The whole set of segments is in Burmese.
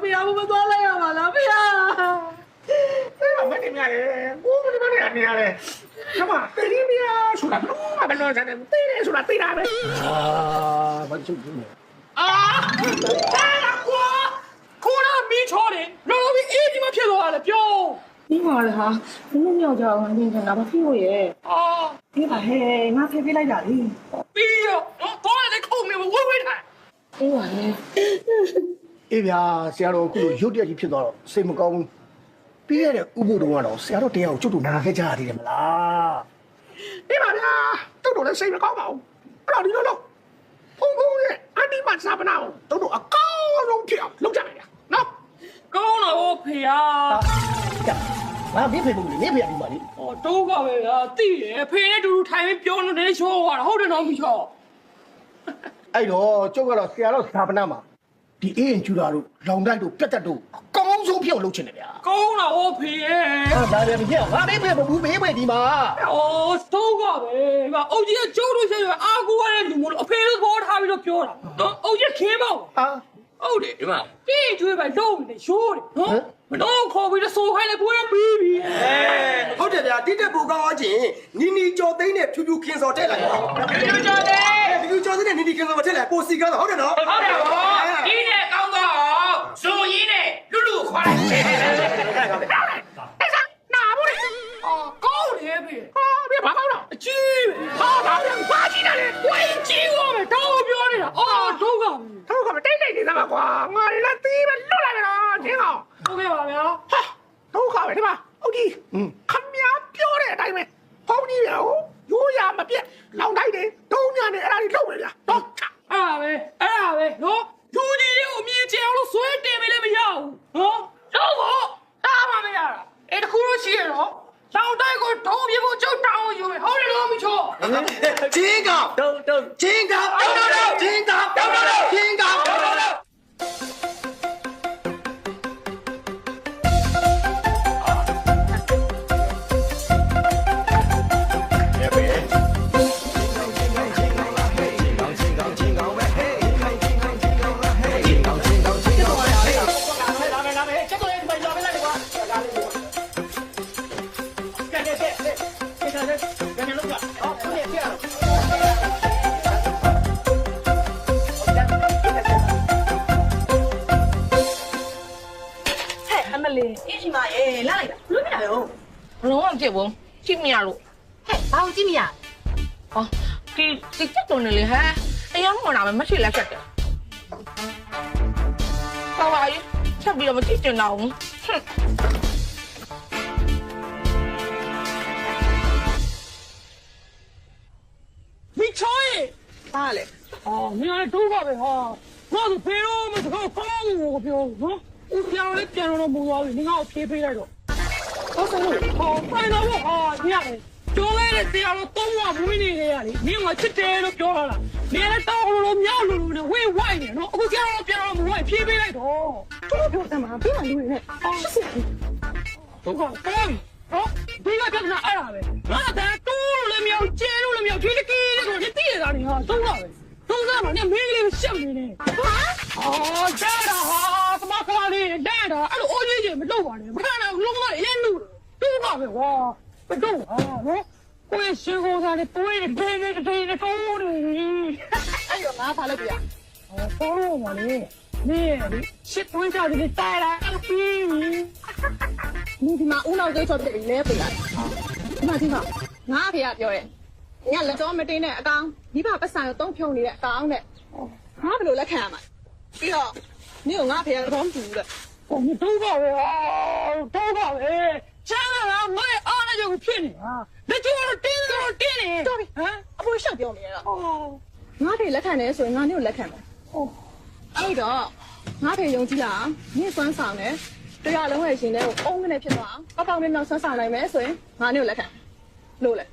ဖေကမသွားလိုက်ရပါလားဖေကမတင်ရတယ်ကိုမတင်ရနေရတယ်ခမတေးရင်းရဆိုတာဘယ်လိုလဲတေးရဆိုတာတေးတာပဲဘာချုပ်ဘူးအာတာကွာခေါ်လာမင်းချောတယ်လောလောပြီးအေးဒီမှာဖြစ်သွားတယ်ပြောပြီးပါလေဟာဘုံမြောက်ကြအောင်နေနေတာဘာဖြစ်လို့ရဲ့ဒီပါဟဲ့ငါဖေးပေးလိုက်တာလေပြီးတော့တော့လည်းခုံနေဝဝထိုင်ပြီးပါလေအေးဗျာဆရာတော်အခုလိုရုတ်တရက်ကြီးဖြစ်သွားတော့စိတ်မကောင်းဘူးပြီးရတဲ့ဥပုဒ်ကတော့ဆရာတော်တရားကိုကျွတ်တူနာခဲ့ကြရသေးတယ်မလားဒီပါဗျာတို့လည်းစိတ်မကောင်းပါဘူးအဲ့တော့ဒီလိုဖုံရဲ့အန်တီမတ်စာပနာကိုတို့အကောင်းဆုံးဖြစ်အောင်လုပ်ကြရတယ်နော်ကောင်းတော့ဖေဟာငါမင်းဖေဖို့လေမင်းဖေရဒီပါလေတော့ကပဲဗျာတိရဖေနဲ့တူတူထိုင်ပြီးပြောနေချောသွားတာဟုတ်တယ်နော်မိချောအဲ့တော့ကျုပ်ကတော့ဆရာတော်သာပနာမှာဒီအေးရင်ကျူတာတို့လောင်တိုက်တို့ပြတ်တက်တို့အကောင်းဆုံးဖြစ်အောင်လုပ်ချင်တယ်ဗျာကောင်းတာဟောဖေရဲ့ဒါလည်းမဖြစ်အောင်ငါမင်းဖေမဘူးမင်းဖေဒီမှာတော့ကပဲဗျာအုတ်ကြီးကကျိုးလို့ရှိရင်အာကူရတဲ့လူမျိုးအဖေတို့သဘောထားပြီးတော့ပြောတာနော်အုတ်ကြီးခင်းပေါ့ဟုတ်တယ်ဒီမှာပြင်းကျွေးပဲလုံးနေရိုးတယ်နော်မတော့ခေါ်ပြီးတော့ဆိုခိုင်းလိုက်ပွဲပြီးပြီဟုတ်တယ်ဗျာတိတက်ပူကောင်းအောင်ချင်းနီကျော်သိန်းနဲ့ဖြူဖြူခင်းစော်တက်လိုက်ဖြူကျော်သိန်းဖြူကျော်သိန်းနဲ့နီခင်းစော်တက်လိုက်ပိုစီကားတော့ဟုတ်တယ်နော်ဟုတ်တယ်ဟောဒီနဲ့ကောင်းတော့ဇိုရင်းနဲ့လူလူခွာလိုက်အဲ့ဒါနာဘူးလေကောင်းတယ်ဖေဖေဘာကောင်းတော့အကြီးဟာဒါပြန်ပါကြည့်တယ်ဝိုင်းကြီးရောပဲတော့ပြောနေတာဒုက္ခမတိတ်နေသမှာကွာငါလည်းတီးပဲလွတ်လိုက်မယ်နော်ချင်းအောင်ဟုတ်ကဲ့ပါဗျာဟာဒုက္ခပဲဒီမှာဟုတ်ကြီးခမည်းပြောတဲ့အတိုင်းပဲဖုန်းကြီးရောရိုးရမပြက်လောင်တိုက်တယ်ဒုံညာနဲ့အဲ့ဒါကြီးလုပ်မယ်ဗျာတော့အဲ့ဒါပဲနော်လူကြီးတွေကိုအမြင်ကျအောင်လို့ဆွဲတင်ပေးလည်းမရဘူးနော်တော့ဘောတားမှမရတာအဲ့တခုလို့ရှိရတော့လောင်တိုက်ကိုဒုံပြဖို့ကျုပ်တောင်းယူမယ်ဟုတ်တယ်လို့မချောချင်းကောင်ချင်းကောင်ချင်းကောင်ချင်းကောင်လုံးဝကြည့်ဘူးကြည့်မရလို့ဟဲ့ဘာလို့ကြည့်မရဒီချက်တုံးနေလေဟဲ့အရင်ကနာမရှိလက်ချက်တယ်ဘာပါရေးချက်ပြီးတော့မကြည့်ကျင်တော့ဘူးမိချောရေဘာလဲမင်းလည်းတို့ပါပဲဟာငါတို့ဖေရောမစကားကောင်းကိုပြောနော်ဦးပြောင်းလေးပြန်တော့မူသွားပြီငါ့ကိုဖြေးပေးလိုက်တော့ဟုတ်ဆိုလို့ဖိုင်တော့ဟာညရတယ်ကျော်လိုက်တဲ့တရားတော့သုံးဝမွေးနေလေရလေမင်းကချစ်တယ်လို့ပြောတာလားမင်းလည်းတောင်းလို့မြောက်လို့နဲ့ဝေးဝိုက်နေနော်အခုကျတော့ပြန်တော့မဝိုက်ဖြေးပေးလိုက်တော့တို့ပြောတယ်မှာပြီးမှလူတွေနဲ့ရှစ်စစ်တို့ကကောင်းဒီကပြန်လာအဲ့ဒါပဲငါကတူးလို့လည်းမြောက်ကျဲလို့လည်းမြောက်ဖြေးတကီးလို့ဒီတည့်ရတာနေဟာသုံးတာပဲသုံးစားမှာနဲ့မင်းလေးရှက်နေတယ်ကြားတာဟာသမခလာလေးတန်းတာအဲ့လိုအိုးကြီးကြီးမလုပ်ပါနဲ့ဘာလဲလုံးဝအရင်လူတူးပါပဲကွာမတော့ဟာနော်ကိုယ်ရှင်ကိုစားနေပွေးနေတိုးနေတိုးနေအဲ့ရောငါဖားလို့ပြဆောလို့မလေးနေရှစ်သွင်းချတယ်တားလာအပီးဒီမှာဦးနောက်ကိတ်ချော်ပြလဲပြရတယ်ဒီမှာငါဖေကပြောတယ်ညလက်တော်မတင်းတဲ့အကောင်မိဘပတ်စံကိုတုံးဖြုံနေတဲ့အကောင်နဲ့ငါဘယ်လိုလက်ခံရမှာပြီးတော့နင့်ကငါဖေကတော့မတူဘူးလေမတူပါဘူးတော့ပါပဲချမ်းသာလားမိုက်အားလည်းကိုဖြစ်နေတာလက်ကျော်တင်းနေတော်ပြီဟမ်အဖိုးရှောက်ပြောနေရတော့ငါဖေလက်ခံတယ်ဆိုရင်ငါနင့်ကိုလက်ခံမယ်အဲ့တော့ငါဖေယုံကြည်လားနင့်စွမ်းဆောင်တယ်တရားလုံးရဲ့ရှင်တွေကိုအုံးနဲ့ဖြစ်သွားအောင်ပေါက်မြောက်ဆွမ်းဆောင်နိုင်မယ်ဆိုရင်ငါနင့်ကိုလက်ခံလို့လေ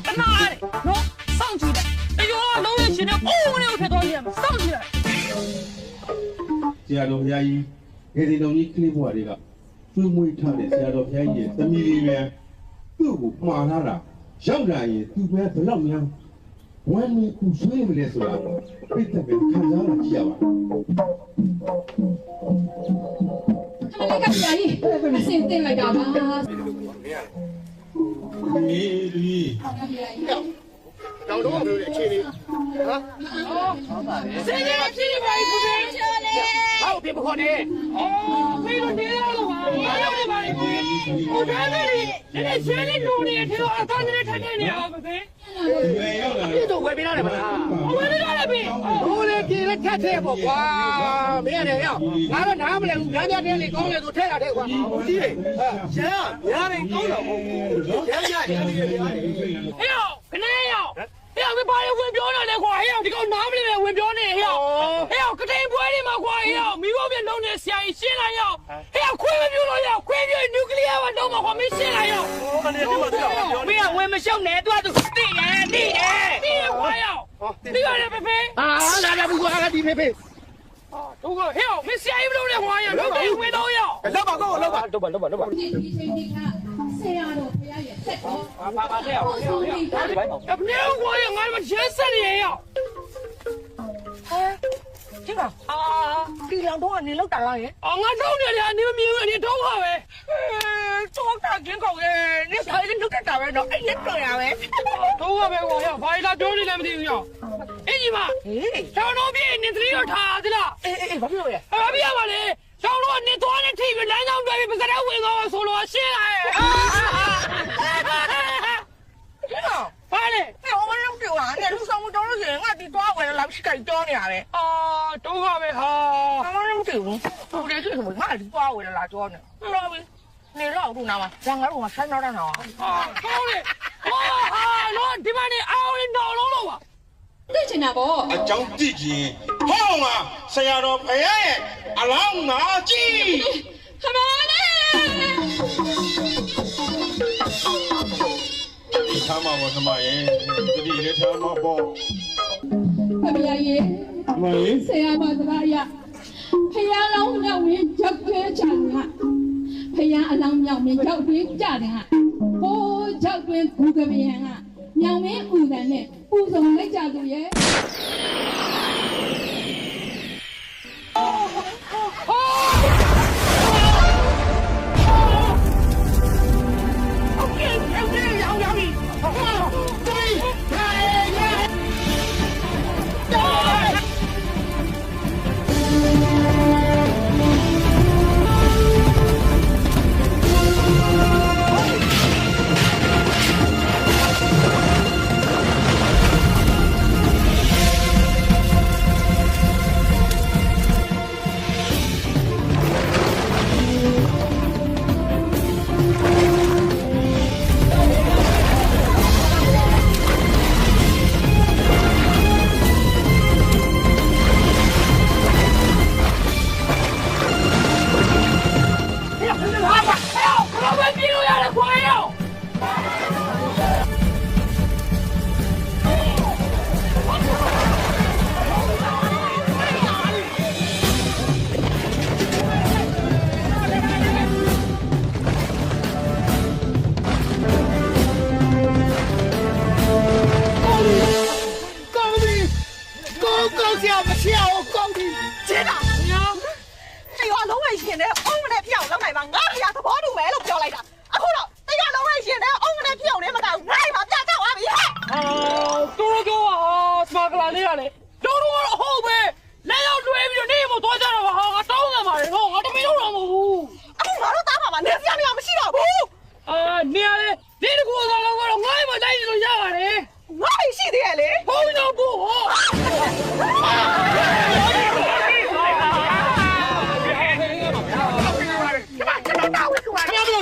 အနားနော်စောင့်ကြည့်တယ်တရားလုံးရဲ့ရှင်တွေအုံးနဲ့ဖြစ်သွားရင်စောင့်ကြည့်တယ်ဆရာတော်ဘုရားကြီးငယ်စဉ်တော်ကြီးကလေးဘွားတွေကကျွေးမွေးထားတဲ့ဆရာတော်ဘုရားကြီးရဲ့သမီးလေးပဲသူ့ကိုမှားလာတာရောက်လာရင်သူပဲဘယ်လောက်များ ဝမ်းနေကူဆွေးမလဲဆိုတာပြည့်တဲ့ခံစားလာကြည့်ရပါ ခမလေးကကြာကြီးအစင်တင်လိုက်တာပါ မေးလီ တောင်တော့မျိုးရဲ့အခြေအနေဟာ စင်းရဖြစ်နေပါပြီခင်ဗျာဟောက်ပြမခေါ်နဲ့အော်ဖေးလို့နေရတော့ပါဘာလို့နေပါလဲကိုဟိုဒါနဲ့လည်းရှင်းလေးလူနေတယ်တော့အသားနဲ့ထိုင်နေအောင်ပဲ ရွယ်ရောက်လာ ပြတော့ဝယ်ပေးရတယ်မလားဝယ်ပေးရတယ်ပြီဟိုလေပြေလက်ထက်ထဲပေါ့ကွာမင်းရတယ်ရောက်ငါတော့နားမလဲဘူးညာညာတဲလေးကောင်းလေဆိုထဲတာထဲကွာ ကြီးတယ်ရန်ကညာရင်ကောင်းတော့မဟုတ်ဘူးရန်ရရတယ်ရတယ် ဟဲ့ရောက်ခဏရောက်ဟဲ့ရောက်မပါရဝင်ပြောနေလေကွာဟဲ့ရောက်ဒီကောင်နားမလဲပဲဝင်ပြောနေဟဲ့ရောဟဲ့ရောက်ကတိန်ပွဲတွေမှာကွာဟဲ့ရောမိဘပြလုံးနေဆရာကြီးရှင်းလိုက်ရောဟဲ့ရောခွေးမပြလို့ရောခွေးပြနျူကလ িয়ার မှာတော့မှာကွာမင်းရှင်းလိုက်ရော အနေနဲ့မပြောပြော မင်းကဝင်မရှုံနဲ့သူကသူသိတယ်သိတယ်ခွာရောသိရတယ်ဖေဖေအာလာလာဘူးကွာဒီဖေဖေတို့ကဟဲ့ရောမင်းဆရာကြီးမလို့လေခွာရောတော့ဝင်တော့ရော လောက်ပါကောလောက်ပါ တော့ပါ ဒီချိန်ဒီကဆရာတော်ဖရာရဲ့ဆက်တော် ပါတဲ့ရောအမေကွာရငါမရှင်းစရရောကြည့်ပါဒီလောင်တော့ကနေလောက်တာလားရေငါတော့နေတယ်အနေမမြင်ဘူးအနေတော့ပါပဲတော့တာကျင်းကောက်ရဲ့နေဆိုင်လေးနှုတ်တာပဲတော့အဲ့လက်တော့ရပဲတော့ပါပဲကွာရောဘာလာပြောနေလဲမသိဘူးရောအေးကြီးမကျောင်းတော်ပြည့်နေသတိရထားသလားအေးဘာပြောရဘာပြရပါလဲကျောင်းတော်နေသွားနေထိပြီးလမ်းကြောင်းတွဲပြီးပစတဲ့ဝင်သွားဆိုလို့ရှင်းလာရဲ့ဘာလဲဟဲ့ဟိုမလုပ်ပြောတာနဲ့လူဆောင်မတော်လို့ဆိုရင်ငါဒီသွားဝင်လာရှိကြကြောနေရတယ်တော့ပါပဲဟာဘာမှမလုပ်ဘူးဟိုတည်းဆိုငါဒီသွားဝင်လာကြောနေတော့ပြီနေတော့ဘူးနာမရန်ကတော့ဆိုင်တော့တာနော်ကောင်းလေဟာလို့ဒီမနေအောင်နေတော့လုံးပါ သိချင်တာပေါ့ အကြောင်းကြည့်ခြင်းဟောင်းမှာဆရာတော်ဖရဲရဲ့အလောင်းငါကြည့် ခမလေး ဒီထားမှာပေါ့သမရဲ့တတိလည်းထားမှာပေါ့ ဖမရဲ့ မလေး ဆရာမစကားရဖရာလောင်းမြောက်ဝင်ရောက်ကျဲချင်ကဖရာအလောင်းမြောက်ဝင်ရောက်တွင်ကြတယ်ဟာဟိုးရောက်တွင်ဘူကပြန်ကမြောင်မင်းဥဒန်နဲ့ပူဆောင်လိုက်ကြသူရဲ့ ကောင်းစရာမရှိအောင်ကောင်းပြီ ကျင်းတာတေရောလုံးဝရှင်တဲ့အုံးမနဲ့ပြောင်းလောက်နိုင်မှာငါဖျားသဘောတူမယ်လို့ပြောလိုက်တာအခုတော့တေရောလုံးဝရှင်တဲ့အုံးမနဲ့ပြောင်းနေမှာတော့ငါ့မှာပြတ်တော့သွားပြီဟဲ့တော်စမကလာလေးရလေတော်ဟုတ်ပဲလက်ရောက်လွှဲပြီးတော့နေမသွားကြတော့ဟာငါတောင်းနေပါတယ်ဟောငါတမီးလို့တော့မဟုတ်ဘူး အခုငါတို့သားမှာနေစရာနေရာမရှိတော့ဘူး နေရလေဒီတကူတော့တော့ငါ့မှာလိုက်လို့ရပါတယ် ငါရှိသေးရဲ့လေ ဘုန်းတော်ကိုဟော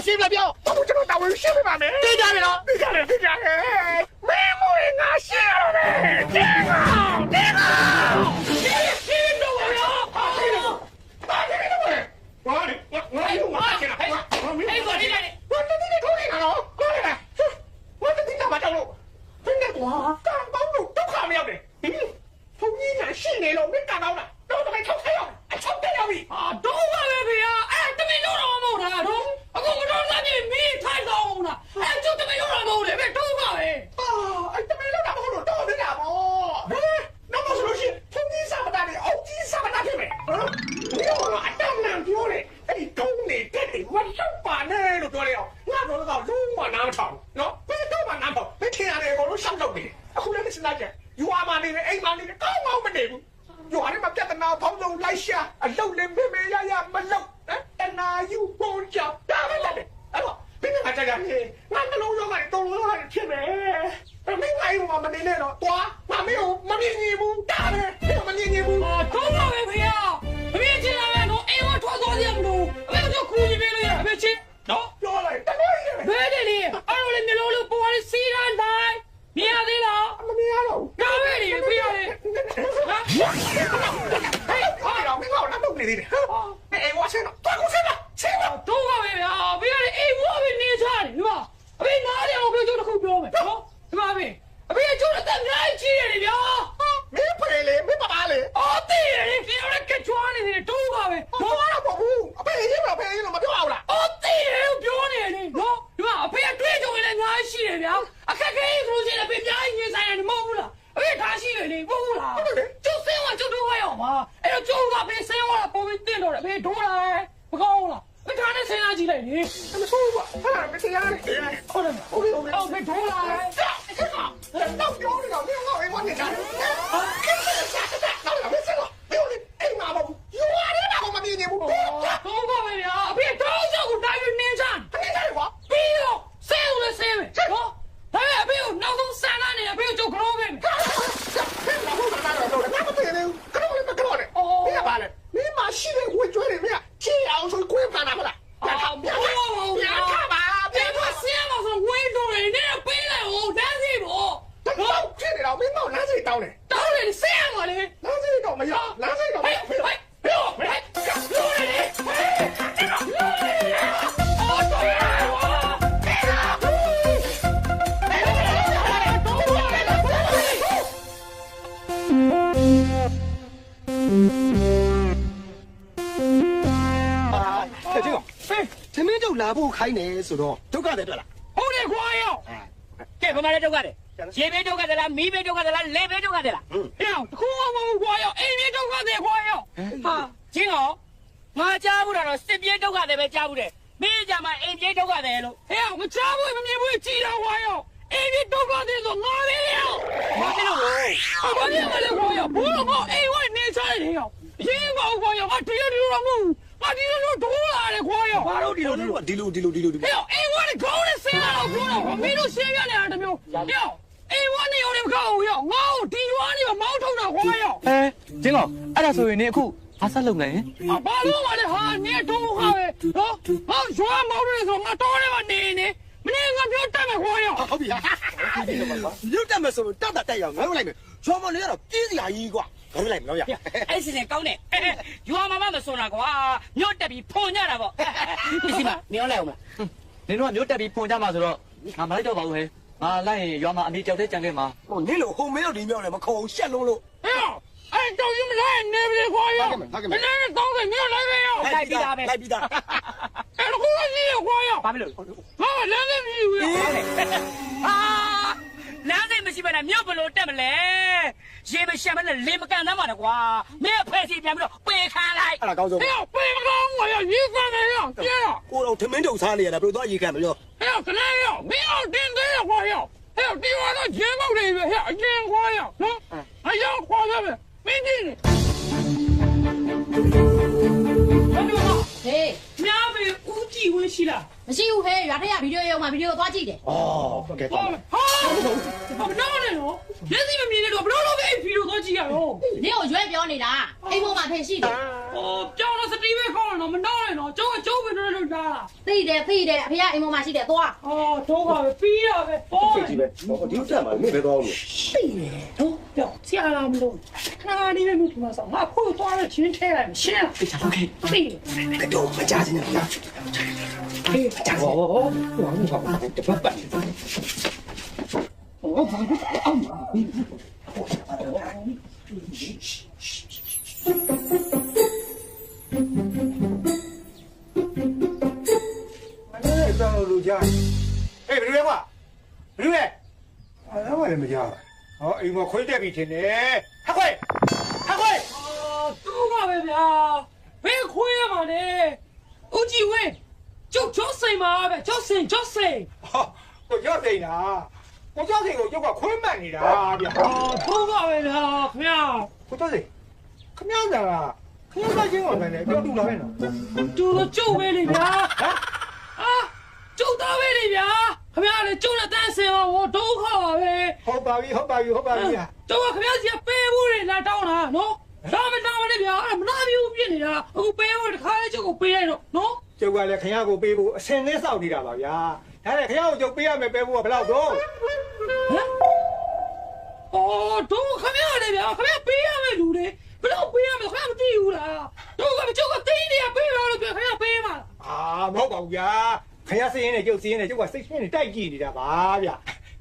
ရှင်းပြပြောကျွန်တော်တာဝန်ရှင်းပြပါမယ်သိကြပြီနော်သိကြတယ်မင်းမဝင်ငါရှင်းရမယ်တင်းငါရှင်းတော့ရောဘာလို့ဘာလို့ဘာချင်ဟဲ့ဘာဒီလေဘာတတိထိုးနေတာနော်ကိုရဘာတတိကဘာတော့ဘယ်နဲ့ကွာကောင်းပေါင်းလို့ဒုက္ခမရောက်တယ်ဘုန်းကြီးကရှင်းနေလို့မင်းကတော့လားတော့တမင်ထုတ်ခဲ့ရအချုပ်တက်ရပြီတော့ပါပဲဗျာအဲ့တမင်လို့တော့မဟုတ်တာတော့အခုမတော်သားကြီးမင်းထိုင်တော့လားအဲ့ကျုပ်တမင်လို့တော့မဟုတ်တယ်ပဲတော့ပါပဲအဲ့တမင်လို့တော့မဟုတ်တော့နေတာပေါ့ အိမ်မနေကောင်းကောင်းမနေဘူးရွာထဲမှာပြဿနာပေါင်းစုံလိုက်ရှာအလုတ်လည်းမေမေရရမလုတ်တနာယူပုံကြောက်တာပဲလေအဲ့တော့ဘယ်နဲ့အကြကြနေငါနှလုံးရောဂါတုံးရောဂါဖြစ်မယ်မင်းငါ့အိမ်မှာမနေနဲ့တော့တွားငါမင်းကိုမမြင်ဘူးတာပဲမမြင်ဘူးတော့ပါပဲဖေအမေချင်းလာမယ်နော်အိမ်မှာထွက်သွားရမလို့အမေတို့ကူညီပေးလို့ရအမေချင်းနော်ပြောလိုက်တကယ်ဘယ်တည်းလေအဲ့လိုလေမျိုးလို့ပေါ်ရစီရန်တိုင်းမြင်ရသေးလားမမြင်ရတော့ဒါပဲလေဖေရတယ်ဟမ်ဟေးဟာတော့မင်းကတော့တော့နေသေးတယ်အိမ်ဝါဆင်းတော့တော့ဆင်းတော့ဆင်းတော့ပါပဲဗျာဖေရတယ်အိမ်ဝါပဲနေချတယ်ဒီမှာအမေနားတယ်အောင်ဖေတို့တစ်ခုပြောမယ်နော်ဒီမှာဖေအမေကျိုးတဲ့နိုင်ချီရတယ်ဗျာမင်းဖေလေမင်းပါလေအော်တည်ရတယ်ဖေရကကြွားနေတယ်တော့ပါပဲတော့တော့ပါဘူးအဖေရေးပါဖေရေးလို့မပြောအောင်လားအော်တည်ရတယ်ပြောနေတယ်နော်ဒီမှာအဖေအတွေ့အကြုံလည်းအများကြီးရှိတယ်ဗျာအခက်ခဲဆိုလို့ရှိရင်အဖေအများကြီးရင်ဆိုင်ရတယ်မဟုတ်ဘူးလားအဖေထားရှိတယ်လေမဟုတ်ဘူးလားကျုပ်စင်းကကျုပ်တို့ရအောင်ပါအဲ့တော့ကျုပ်ကဖေစင်းကပုံပြီးတင်တော့တယ်အဖေဒိုးလာတယ်မကောင်းလားမထားနဲ့ဆင်းလာကြည့်လိုက်လေမဆိုးဘူးဟာမဆင်းရတယ်ဟုတ်တယ်ဟုတ်တယ်ဟုတ်တယ်ဒိုးလာတယ်တော့ပြောနေတော့မင်းငါ့အိမ်ဝင်နေတယ်ဟာကိစ္စဆက်ဆက်တော့မင်းစတော့ပြောနေအိမ်မှာမဟုတ်ယူရတယ်တော့မမြင်ဘူးတော့ပါပဲဗျာအဖေတော့ကြောက်ကိုတိုင်းနေချမ်းနေတယ်ကွာပြီးတော့ဆဲလို့လည်းဆဲမယ်နော်ဒါပေမဲ့အဖေကိုနောက်ဆုံးဆန်လာနေအဖေကိုကြုတ်ကြောပဲဘာလို့လာတော့တော့ငါမသိနေဘူးကြောလည်းမကြောနဲ့မင်းကပါလေမင်းမရှိတဲ့ဝင်ကျွေးနေမင်းချီအောင်ဆိုကိုယ်ဖာနာမလားပြန်ခါပါပြန်ခါဆင်းအောင်ဆိုဝင်တော့နေနေပေးလိုက်ဟိုတန်းစီပေါ့တော့ဖြစ်နေတော့မင်းတော့လမ်းစီတောင်းတယ်တောင်းတယ်ဆင်းအောင်လေလမ်းစီတော့မရလမ်းစီတော့မရပြောဟဲ့ပြောနေသမင်းတို့လာဖို့ခိုင်းတယ်ဆိုတော့ဒုက္ခတယ်တွေ့လား ဟုတ်တယ်ခွာရောကဲဘာမှလည်းဒုက္ခတယ်ရေဘေးဒုက္ခတယ်လားမီးဘေးဒုက္ခတယ်လားလေဘေးဒုက္ခတယ်လားဟဲ့တခုမှမဟုတ်ခွာရောအိမ်ပြေဒုက္ခတယ်ခွာရောဟာချင်းရောငါကြားဘူးတော့စစ်ပြေဒုက္ခတယ်ပဲကြားဘူးတယ်မင်းကြမှာအိမ်ပြေဒုက္ခတယ်လို့ဟဲ့မကြားဘူးမမြင်ဘူးကြည်တော့ခွာရောအိမ်ပြေဒုက္ခတယ်ဆိုငါလေးရောဘာဖြစ်လို့လဲဘာဖြစ်မလဲခွာရောဘိုးတော့အိမ်ဝနေချတယ်ရောရင်းကောခွာရောငါတရားတော်မဟုတ်ဘာဒီလိုဒိုးလာတယ်ခွာရောဘာလို့ဒီလိုဟဲ့အိမ်ဝနေခေါင်းနဲ့ဆင်းလာတော့ဘိုးတော့မင်းတို့ရှင်းပြနေတာတမျိုးဟဲ့အိမ်ဝနေရောလည်းမကောက်ဘူးရောငါ့ကိုဒီရွာနေမှာမောင်းထုတ်တာခွာရောကျင်းတော့အဲ့ဒါဆိုရင်အခုဘာဆက်လုပ်နိုင်ရင်ဘာလို့မလဲဟာနေတော့ဟာပဲနော်ဟာရွာမောင်းနေဆိုငါတော့ထဲမှာနေနေမင်းငါပြောတတ်မှာခွာရောဟုတ်ပြီရုပ်တက်မယ်ဆိုတတ်တက်ရအောင်ငါတို့လိုက်မယ်ချောမနေရတော့ပြေးစရာကြီးကွာငါတို့လိုက်မလို့ရအဲ့စီနေကောင်းတယ်ရွာမှာမစွန်တာကွာမြို့တက်ပြီးဖွန်ကြတာပေါ့ဒီမှာမင်းလိုက်အောင်မလားနင်တို့ကမျိုးတက်ပြီးဖွန်ကြမှာဆိုတော့ငါမလိုက်တော့ပါဘူးဟဲ့ငါလိုက်ရင်ရွာမှာအမေကြောက်တဲ့ကြံခဲ့မှာဟိုနင်းလို့ဟိုမင်းတို့ဒီမြောက်လည်းမခုံရှက်လုံးလို့ဟဲ့အဲ့တော့ယူမလိုက်နေပြီခွာရောမင်းလည်းတောင်းတယ်မြို့လိုက်ပဲရောလိုက်ပြီးသားအဲ့တော့ကိုကြီးရောခွာရောဘာဖြစ်လို့ဟာလမ်းလည်းမရှိဘူးရောဟာလမ်းလည်းမရှိဘဲနဲ့မြို့ဘလို့တက်မလဲရေမရှမ်းမနဲ့လေမကန်သားမှာကွာမင်းအဖေစီပြန်ပြီးတော့ပေခမ်းလိုက်အဲ့ဒါကောင်းဆုံးဟဲ့ပေမကောင်းကွာရေကန်နေရောပြရကိုတော့ထမင်းတုံစားနေရတာဘယ်လိုသွားရေကန်မလို့ဟဲ့ခဏရောမင်းအောင်တင်းသေးရောခွာရောဟဲ့ဒီဝါတော့ဂျင်းမောက်နေပြီဟဲ့အကျဉ်ခွာရောနော်အယောခွာရမယ်မင်းကြီးဟေးများပြီဦးကြည်ဝင်းရှိလားမရှိဘူးဟဲ့ရွာထက်ကဗီဒီယိုရုံမှာဗီဒီယိုသွားကြည့်တယ်ဩဟုတ်ကဲ့ဟာဘာလို့လဲနော်လက်စီမမြင်နေတော့ဘလို့လို့ပဲဗီဒီယိုသွားကြည့်ရရောနင့်ကိုရွေးပြောနေတာအိမ်ပေါ်မှာဖေရှိတယ်ကြောင်တော့စတီးပဲခေါင်းတော့မနှောင်းနဲ့နော်ကျုပ်ပဲတော့လာတာသိတယ်အဖေကအိမ်ပေါ်မှာရှိတယ်သွားတော့ပါပဲပြီးရပဲပေါ့ဒီပဲဒီဥစ္စာမှာမင်းပဲသွားလို့သိတယ်တော့ကြောက်ဆရာလာမလို့ခဏလေးပဲမြို့မှာဆောငါဖို့သွားတဲ့ချင်းထဲလိုက်ရှင်းသိချာတော့ခေသိတော့မကြစနေဘူးဟေးကြာဟောတပတ်ပတ်ဘာလို့အောင်မပြီးတော့လူကြဟေးဘယ်လိုလဲကွာဘယ်လိုလဲအဲ့ဒါလည်းမကြဟောအိမ်မှာခွေးတက်ပြီထင်တယ်ဟခွေးတော့ပါပဲဗျာဘယ်ခွေးရမှာလဲဦးကြည်ဝင်းကျုပ်စိန်ပါပဲကျုပ်စိန်ဟောကိုရော့စိန်လား ကိုကျော်စိန်ကိုကျုပ်ကခွင်းမှန်နေတာဗျာ ထိုးပါပဲဗျာခင်ဗျာ ကိုကျော်စိန်ခမည်းစားကခမည်းစားချင်းကိုပဲနဲ့ပြောတူလာပဲနော် တူတော့ကျုပ်ပဲလေဗျာအာကျုပ်သားပဲလေဗျာခင်ဗျာလေကျုပ်နဲ့တန်းစင်တော့ဒုက္ခပါပဲ ဟုတ်ပါပြီဗျာ ကျုပ်ကခင်ဗျာစီပေးဖို့လေလာတောင်းတာနော်ဒါမတောင်းလေဗျာမနာဘူးပြစ်နေတာအခုပေးဖို့တခါလေကျုပ်ကိုပေးလိုက်တော့နော် ကျုပ်ကလည်းခင်ဗျားကိုပေးဖို့အစင်လေးစောက်နေတာပါဗျာဒါနဲ့ခင်ဗျားကိုကျုပ်ပေးရမယ်ပေးဖို့ကဘယ်လောက်တော့ ဟမ်အော်တို့ခင်ဗျာလေဗျာခင်ဗျာပေးရမယ်လူတွေဘယ်တော့ပေးရမလဲခင်ဗျာမသိဘူးလားတို့ကကျုပ်ကတင်းနေရပေးပါလို့ပြောခင်ဗျာပေးမှာ မဟုတ်ပါဘူးဗျာခင်ဗျားစင်းရင်နဲ့ကျုပ်စင်းရင်နဲ့ကျုပ်ကစိတ်ရှင်းနေတိုက်ကြည့်နေတာပါဗျာ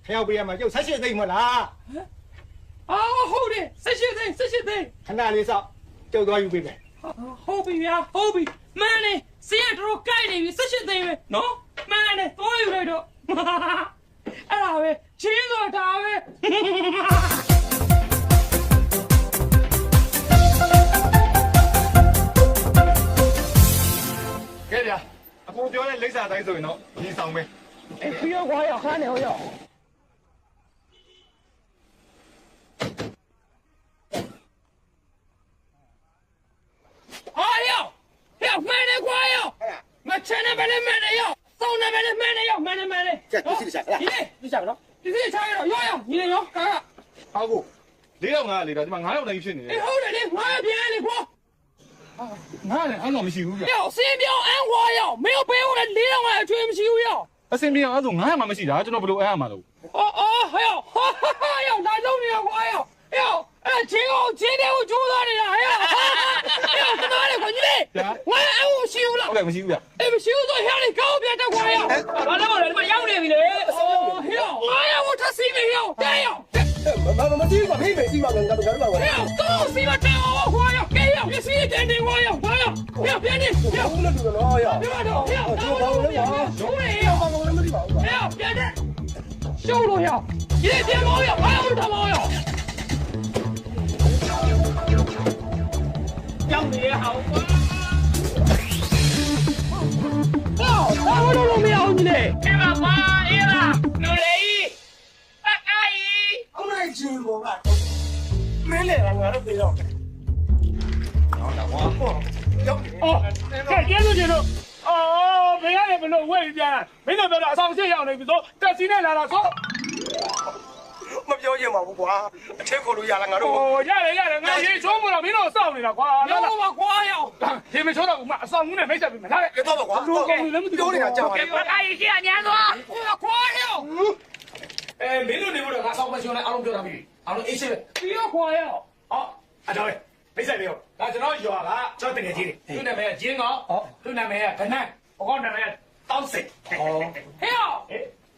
ခင်ဗျားပေးရမှာကျုပ်ဆက်ရှင်းသိမ့်မလား အော်ဟုတ်တယ်ဆက်ရှိသိခဏလေးစောက်ကျုပ်သွားယူပေးမယ် ဟုတ်ပြီဗျာဟုတ်ပြီမန်းနေစီရတို့ကိုက်နေပြီဆက်ရှိသိပဲနော်မန်းနေသွားယူလိုက်တော့အဲ့ဒါပဲချင်းဆိုတာပဲ ကဲဗျာအကိုပြောတဲ့လိပ်စာတိုင်းဆိုရင်တော့ဒီဆောင်ပဲ 哎，不要光要喊的，我要。哎呀，要买的瓜哟，我吃那边的买的哟，送那边的买的哟，买的。这你是啥？你下个了，你自己查一下，要，你的要，看看。好姑4ရောက်5嚟တာဒီမှာ9ရောက်တိုင်းဖြစ်နေတယ် 哎，好的，你我也便宜的瓜。 9နဲ့အဲ့တော့မရှိဘူးဗျ 要新标安花哟，没有背后的力量我也追不起哟。 အစင်ပြေအောင်အဲ့ဆို900မှမရှိတာကျွန်တော်ဘယ်လိုအဲ့ရမှာလဲ 哦，还有，要拿走你的瓜哟，要，今天我捉到你了，要在哪里？快你嘞！我俺我修了。 ဟုတ်ကဲ့မရှိဘူးဗျ 哎，不修到下里搞别的瓜哟。完了，我他妈要你嘞！哦，要，哎呀，我他谁没要？对哟。 မသိဘူးကဖိမေစီမငါတို့ကတော့ပါ 要，都谁嘛找我瓜哟？给哟，你谁点的瓜哟？瓜哟，要别的，要。 ဘူးလို့ပြောတော့ရ 别嘛找，要，修了哟。 ဘာလို့လဲမသိပါဘူး 哎呀，别的，修了哟，你得别毛哟，还有他毛哟。 要你好吗？哦，我都没有你嘞。哎妈妈，哎呀，努力，阿姨。 အောင်းလိုက်ချင်းဘောကမင်းလည်းငါတို့ပြေတော့ဟုတ်တာကွာရောက်နေ 哦，这接着接着。哦，没让你们弄喂一遍，没弄到那上线样的，比如说在今天来了说， မပြောချင်ပါဘူးကွာအထက်ခေါ်လို့ရလားငါတို့ 哦，ရတယ်，俺爷说不了，没弄上你了，瓜，那我瓜哟，也没说到嘛，上午呢没事，没啥的， ကဲတော့ပါကွာ ပြောနေတာကြောက်ပါ 给我阿姨下年说，我瓜哟。 မင်းတို့နေလို့ငါဆောင်းမရှုံးနဲ့အားလုံးပြောတာပြီအားလုံးအေးရှင်းပဲ 不要瓜哟。 ဟောအဲ့ဒါပဲမိတ်ဆက်လေးရောဒါကျွန်တော်ရွာကကျွန်တော်တကယ်ကြီးတယ်သူ့နာမည်ကဂျင်းကောင်သူ့နာမည်ကခနန်းဘကောနာမည်ကတောင်းစိတ်ဟော 嘿呦，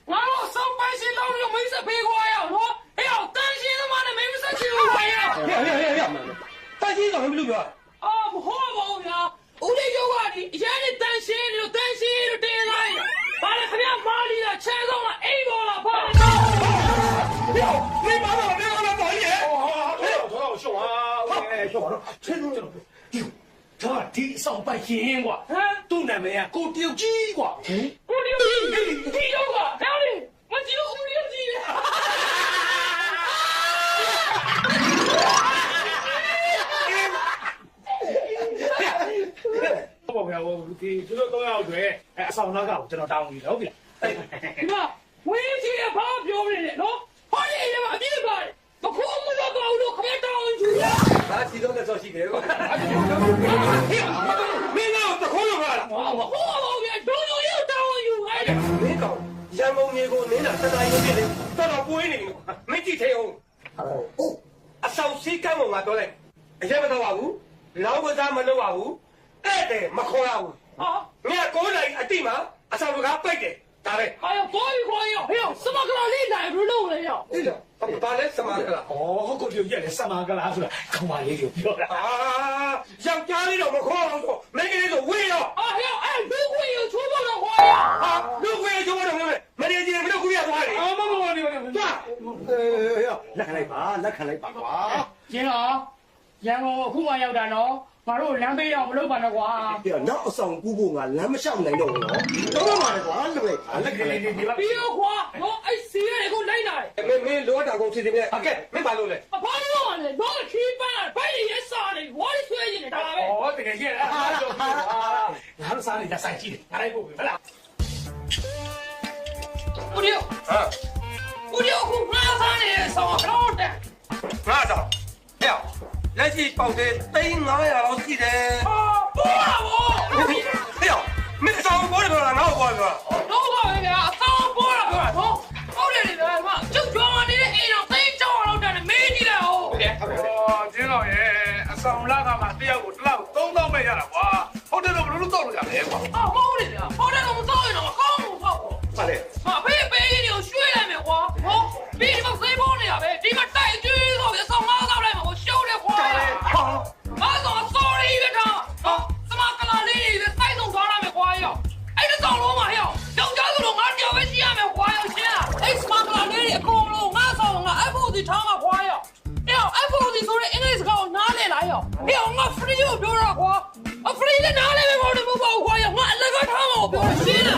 俺老上班去老有没事陪我呀，我哎呦，担心他妈的没事去我呀。တကြီးကောင်ဘယ်လိုပြော 啊，不好不呀，我这有话你现在担心你就担心就对了，把那可别马里了，钱上了，A 包了，跑了。你妈妈别让他搞你 တော်တော်ရှုံ啊ရှုံတော့ချင်းတို့ဒါဒီဆောင်ပိုက်ရင်ကွာသူ့နာမည်ကကိုတယောက်ကြီးကွာ 我的你有个，还有你，我只有我的鸡了。 ဟုတ်ပါဗျာဒီကျွန်တော်3ယောက်တွေအဆောင်နောက်ကကိုကျွန်တော်တောင်းပြီးဟုတ်ပြီလား 你看，我一天跑表里的，喏，跑你他妈别跑，不哭我就搞了，可别当主呀。 ဒါစီတော့လည်းစောရှိတယ်ကွာ မင်းကတော့တခိုးလို့ပါလား 我好别，都有当有来的。 မင်းကောင်ရန်ကုန်မြေကိုနင်းတာတတိုင်းရုပ်ပြလေတော်တော်ပွေးနေတယ်မကြည့်သေးအောင်အဆောင်စီးကမ်းပေါ်မှာတော့လိုက်အရက်မတော့ပါဘူးလောင်းကစားမလုပ်ပါဘူးတဲ့တယ်မခေါ်ရဘူး 啊， ငါ9နိုင်အတိမှာအဆောင်ကပိတ်တယ်ဒါပဲ 哎呀，光哟，哎呦，什么个你来不弄了呀？ အေးလားဘာလဲစမားကလား ဩဟုတ်ကိုတယောက်ရက်လဲစမာကလားဆိုတာခေါင်းမလေးကိုပြောတာ အာယောက်ျားလေးတော့မခေါ်အောင်ဆိုမင်းကလေးဆိုဝေးရော 啊，哎呦，哎，如果有出过的话呀， ဟာလူခွေကျိုးတော့မနေကြည့်မလို့ကူရသွားတယ် အာမမနေနေ သွားလက်ခံလိုက်ပါကွာ 金老，然后后面要的喏， ငါတို့လမ်းပေးအောင်မလုပ်ပါနဲ့ကွာ ပြနောက်အဆောင်ကူဖို့ငါလမ်းမလျှောက်နိုင်တော့ဘူးနော်တော့ပါလေကွာလွယ်လက်ကလေးလေးဒီပါ ပြီးတော့ကွာတော့အဲ့စီးရဲကိုလိုက်လာတယ် မင်းလောတာကုန်စီစဉ်နေဟုတ်ကဲ့မင်းဘာလုပ်လဲ အဖေတော့လေတော့ခီးပန်းဘယ်ရစားနေဝါးဆွဲနေတယ်ဒါပဲ ဩတကယ်ကြီးအဲ့ဒါတော့ငါတို့စားနေတာစိုက်ကြည့်တယ်ငါလိုက်ဖို့ပဲဟုတ်လား ဦးရောဦးရောကငါစားနေဆောင်းတော့တယ် ငါတော့ဟဲ့လက်ရှိပေါက်တဲ့3,900လောက်ရှိတယ် ပေါ်လာဘော ဟဲ့မင်းဆောင်ပေါ်တယ်လားငါ့ကိုပေါ်တယ် တော့ပါပဲအဆောင်ပေါ်လာတော့ဟုတ်တယ်လေမကျုပ်ကြောင်းနေတဲ့အိမ်တော့သိကြောင်းတော့တယ်မေးကြည့်လိုက်ဟုတ်တယ် ဩကျင်းတော်ရဲ့အဆောင်လာကမှတယောက်ကိုတစ်လောက်3000ပဲရတာကွာဟုတ်တယ်လို့ဘယ်လိုလုပ်တော့လို့ရလဲကွာ 啊，冇的了，冇的我们早一点，刚不好。 ပါလေ 啊，别给你水来没花，哦，比你们谁帮的呀？呗，你们带军都别上马上来嘛，我修的花呀。马上烧了一个场，啊，什么格拉里的塞动抓了没花呀？哎，这上路嘛呀，两家子路俺掉回去也没花呀，钱。哎，什么格拉里的公路俺上俺爱不的场嘛花呀？哎呀，爱不的说的应该是搞哪里来呀？哎呀，我free就不要花。啊，free 的哪里没搞的不包花呀？我那个他嘛，我不要钱了。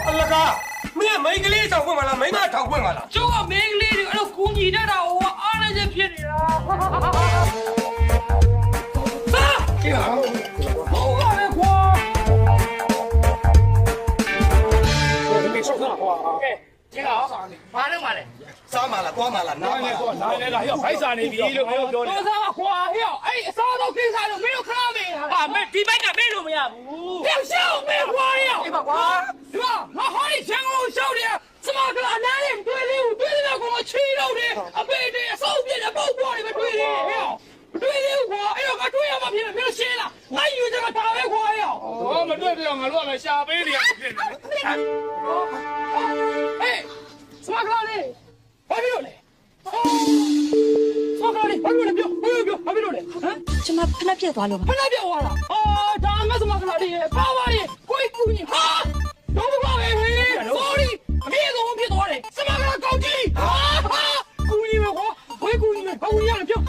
အလကားမင်းမိန်းကလေးဆောင်ခွင့်မလားမိန်းမထောက်ခွင့်မလား 就我明里的那姑娘的啦，我俺那些骗你啦。啥？这个好好干的花。我没说啥话啊哎这个好妈的妈的， စားမလားသွားမလားနားမလား 来要开啥呢比了没有ပြောနေ 多少花票？哎，啥都给啥都没有看到没啊？没，ဒီဘက်က没路没啊？票小没花呀？对吧？对吧？我好的钱我小的，什么个男的对的，对的那给我气到的，啊对的，手边的包包里面对的，对的花，哎呦，我对呀嘛，别写了，俺以为这个大白花呀。我们对不了我乱了下辈子哎，什么格拉里？ဘာဖြစ်လို့လဲဆောကားလေးဘာဖြစ်လို့လဲပြောဘာဖြစ်လို့လဲဟမ် ကျမဖနှက်ပြက်သွားလို့ပါ ဖနာပြောသွားလားအော်ဒါငါစမကလာလေးပါပါလေးကိုယ်ကူညီဟာတော့ဘာပဲဟေး sorry အမေဆုံးဖြစ်သွားတယ်စမကလာကောင်းကြီးဟာကူညီမယ်ကွာကိုယ်ကူညီမယ်ဘာကူညီရလဲပြော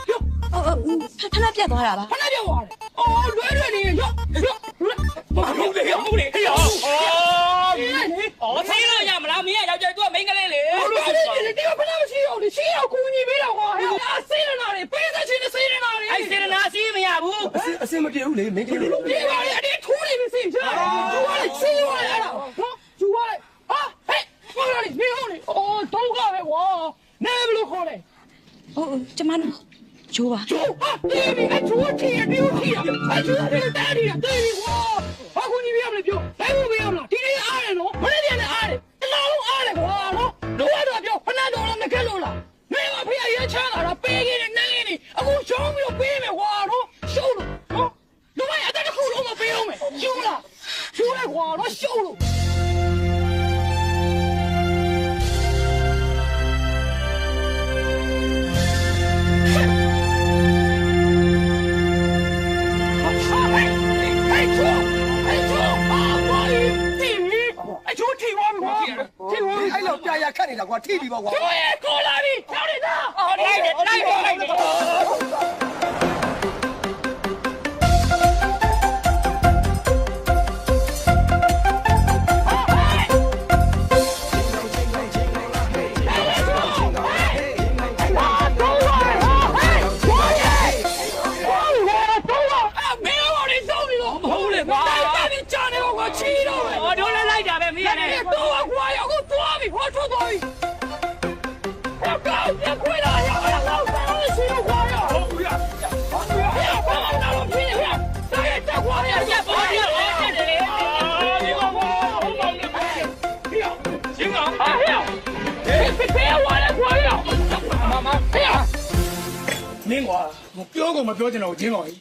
ဖနှက်ပြက်သွားတာပါ ဖနာပြောသွားတယ်အော်လွဲနေရောဟုတ်တယ်ဟုတ်တယ်ဟေးအော်သိလို့ရမလားမင်းကယောက်ျားသူကမိန်းကလေးလေဒီကဖနာမရှိတော့လေရှိတော့ကူညီပေးတော့ကွာဟဲ့အစိနေနာတွေပေးတဲ့ချင်းစိနေနာတွေအဲ့စိနေနာစီးမရဘူး အစင်မပြေဘူးလေမိန်းကလေး ဒီပါလေအဒီထိုးနေပြီစိချာကျူပါလေစီးပါလေအဲ့ဒါနော်ကျူပါလေဟာဟဲ့ဘာလဲနေဟုတ်လေအော်တော့ကပဲကွာနေဘလို့ခေါ်လဲ ဟုတ်ကျမကျိုးပါ ကျူဟာဒီအကျူတီအဒီတီအကျူတီတာဒီတေးကွာဘာကူညီပြရမလဲပြောလိုက်ဖို့ပြရမလားဒီနေ့အားတယ်နော်မနေ့ကလည်းအားတယ်တလားလုံးအားတယ်ကွာနော်တော့တော့ပြောဖနာတော်လည်းမကက်လို့လားမင်းကဖေးရချမ်းလာတာပေးခဲ့တဲ့နိုင်နေအခုရှုံးပြီးပေးမယ်ကွာနော်ရှုံးလို့နော်လူမအတက်တစ်ခုလုံးမပေးအောင်မယ်ရှုံးလားရှုံးလိုက်ကွာနော်ရှုံးလို့ အဲ့လောက်ကြာရခတ်နေတာကွာထိပြီပေါ့ကွာ ကိုလာပြီထောက်နေတာအော်လိုက်တယ်ချီတော့ပဲ။တို့လည်းလိုက်တာပဲမင်းရတယ်။တော့ကွာရောကိုသွားပြီဟောထွက်သွားပြီ။ဟောကောင်းပြခွေးလာရောတော့တော့ရှိတော့ကွာရော။ဟုတ်ပြီ။ဟုတ်ပြီ။ဟောကောင်းတော့ပြင်းရ။ဒါရဲ့တက်ကွာရရပေါ်ရလေ။ဒီကောင်ကွာဟုတ်ပါလေ။ဟေ့။ရှင်းကောင်ဟာဟေ့။ဖေးဝါလေကွာရော။မဟေ့မင်းကွာပြောကုန်မပြောချင်တော့ချင်းတော်ကြီး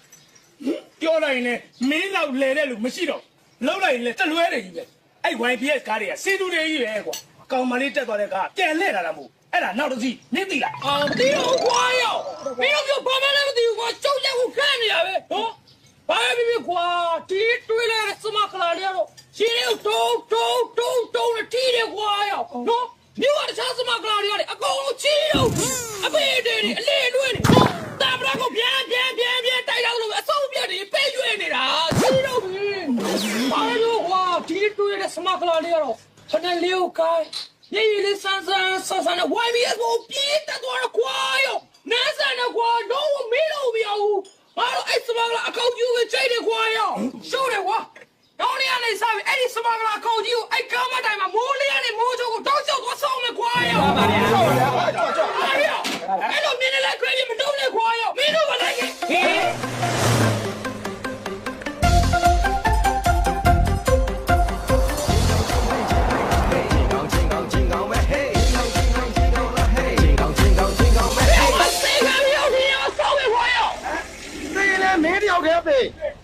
ပြောလိုက်ရင်လည်းမင်းလောက်လဲတဲ့လူမရှိတော့လုံးလိုက်ရင်လည်းတလွဲတယ်ကြီးပဲအဲ့ YPS ကားတွေကစီတူတွေကြီးပဲကွာကောင်မလေးတက်သွားတဲ့ကားပြန်လှည့်လာတာမဟုတ်အဲ့ဒါနောက်တစ်စီးမင်းသိလားအာမသိတော့ကွာရောမင်းတို့ဘာမှလည်းမသိဘူးကွာကြောက်ကြကိုခန့်နေရပဲဟောဘာပဲကွာတီးတွေးလဲစမကလာလေးတော့ရှင်းရုပ်တုံးနဲ့တီးတယ်ကွာရောနော်မြို့ကတခြားစမကလာလေးရတယ်အကုန်လုံးချီးတော့အဖေတွေအလေးလွဲ့နေတာဗရာကိုပြန်တိုက်လာလို့အဆုံးပြတ်တယ်ပေးယူ ကလာလေးကတော့ခနဲ့လေးကိုကိုင်းရေရေလေးဆန်းဆန်းနဲ့ YBS ကိုပြေးတက်သွားတော့ခွာရောနန်းဆန်နဲ့ခွာတော့မေးလို့မရဘူးငါတို့အဲ့စမကလာအကောင့်ကြီးကိုချိန်တယ်ခွာရောရှုပ်တယ်ကွာတော့နေရနေစားပြီအဲ့ဒီစမကလာအကောင့်ကြီးကိုအဲ့ကားမတိုင်မှာမိုးလေးကနေမိုးချိုးကိုတောက်ချောက်သွားဆောင်မယ်ခွာရောပါဗျာအဲ့လိုမြင်နေတဲ့ credit မတုံးနဲ့ခွာရောမင်းတို့ကလည်းဟေးမင်းတယောက်တည်းပဲ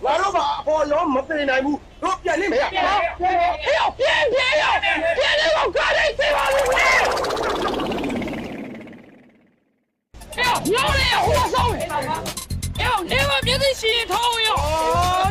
ငါတို့ကအပေါ်လုံးမပြေနိုင်ဘူးတို့ပြန်နေမယ်ဟဲ့ပြန်နေတော့ကားလေးသိပါလို့ဟဲ့ညောင်းလေဟိုဆောင်လေနေမမြည်ရှိရင်ထောင်းရော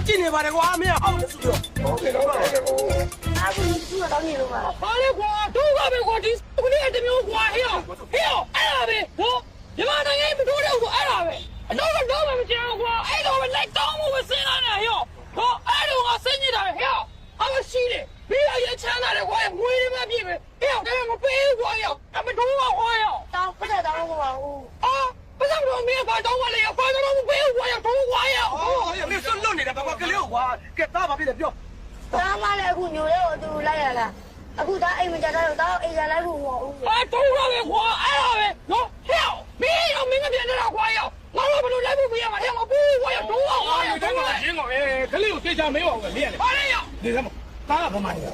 ကြည့်နေပါတယ်ကွာမင်းအောင်လို့ဆိုတော့ဟုတ်ကဲ့တော့အခုသူကတော့နေလို့ပါဘာလဲကွာတို့ကပဲကွာဒီခုလေးတမျိုးကွာဟဲ့အဲ့ဒါပဲဟိုဒီမှာနိုင်ငံမတိုးတော့ဘူးအဲ့ဒါပဲအတော့တော့မကြောက်ကွာအဲ့တော့လိုက်တောင်းမှုမစင်းလာနဲ့ရောဟောအဲ့တော့ကစင်းနေတာပဲဟဲ့အမရှိတယ်ပြီးရချမ်းသာတယ်ကွာငွေတွေမပြည့်ပဲဟဲ့တယ်မပေးဘူးကွာရောမတိုးတော့ကွာရောတောင်းပတ်တောင်းမပါဘူး အာဘာသာတော့မင်းဘာတောင်းမလဲဘာတော့မပေးဘူးကွာရောတိုးကွာရောဟောမင်းစွန့်လွတ်နေတာဘာကလေးကွာကဲသားပါပြည့်တယ်ပြောတားမလဲအခုညိုလေးကိုသူလိုက်ရလားအခုဒါအိမ်မကြတော့တောင်းအိမ်ရလိုက်ဖို့မဟုတ်ဘူးတိုးတော့ပဲကွာအဲ့ဒါပဲနော်ဟဲ့မင်းရောမင်းမပြန်တော့ကွာရောငါတို့ဘယ်လိုလိုက်ဖို့ပြရမှာလဲမပူးကွာရောတိုးအောင်ကွာရောတိုးအောင်ရင်းကောင်ကလေးကိုသိချမေးပါဦးလေလေဘာလဲရောဒီစမ်းသားကဘာမှမရ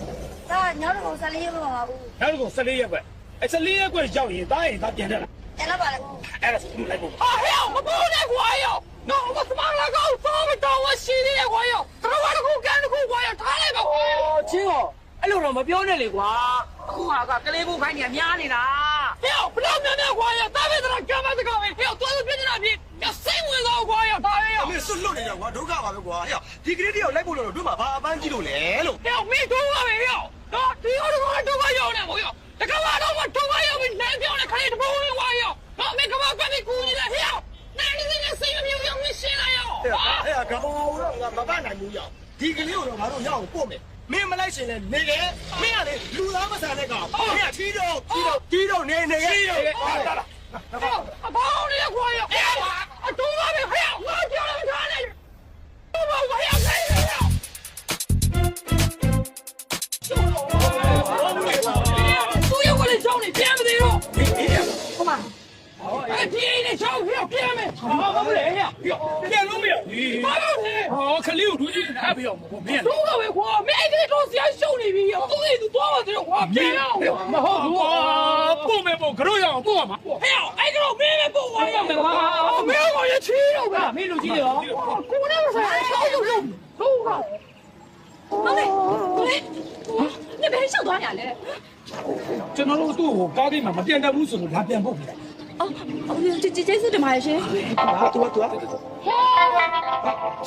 ဒါညောင်းတော့14ရက်မပါဘူးနောက်တော့14ရက်ပဲ14ရက်ကွရောက်ရင်သားရင်သားပြန်တက်လာပြန်လာပါလေအဲ့ဒါဆိုလိုက်ဖို့ဟာဟဲ့မပူးနဲ့ကွာရောနော်မစမလာကောသောမတော်ဝရှိနေကွာရောတော်တော်ကကန်တခုကွာရောထားလိုက်ပါကွာချင်းရောအဲ့လိုတော့မပြောနဲ့လေကွာအခုကကလေးကိုခိုင်းနေများနေတာဟဲ့ဘလောက်များကွာရောတာပဲတော့ကမ်းမစကားပဲဟဲ့တော်တော်ပြနေတာပြီစိတ်ဝင်စားကွာရောဒါပဲရောမင်းစွတ်လွတ်နေကြကွာဒုက္ခပါပဲကွာဟဲ့ဒီကလေးတယောက်လိုက်ဖို့လို့တို့မှာဘာအပန်းကြီးလို့လဲလို့ဟဲ့မင်းတို့ပါပဲရောနော်ဒီတော့ရောနေမို့ရောတကဘာတော့တော့ရောမင်းလမ်းပြောင်းနေခလေးတပုံးဝင်ကွာရောနော်မင်းကဘာကပြီးကူနေလဲဟဲ့နိုင်နေစိတ်မမျိုးရောမရှင်းလာရောဟဲ့ကဘာလို့မပနိုင်ဘူးရောဒီကလေးကိုတော့ငါတို့ရအောင်ပို့မယ်မင်းမလိုက်ရှင်လဲနေလေမင်းကလေလူသားမဆန်တဲ့ကောင်မင်းကထီးတော့နေအဘောင်းလေးကွာရောအတူပါပဲဟဲ့ငါပြောလို့ထားနေတော့ဘာဟဲ့ဟဲ့သူရောကလည်းကြောင်းနေပြန်မသေးတော့ဟိုမှာအဲ့ဒီအိမ်နဲ့ချောင်းပြောပြန်မယ်ဘာမလဲဟဲ့ပြန်လို့မရဘူးဘာလို့လဲဟောခလေးကိုဒူးကြည့်ထားပြီးအောင်မဟုတ်မင်းတို့ကပဲကွာမင်းအဲ့ဒီတော့ဆရာရှုံနေပြီသူ့အိမ်သူသွားပါသေးတော့ကွာပြန်အောင်မဟုတ်ဘူးပို့မယ်ပို့ကြောရအောင်ပို့ရမှာဟဲ့အဲ့ကတော့မင်းပဲပို့သွားရမယ်ကွာမင်းကရချီးတော့ဗျမင်းလူကြီးရောကိုနဲ့မဆိုင်ချောင်းရုပ်တို့ကမလေးနေဘယ်ရှောက်သွားရလဲကျွန်တော်တို့သူ့ကိုကားကိမှာမပြန်တတ်ဘူးဆိုလို့လာပြန်ပို့ပြီကျေးဇူးတင်ပါတယ်ရှင်ဟာတူ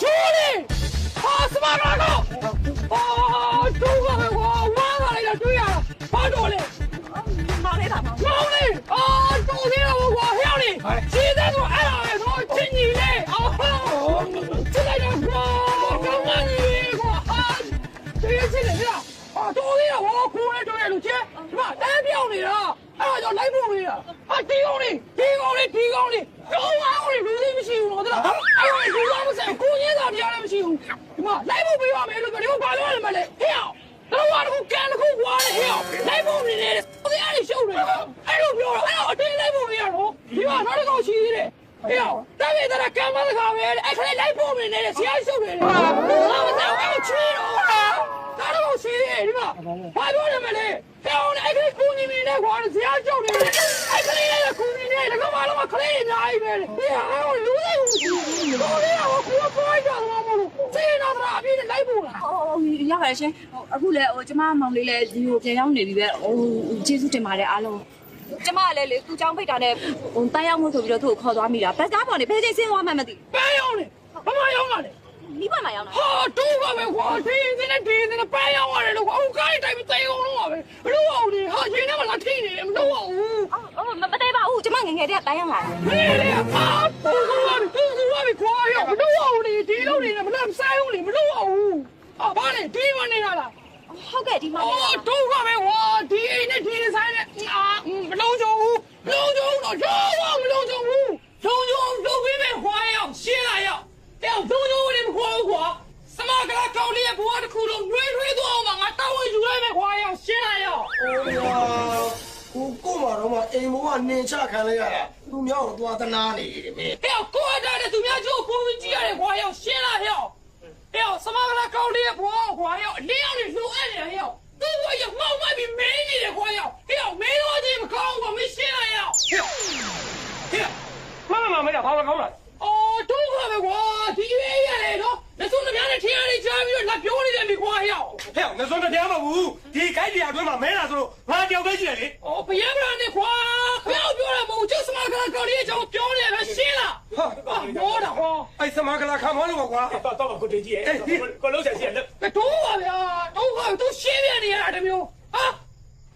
ချူလေးဟာစမလာတော့တူပါကွာဝါလာလိုက်တော့တွေ့ရတာဘာတော့လဲမောင်လေးပါမောင်လေးတူသေးတော့ကွာဟဲ့လေးခြေသားတော့အဲ့ဒါပဲတော့ချင်းကြီးလေးခြေလိုက်တော့ကွာကောင်းပါလေကွာခြေလေးတူသေးတော့ကိုယ်နဲ့တွေ့ရလို့ချဲဒီမှာတန်းပြောင်းနေတာအဲ့ဒါကြောင့်လိုက်ဖို့နေတာဒီကောင်းလေးတော့ဝါဦးလေးလူသေးမရှိဘူးတော့အဲ့ဒါလူသားမဆိုင်ကိုရင်းသာပြရလည်းမရှိဘူးဒီမှာလိုက်ဖို့ပေးပါမယ်လို့ပြောတယ်ဘာလို့လဲမလဲဟဲ့တော့ဝါတော့ကန်တခုဝါလေဟဲ့လိုက်ဖို့နေတယ်သူရည်ရှုပ်တယ်အဲ့လိုပြောတော့အဲ့တော့အတင်းလိုက်ဖို့ပေးရတော့ဒီမှာနောက်တစ်ခေါက်ရှိသေးတယ်ဟဲ့တပည့်တရကံမစကားပဲအဲ့ခလေးလိုက်ဖို့နေတယ်ဆရာရှုပ်တယ်ဘာမစားဘူးချီတော့ဒါတော့ရှိသေးတယ်ဒီမှာဘာပြောရမလဲတောင်းအဲ့ဒီကူညီနေကွာဆရာရှုပ်နေတယ်အဲ့ခလေးလည်းကူညီနေတယ်ကဘာလို့ခလေးအများကြီးပဲဟဲ့အဲ့လူတွေကိုလေးကကိုယ်ပေါ်ကြတော့မလို့စေနာတရာအပြည့်လိုက်ဖို့လားရပါတယ်ရှင်အခုလည်းကျမမောင်လေးလည်းဒီကိုပြန်ရောက်နေပြီပဲကျေးဇူးတင်ပါတယ်အားလုံးကျမလည်းလေသူ့เจ้าဖိတ်တာနဲ့တန်းရောက်မှုဆိုပြီးတော့သူ့ကိုခေါ်သွားမိတာဘတ်ကားပေါ်နေဘယ်ချိန်ဆင်းသွားမှမသိပန်းရောက်နေဘာမှရောက်လာလေမိဘမှရောက်လာဟာတူပါပဲကွာဒီနဲ့ပန်းရောက်ရတယ်လို့အခုကားတိုင်းမသိအောင်လို့ပါပဲဘလို့အောင်လေဟာရင်းနဲ့မလာထိနေတယ်မလို့အောင်မသေးပါဘူးကျမငငယ်တည်းကတန်းရောက်လာဟေးလေဟာတူပါပြီခွာရောက်မလို့အောင်လေဒီလိုနေမလားဆိုင်အောင်လေမလို့အောင်ဘာလဲဒီမနေတာလားဟ ဟုတ်ကဲ့ဒီမှာ ဒုက္ခပဲကွာဒီအိမ်နဲ့ဒီဆိုင်နဲ့မလုံးကြဘူးမလုံးကြဘူးတော့တော့မလုံးကြဘူးလုံးကြလုံးပြီးမဲ့ခွာရောက်ရှင်းလာရောက်တဲ့လုံးကြလည်းမခွာဘူးကွာစမကလာကောင်းလေးရဲ့ဘဝတစ်ခုလုံးနှွေးသွားအောင်ငါတောင်းဝင်ယူလိုက်မဲ့ခွာရောက်ရှင်းလာရောက် ကိုမတော်မအိမ်ဘောကနေချခံလိုက်ရတာသူများကိုသွားသနာနေတယ်မင်း ဟဲ့ကိုရတဲ့သူများကျိုးပုံကြည့်ရတယ်ခွာရောက်ရှင်းလာရောက်ဟဲ့စမကလာကောင်းလေးရဲ့ဘဝခွာရောက်အလင်းအောင်နေလှူအပ်နေရရောက်သူ့ဘဝရောက်မောက်မိုက်ပြီးမင်းနေတယ်ခွာရောက်ဟဲ့မင်းတို့ချင်းမကောင်းဘူးမရှင်းလာရောက်ဟဲ့မမမဘာကောင်းလားအော်ဒုက္ခပဲကွာဒီရေးရတယ်နော်လက်စုံတစ်ပြားနဲ့ထင်းရည်ကြားပြီးတော့လက်ပြောနေတယ်မိခွာရောက် ဟဲ့ငါစွန်းတရားမဟုတ်ဘူးဒီခိုက်တရားအတွင်းမှာမဲလာဆိုတော့ငါတယောက်ပဲရှိတယ်လေ အော်ဘယံဗရနဲ့ခွာပြောတာမဟုတ်ကျစမကလာကောင်းလေးအကြောင်းပြောနေတယ်ရှင်းလားဟာဘောတာဟော အဲ့စမကလာခံမလို့ကွာ တော့ကိုတေးကြီးရဲ့ကိုလုံးဆက်စီလက် တော့ပါဗျာတော့ကသူရှင်းပြနေရတာမျိုး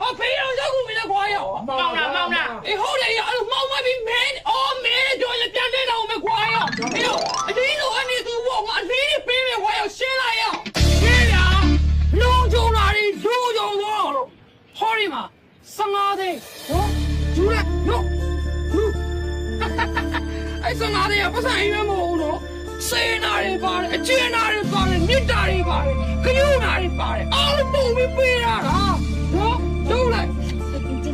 ဟာဖေးအောင်ရောက်ကုန်ပြီလေခွာရောက်မောင်နာအေးဟုတ်တယ်ရအဲ့လိုမောင်မပြီးမင်းအော်မင်းတို့ရပြန်တဲ့တော့မယ်ခွာရောက်အေးအဒီလိုအနေသူဘောကအလေးပေးမယ်ခွာရောက်ရှင်းလာရောက်ရှင်းရလုံးကြုံလာတယ်လူကြုံတော့ဟောဒီမှာ15သိန်းနော်ကျူးလိုက်နော်အဲ့15သိန်းကပတ်စံအိမ်မမဟုတ်တော့စေနာတွေပါတယ်အကျဉ်းနာတွေပါတယ်မြစ်တာတွေပါတယ်ခရုနာတွေပါတယ်အားလုံးပုံပြီးပေးရတာနော်တို့လိုက်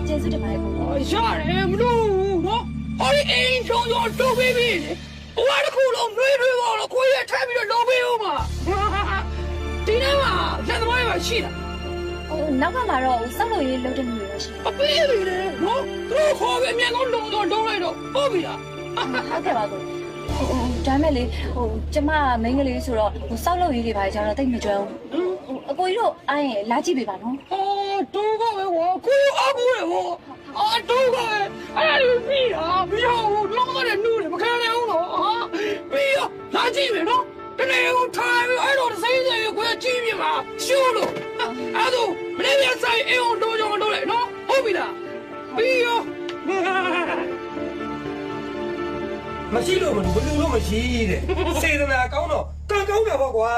ကျေးဇူးတင်ပါတယ်ကို ရတယ်မလို့နော်ဟောဒီအိမ်ချုံရောတို့ပေးပြီဘဝတစ်ခုလုံးနှွေးပါလို့ကိုရထပ်ပြီးတော့လုပ်ပေးဦးမှာဒီနေ့မှာလက်သမားရရှိတာ နောက်ကမှာတော့စောက်လို့ရေးလုပ်တဲ့မျိုးရရှိ အပေးပြီလေနော်သူတို့ခေါ်ပြီးအမြန်ဆုံးလုံးလိုက်တော့ဟုတ်ပြီလား ဟုတ်ကဲ့ပါကိုဒါမဲ့လေကျမမိန်းကလေးဆိုတော့စောက်လို့ရေးတွေပါကြတော့တိတ်မကြွဘူးအကိုကြီးတို့အားရင်လာကြည့်ပေးပါနော် အော်တူကပဲဟောကိုအကူလေဟောအော်တူကပဲအဲ့ဒါပြီးတာပြီးတော့လုံးမနဲ့နူးတယ်မခံနိုင်ဘူးနော်ဟာပြီးတော့လာကြည့်မယ်နော်တနေ့ကိုထိုင်ပြီးအဲ့တော့စိမ့်စိမ့်ကိုကြည့်ပြမှာရှုလို့အဲ့ဒါမနေ့ကဆိုင်အိမ်အောင်တော့ကြောင်းတော့လေနော်ဟုတ်ပြီလားပြီးရော မရှိလို့ဘယ်လိုလို့မရှိတဲ့စေတနာကောင်းတော့ကံကောင်းတာပေါ့ကွာ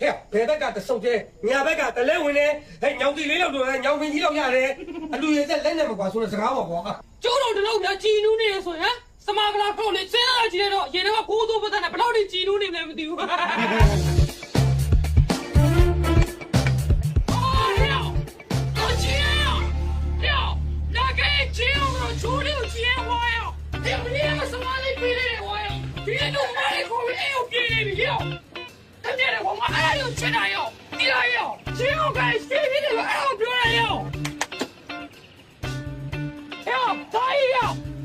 ဟဲ့ဘယ်ဘက်ကတဆုပ်သေးညာဘက်ကတလဲဝင်နေဟဲ့ညောင်တီလေးလောက်တော့ညောင်ပင်ကြီးလောက်ရတယ်အလူရည်သက်လက်နဲ့မကွာဆိုတဲ့စကားပေါ့ကွာ ကျိုးတော့တလုံးများကြည်နူးနေရဆိုရင်စမကလာကောလေစင်းလာကြည့်တော့ရေတော့ကိုးသိုးပတ်တဲ့ဘယ်တော့ဒီကြည်နူးနေလဲမသိဘူး别动哪里口没有别的没有，他娘的我们还有钱哪有，你哪有？只有该谁别的还有别人有，有他也有，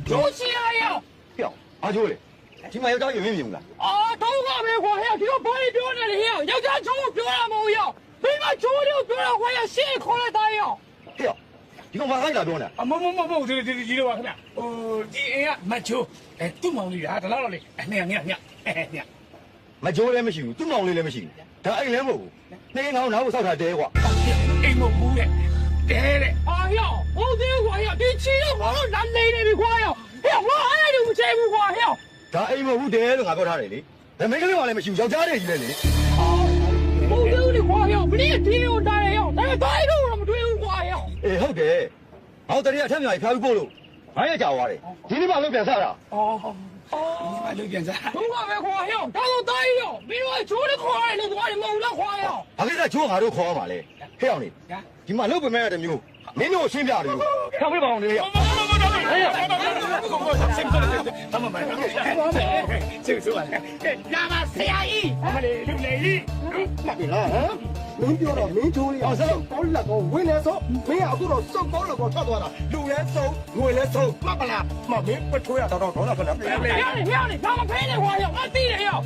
主席也有。票阿舅嘞，今晚要找有没有啦？啊，都我没花呀，这个白表那里有，要加猪表那没有，没把猪肉表那花呀，谁可来打有？票，你讲我还咋表呢？မဒီလိုပါခင်ဗျဒီအိမ်ကမချိုးသူ့မောင်လေးဒါတော့လေညမကြိုးလည်းမရှိဘူးသူ့မောင်လေးလည်းမရှိဘူးဒါအိမ်လည်းမဟုတ်ဘူးနေငောင်းနောက်ကိုစောက်ထားတဲကွာ အိမ်မဟုတ်တဲ့တဲတဲ့ 哎呀，我这个花呀，你吃了我都难累的你花呀，哎呀，我还有这不花呀。 ဒါအိမ်မဟုတ်တဲလို့ငါပြောထားတယ်လေဒါမိန်းကလေးကလည်းမရှိဘူးယောက်ျားတည်းကြီးလည်းလေ 我这个花呀，不是听我打呀，但是打一个我们对我花呀。 အေးဟုတ်တယ်ဟောတရီအထက်မြောင်ကြီးဖျားပြီးပို့လို့ငါရကြာသွားတယ်ဒီနေ့မှလုပ်ပြန်စားတာ မလုပ်ပြန်စား 都我没花呀，他都打呀，比如说的花呀，都花的没那花呀。 ဘာကိစ္စချိုးငါတို့ခေါ်ရမှာလဲဟဲ့အောင်လေဒီမှာလုပ်ပမဲ့တဲ့မျိုးမင်းတို့ရှင်းပြတယ်လို့ဖျားပြီးပါအောင်လေဟဲ့ 那么谁阿姨？ မလေးလူလေကြီး မှတ်ပြီလားဟမ်မင်းပြောတော့မင်းချိုးလေးအောင်ဆက်ကောလက်ကောဝင်းလဲဆိုမင်းအခုတော့စုပ်ကောလက်ကောထွက်သွားတာလူလဲစုပ်ငွေလဲစုပ်မှတ်ပါလားမမင်းပထွေးရတော့ဒေါ်လာခဏပြန်လေ 你，他们赔的花呀，我地的呀，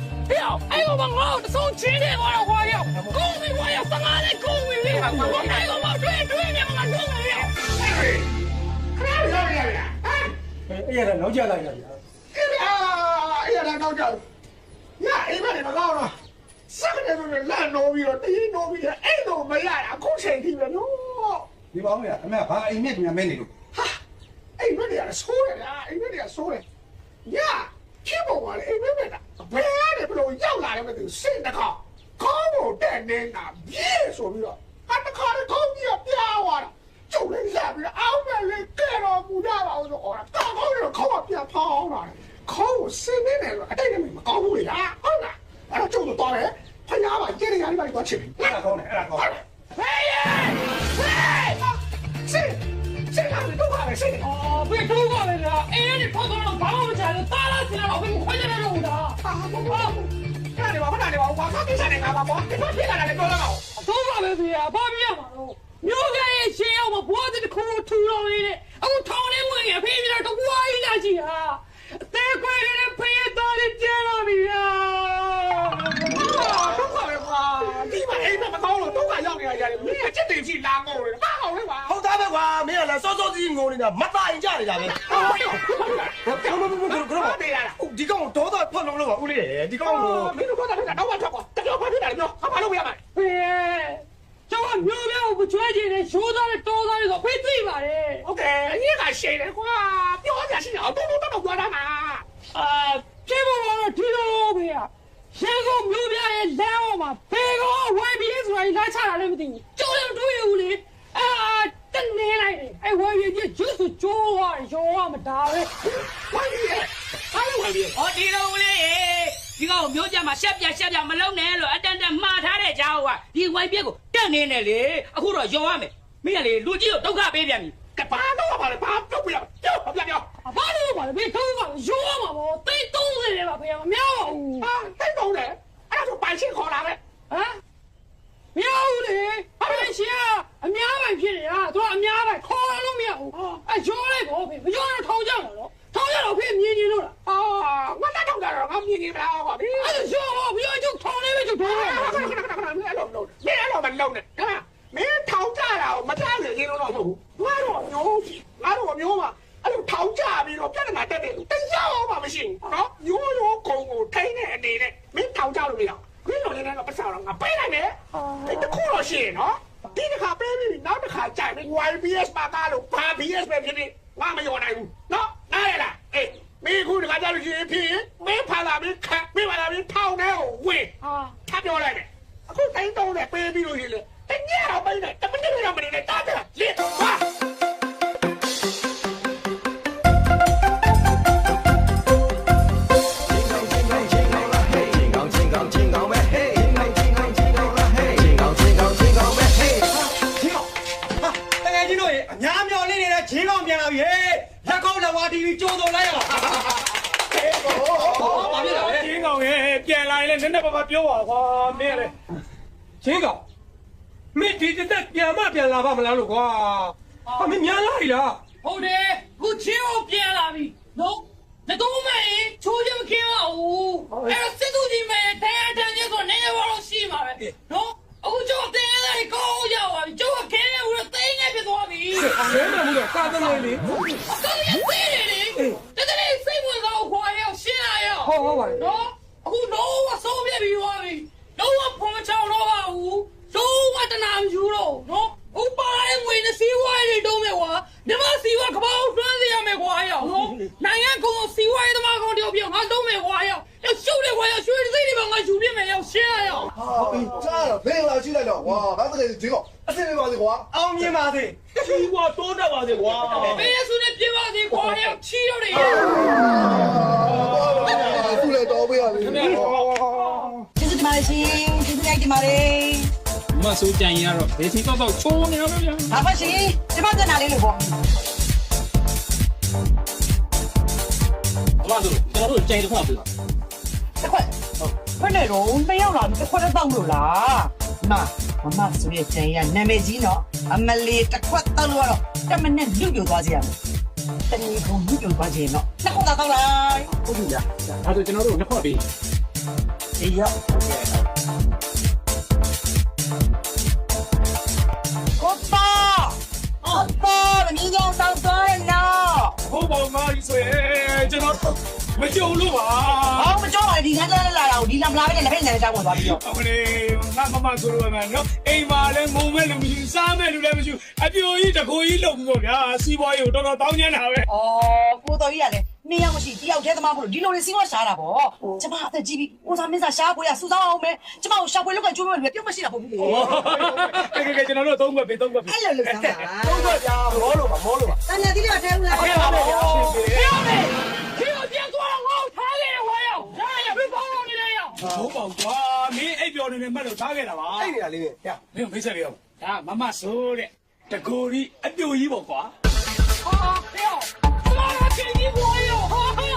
哎呦，我送钱的我的花呀，公民花呀，上哪里公民的？我那个我对你们公民的。 အဲ့ရတော့ကြောက်လိုက်ရဗျာအဲ့ရတော့ကြောက်ညအိမ်မနေမကောင်းတော့စက်ကနေတော့လန့်နိုးပြီးတော့တင်းနိုးပြီးတော့အဲ့တော့မရတာအခုချိန်ထိပဲနော်ဒီပေါင်းရအမေဘာအိမ်နဲ့ပြန်မဲနေလို့ဟာအိမ်မနေရဆိုးရလားအိမ်မနေရဆိုးတယ်ညဖြစ်ပေါ်ပါလေအိမ်မနေတာဘယ်ကနေဘလို့ရောက်လာတယ်မသိဘူးစိတ်တကောင်းခေါင်းကိုတက်နေတာပြေးဆိုပြီးတော့ဟာတခါတ ကျုပ်လေးလာပြီးအောင်းမဲ့လေးကဲတော့ပူရပါအောင်ဆိုတော့ကောင်းကောင်းတော့ခေါင်းကပြန်ဖောင်းလာတယ်ခေါင်းကိုဆင်းနေတယ်ဆိုအတိတ်ကမကောင်းဘူးလေဟာဟုတ်လားအဲ့တော့ကျုပ်တို့တော့တယ်ဖယားပါကြည့်နေရတယ်ပါတော့ချစ်တယ်အဲ့ဒါကောင်းတယ်အဲ့ဒါကောင်းတယ်ဟေးဆင်းလာတော့ပါလေဆင်း 哦，别偷过来了！哎呀，你跑多了，把我们家的打了起来了，被我快点来弄的。啊，哪里吧，哪里吧，我刚给啥的干嘛？我给他别干了，你搞了搞。偷过来别啊，把别嘛喽！牛肝也先要我脖子的裤吐了的，我掏的我也配边都歪下去啊！再快点的赔到你家了别啊！都过来吧，你们哎，那么高了，都敢要你啊！你也真得去拉我了，拉好了吧？好大的话，没有了，稍稍子我的呢，没打人家的家的。哎呦，不对了，你讲我多大碰龙了吧？屋里，你讲我。没有多大，老板说过，这个快点来了，他马上不要买。别，这我牛肝我不赚钱的，手上的刀上的都赔罪吧的。 OK， 你看谁的话，表姐是要都过来嘛？啊，这不往这提到别啊！先给我牛肝也来我嘛，别给我外边出来来查来不定，就这队伍里啊，等你来的，哎，外边你就是叫我们打的，外边，哪里外边？我提到嘞。 ဒီကောင်မျိုးကြမှာရှက်ပြမလုံးနဲ့လို့အတန်တန်မှားထားတဲ့ကြောက်ကဒီဝိုင်းပြက်ကိုတက်နေတယ်လေအခုတော့ရောရမယ်မင်းကလေလူကြီးကိုဒုက္ခပေးပြန်ပြီ ကဘာတော့ပါလဲဘာတော့ပြရပြောပြပြော ဘာလို့ပါလဲမင်းဒုက္ခရောရမှာပေါ့တိတ်30လေပါဖေမမြောက်ဘူး ဟာတိတ်တော့တယ်အဲ့ဒါဆိုပိုင်ရှင်းခေါ်လာပဲ ဟမ်မြောက်လေအမေရှင်ကအများပိုင်ဖြစ်နေတာသူကအများပိုင်ခေါ်လို့မရဘူးအဲရောလိုက်ပေါ့ဖေမရောတော့ထောင်ကြတော့ထောင်ကြတော့ဖေမြင်လို့လား အာငါတော့တော့ငါမြင်နေမလားကွာဗျ အဲ့ဒါရောဘယ်ကျုပ်ထောင်နေပဲကျုပ်ထောင်နေ အဲ့လိုမလုံးနဲ့ခဏမင်းထောင်ကြတာကိုမကြားနေရင်တော့မဟုတ်ဘူးငါတော့မျိုးမှာအဲ့လိုထောင်ကြပြီးတော့ပြဿနာတက်တယ်တရားမှမရှိဘူးနော်ရိုးကုံကိုထိန်းတဲ့အနေနဲ့မင်းထောင်ကြလို့မရဘူး မင်းတို့လည်းတော့ပတ်စားတော့ငါပေးလိုက်မယ်အဲ့တခုတော့ရှိရင်နော်ဒီတစ်ခါပေးပြီးနောက်တစ်ခါကြိုက်ပြီး YBS ပါကားလို့ဘာ BS ပဲဖြစ်ဖြစ်ငါမယောနိုင်ဘူးနော်နားရလားအေးမင်းခုတခါကြလို့ရှိရင်ဖြစ်မင်းဖာလာမင်းခက်မင်းဖာလာမင်းထောင်ထဲကိုဝင်ထပ်ပြောလိုက်မယ်အခုတိုင်းတော့လည်းပေးပြီးလို့ရှိရင်တညတော့ပေးတယ်တမနစ်တော့မနေနဲ့တားတယ်လေဟာလက်ကောက်လက်ဝါတီဗီကျိုးတော်လိုက်ရလားဘာဖြစ်လဲချင်းကောင်ရဲ့ပြန်လာရင်လည်းနည်းနည်းပါးပါးပြောပါကွာမင်းလေချင်းကောင်မင်းဒီတက်ပြန်လာပါမလားလို့ကွာဟာမင်းများလာပြီလား ဟုတ်တယ်ခုချင်းကိုပြန်လာပြီနော်တော့မင်းချိုးချင်မခင်ပါဘူးအဲ့တော့စစ်သူကြီးမဲတရားတန်းကြီးဆိုနေရတော့ရှိမှာပဲနော်အခုကျုပ်တင်းရတယ်ကောင်းရောက်ပါပြီကျုပ်ကခဲနေဦးတော့တင်းနေဖြစ်သွားပြီ ဆဲနေမှုတော့ကားတယ်လေ အတော်ရသေးတယ်လေတကယ်စိတ်ဝင်စားခွာရောက်ရှင်းရရောက် ဟုတ်ပါပြီ နော်အခုလုံးဝဆုံးပြပြီးသွားပြီလုံးဝဖွင့်မချောင်းတော့ပါဘူးလုံးဝတနာမယူတော့နော်ဥပါရဲ့ငွေနဲ့စီးဝါးတွေတုံးမယ်ကွာဒီမှာစီးဝါးကပောင်းသွန်းစီရမယ်ကွာရောက်နော်နိုင်ငံကုန်စီးဝါးရေးသမားကောင်တယောက်ပြောငါတုံးမယ်ကွာရောက်ရှုပ်တယ်ကွာရောက်ရွှေစိတ်တွေပါငါယူပြမယ်ရောက်ရှင်းရရောက် ဟာကြားတော့ဘယ်လာကြည့်လိုက်တော့ဝါငါတကယ်ဒီကောအစ်စ်ပါစေကွာ အောင်မြင်ပါစေဒီကွာတိုးတက်ပါစေကွာ ဘယ်ဆုနဲ့ပြေပါစေကွာရောက်ချီတော့တယ် ခုလည်းတော့ပေးရပြီ ကျေးဇူးတင်ပါတယ်ရှင်ကျေးဇူးတင်ပါတယ် မဆိုးကြရင်ကတော့ဘယ်စီတော့ချိုးနေရပါဗျာ ဘာပါရှင်ကျမတက်တာလေးလို့ပေါ့ အမတို့ကျွန်တော်တို့ကြိုင်တစ်ခွက်ပြီ တစ်ခွက်ဘယ်နဲ့တော့နှစ်ယောက်လာတစ်ခွက်တော့တောက်လို့လားမဆိုရဲ့ကျန်ရနာမည်ကြီးနော်အမလီတစ်ခွက်တောက်လို့ကတော့တမနဲ့လူ့ပြသွားစီရမယ်တနည်းကုန်လူ့ပြသွားစီရင်တော့တစ်ခွက်တောက်လိုက် ဟုတ်ပြီဗျာဒါဆိုကျွန်တော်တို့နှစ်ခွက်ပြီ ဒီရောက်ကိုပါမင်းကြောင့်တောက်သွားရနော် ဟုတ်ပါမကြီးဆိုရင်ကျွန်တော်မကြုံလို့ပါ ဟောမကြောက်ပါဒီငါကြားလာတာကိုဒီလမ်းမလာပဲနဲ့လက်ဖက်နဲ့ကြောက်ဝင်သွားပြီးတော့ အမလေးငါမဆိုလို့မယ်နော်အိမ်မှာလည်းငုံမဲ့လူမရှိစားမဲ့လူလည်းမရှိအပြိုကြီးတကိုကြီးလုံပြီးတော့ဗျာစီးပွားရေးကိုတော်တော်တောင်းကျမ်းတာပဲ ဩကိုတော်ကြီးကလည်း နေရမရှိတယောက်တည်းသမားဖို့ဒီလိုလေးစီးပွားရှားတာပေါ့ကျမအသက်ကြီးပြီကိုစားမင်းစားရှားဖို့ရစူးစမ်းအောင်မယ်ကျမကိုရှာဖွေလောက်ကကျိုးမဲ့လူပြုတ်မရှိတာပေါ့ဘူးလေ ကဲကျွန်တော်တို့သုံးခွက်ပေးသုံးခွက်ပေး အဲ့လိုလုပ်စမ်းပါ တော့တော့ဗျာမောလို့ပါ တန်ရသေးလေးထဲဦးလား ဟဲ့ပါဗျာ ဒီကိုပြန်သွားငေါ့ထားခဲ့ဝါရောက်ဒါရပြပေါင်းလို့နေရရောက် ဟုတ်ပါကွာမင်းအိပ်ပျော်နေနေမှတ်လို့ထားခဲ့တာပါ အဲ့ဒီကလေးနဲ့ဗျာ မင်းမိတ်ဆက်ပြောဒါမမဆိုးတဲ့တကူရီအပြိုကြီးပေါ့ကွာ ဟာဟဲ့လာလာချင်းကြီးဝါရောက်ဟာဟဲ့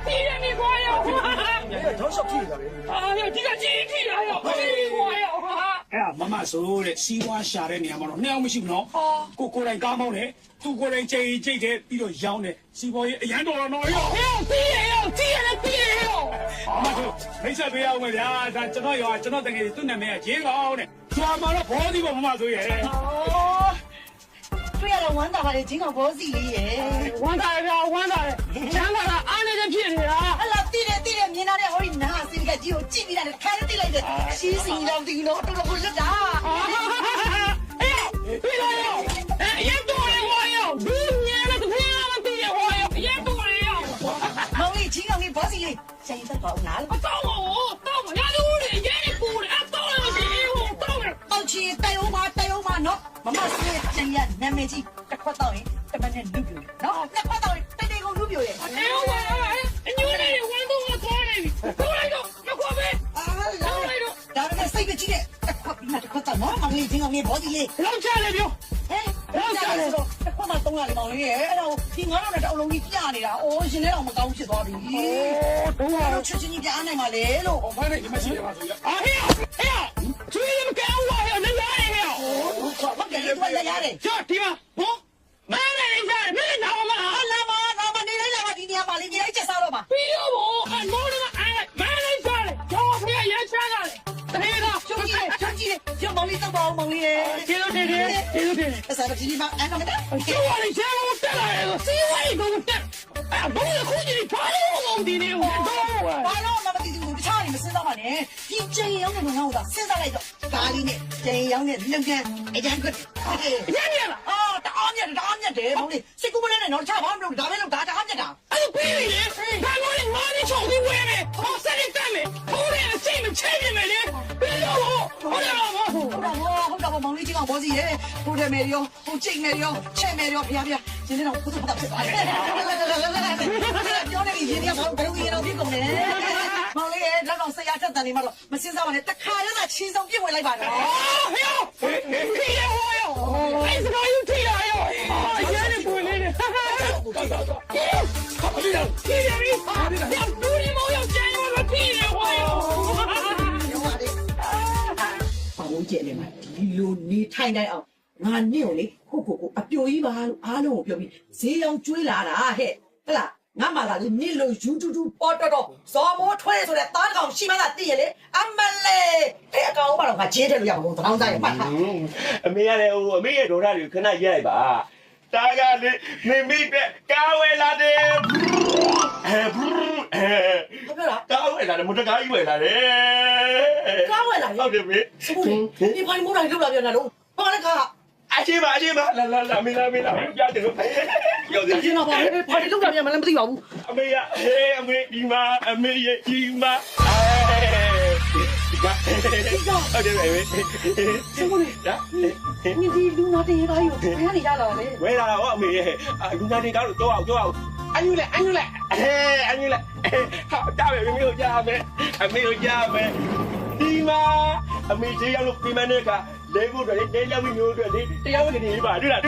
တီးရနေဝါရောက် တော့ရှော့ကြည့်နေတာလေ အာဒီကကြီးထီလာရောက်ကြီးဝါရောက်ဟာ အဲ့ဒါမမဆိုးတဲ့စီးပွားရှာတဲ့နေရာမှာတော့နှစ်ယောက်မရှိဘူးနော်ကိုယ်တိုင်ကားမောင်းတယ်သူကိုယ်တိုင်ချိန်ချိန်တယ်ပြီးတော့ရောင်းတယ်စီးပွားရေးအရန်တော်တော့ရော ဟဲ့တီးရရောက်တီးရတီးရရောက် မတို့မိတ်ဆက်ပေးအောင်မဗျာဒါကျွန်တော်ရောကျွန်တော်တကယ်သူ့နာမည်ကဂျင်းကောင်းတဲ့ကျွာမှာတော့ဘောဒီပေါ့မမဆိုးရဲ့ တွေ့ရတော့ဝမ်းသာပါလေဂျင်းကောင်ဘောစီလေးရဲ့ ဝမ်းသာရဝမ်းသာရချမ်းသာတာအားနေတဲ့ဖြစ်နေတာ အဲ့လာတိတယ်မြင်လာတဲ့ဟိုဒီနာစင်ကကြီးကိုကြည့်ပြီးတယ်ခါရတိလိုက်တယ်ရှင်းစီတော့ဒီလိုတော်တော်ကိုလက်တာ ပြီးတော့ရတော့ဝါရောက်ဒီညနေတည်းကမတည်ရဝါရောက်ရတော့ရောက် မောင်ကြီးချင်းကောင်ကြီးဘောစီလေးချိန်သက်ပါဦးလား အတော့တော့ရလို့ရရနေပူတယ်အတော့လည်းမရှိဘူးတော့ အောက်ချီတိုင်အောင်ပါနော်မမဆွေးချင်းရနာမည်ကြီးတစ်ခွက်တော့ရင်တမနဲ့လူပြိုနော်တစ်ခွက်တော့ရင်တိတ်ကုန်လူပြိုရဲ့ အေးဝါအညိုနေဝမ်းတော့သွားနေပြီတော့လိုက်တော့မကွာပဲ ဒါပေမဲ့စိတ်မကြည့်တဲ့တစ်ခွက်ပြီးမှတစ်ခွက်တော့နော်မောင်ကြီးချင်းကောင်ကြီးဘောစီလေး လောက်ချလေပြော ဟဲ့လောက်ကြတယ်ဆိုတော့တစ်ခွက်မှ300လေးမောင်ကြီးရဲ့အဲ့တော့ဒီ9000နဲ့တအုံလုံးကြီးပြနေတာအိုးရှင်လည်းတော့မကောင်းဖြစ်သွားပြီတော့ချွတ်ချင်းကြီးပြအားနိုင်ပါလေလို့ ဘာလဲဒီမရှိရပါဆိုရ 啊嘿，注意你们干我呀，能来没有？ ဘာကလေးတွေ့ရရတယ် 这地方，我买来一下，没人拿我们 ဟာ 啊。 လာမနေလိုက်လာဒီနေရာမှာလေးကြီးလိုက်ချက်စားတော့ပါ 比如我，俺毛那个哎，买来一下嘞，叫我不要盐酸了嘞。对的， ကျုပ်ကြီးကျုပ်မောင်လေးတော့ပါအောင်မောင်လေးရဲ့ 接着听听，接着听。 အစားဒီမှာအဲ့တော့မတ 就我的钱我带来了，C位都带。哎呀，我的空气里全都我的呢，我都 ဘာလို့မသိဘူးတခြားနေမစဉ်းစားပါနဲ့ဒီကျင်းရောင်းတဲ့ငါ့ကိုသာစဉ်းစားလိုက်တော့ဒါလေးနဲ့ကျင်းရောင်းတဲ့လုပ်ငန်းအကြမ်းကွက် 见见了。 အော်တအားမြတ်တယ်မောင်လေးစိတ်ကူးမလဲနဲ့တော့တခြားဘာမှမလုပ်ဒါပဲလုပ်ဒါတအားမြတ်တာ 哎，逼你！看我的妈的兄弟妹妹，好生的干没？后来进门前面没的，别叫我，我的老婆。 ဟုတ်တော့မောင်လေးချင်းကဘောစီရဲ့ဟိုတယ်မယ်ရောဟိုချိန်မယ်ရောချက်မယ်ရောဖျားဖျားရှင်နေတော့ဘုသူ့ဘုသားဖြစ်သွားတယ်ပြောနေပြီရင်ကဘာလို့ဘယ်လိုရင်တော့ပြကုန်လဲမောင်လေးရဲ့လောက်တော့ဆရာတက်တန်နေမှာတော့မစင်းစားပါနဲ့တခါတည်းကချင်းဆောင်ပြစ်ဝင်လိုက်ပါတော့ 哎呦，踢了我哟！哎，这个又踢了哟！啊，眼里不灵的，哈哈！踢了你！要赌你猫要捡我个踢了我哟！ ဘာလို့ကျဲနေမှာဒီလိုနေထိုင်တိုင်းအောင်ငါနင့်ကိုလေဟုတ်အပြိုကြီးပါလို့အားလုံးကိုပြောပြီးဈေးရောင်ကျွေးလာတာဟဲ့ဟလားငါမှလာလို့နင့်လိုယူတူတူပေါ်တော့ဇော်မိုးထွဲဆိုတဲ့တားကောင်ရှိမှသာတည်ရလေအမလေးအဲ့အကောင်ဘာလို့ငါဂျင်းတယ်လို့ရမှာမဟုတ်တောင်းစားရပတ်တာ အမေရတယ်ဟိုအမေရဲ့ဒေါ်လာတွေခဏရက်လိုက်ပါတာကလေမိမိတဲ့ကာဝဲလာတယ်ဟုတ်ကဲ့လား ကာဝဲလာတယ်မတကားကြီးဝဲလာတယ် ကားဝဲလာဟုတ်တယ်မေ ဒီဖိုင်မိုးတိုင်းလောက်လာပြန်လာလို့ဘာလဲကအ ရှိမလာမင်းရတယ်လို့ရောက်တယ် ကျင်းတော့ဘာလဲဖိုင်လောက်လာပြန်မလဲမသိပါဘူး အမေရဟေးအမေဒီမှာအမေရဲ့ဒီမှာဒီကဟုတ်တယ်မေ စမိုးလေးဒါဒီလူနာတေးပါယူဘယ်ကနေရလာလဲ ဝဲလာတော့အမေရဲ့လူနာတင်ကားလို့တော့အောင်အန်ယူလက်ဟာတားပဲမေကိုကြားမယ်အမေကိုကြားမယ်ဒီမှာအမေသေးရောက်လို့ပြမနဲ့ကလေကိုတွေတဲရောက်ပြီးမျိုးတွေလေတရားဝင်နေပါတွေ့လား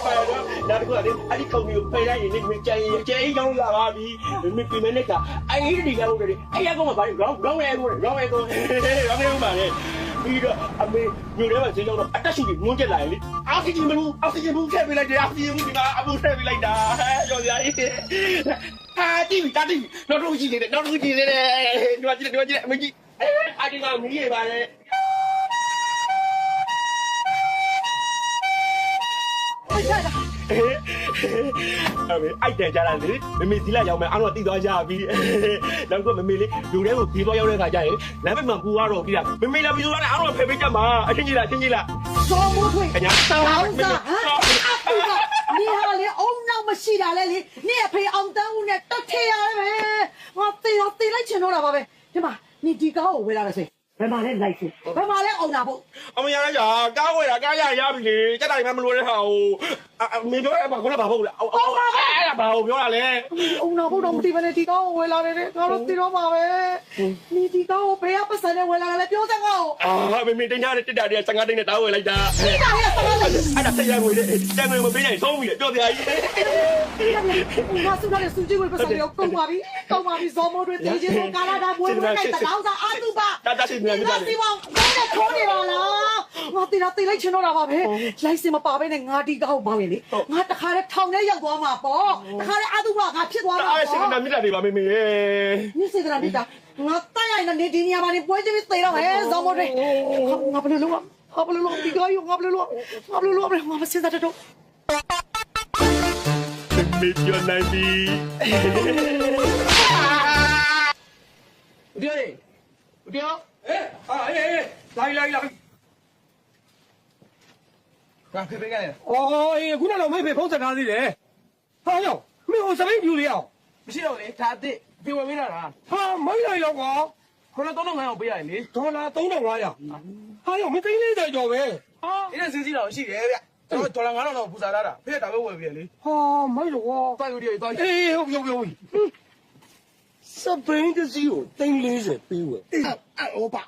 ပါတော့နောက်တစ်ခုကလေအဲ့ဒီခုံမျိုးဖိလိုက်ရင်နေကြိုင်ကျဲကြောင်းလာပါပြီမေပြမနဲ့ကအဲ့ဒီရောက်တွေအဲ့ရကောင်မပါဘူးရောင်းရဲကိုပါလေပြီးတော့အမေမျိုးထဲမှာဈေးရောက်တော့အတက်ရှိပြီးငုံးကျက်လာရင်လေအောက်ဆီဂျင်ဘူးထည့်ပေးလိုက်တယ်အောက်ဆီဂျင်ဘူးဒီမှာအပူထည့်ပေးလိုက်တာရောစရာကြီးဟာတီးနောက်တစ်ခုကြည့်နေတယ်ဒီမှာကြည့်အမေကြီးအဒီမှာမီးရပါလေအမေအိုက်တယ်ကြလားလေမမေဒီလာရောက်မယ်အားလုံးတိသွားကြပြီနောက်ကမမေလေးလူထဲကိုဒီသွားရောက်တဲ့ခါကျရင်လမ်းဘက်မှာပူသွားတော့ပြီးတာမမေလာပြီးသွားတယ်အားလုံးဖယ်ပေးကြမှာအချင်းကြီးလား ဇော်မိုးထွေး ခင်ဗျာ တောင်းစားဟာအပူကနေဟာလေအုံနောက် မရှိတာလေလေနင့်အဖေအောင်တန်းဦးနဲ့တက်ထေရတယ်ပဲငါတေလိုက်ချင်တော့တာပါပဲဒီမှာနေဒီကားကိုဝယ်လာတယ်ဆိုဘယ်မှာလဲလိုက်ဆိုဘယ်မှာလဲအောင်တာဖို့ အမရရကားဝယ်တာကားရပြီလေစက်တိုင်မှမလို့တဲ့ဟာကိုမင်းပြောရမှာခုနကဘာဖို့လဲအဲ့ဒါဘာကိုပြောတာလဲ အောင်တာဖို့တော့မသိဘဲနဲ့ဒီကားကိုဝယ်လာတယ်ငါတို့သိတော့မှာပဲနေဒီကားကိုဘယ်ကပတ်စံနဲ့ဝယ်လာတာလဲပြောစမ်းငါ့ကို မင်းတင်ထားတဲ့တက်တာတွေက55တိတ်နဲ့တားဝယ်လိုက်တာ ဒီကားရဲ့ဆက်လိုက် အဲ့ဒါဆက်ရငွေနဲ့တန်ငွေမပေးနိုင်ဆုံးပြီလေပြောပြကြီး ငါစုထားတဲ့စုကြီးကိုပတ်စံတွေကိုကုန်ပါပြီဇော်မိုးတွေတေးချင်းကိုကာလာတာဘွေးနဲ့တကောင်းစားအာတူပါ တာရှိနေပြီ ငါစီမောင်ခေါင်းနဲ့ခေါ်နေပါလားငါတေလိုက်ချင်တော့တာပါပဲလိုက်စင်မပါဘဲနဲ့ငါဒီကောက်ပေါင်းရင်လေငါတခါတည်းထောင်ထဲရောက်သွားမှာပေါ့တခါတည်းအာသူဘငါဖြစ်သွားမှာပေါ့ အဲ့စိတ်ကမြစ်တာတွေပါမေမေရေ မြစ်စေကနာမြစ်တာငါတိုက်ရိုက်နေဒီနေရာမှာနေပွဲချင်းပြီးသေတော့ဟဲ့ဇော်မိုးတွေငါဘယ်လိုလုပ်ဒီကောက်ရောငါဘယ်လိုလုပ်ငါမစင်တတ်တော့ မေပြောနိုင်ပြီ ပြောရေပြော လိုက် ကဖေဖေကလည်း အော်အေးခုနကတော့မေဖေဖုန်းဆက်ထားသေးတယ်ဟာရောက်မင်းဟိုစပိတ်ပြူလေးအောင် မရှိတော့လေဒါအစ်ဖေဝယ်ပေးတာလား ဟာမိုင်းလိုက်တော့ကွာ ခေါင်းတော့900ပေးရတယ်လေ ဒေါ်လာ3500ဟာရောက်မသိလေးတယ်ကြော်ပဲ ဟာအဲ့ဒါစင်းစီတော့ရှိတယ်ဗျကျွန်တော်ဒေါ်လာ9000တော့ပူစားလာတာဖေဒါပဲဝယ်ပေးရလေ ဟာမိုင်းတော့ကွာ တိုက်လို့ရတယ်တိုက် အေးဟုတ်စပိန်တစီကို340ပေးဝယ်ဟုတ်ပါ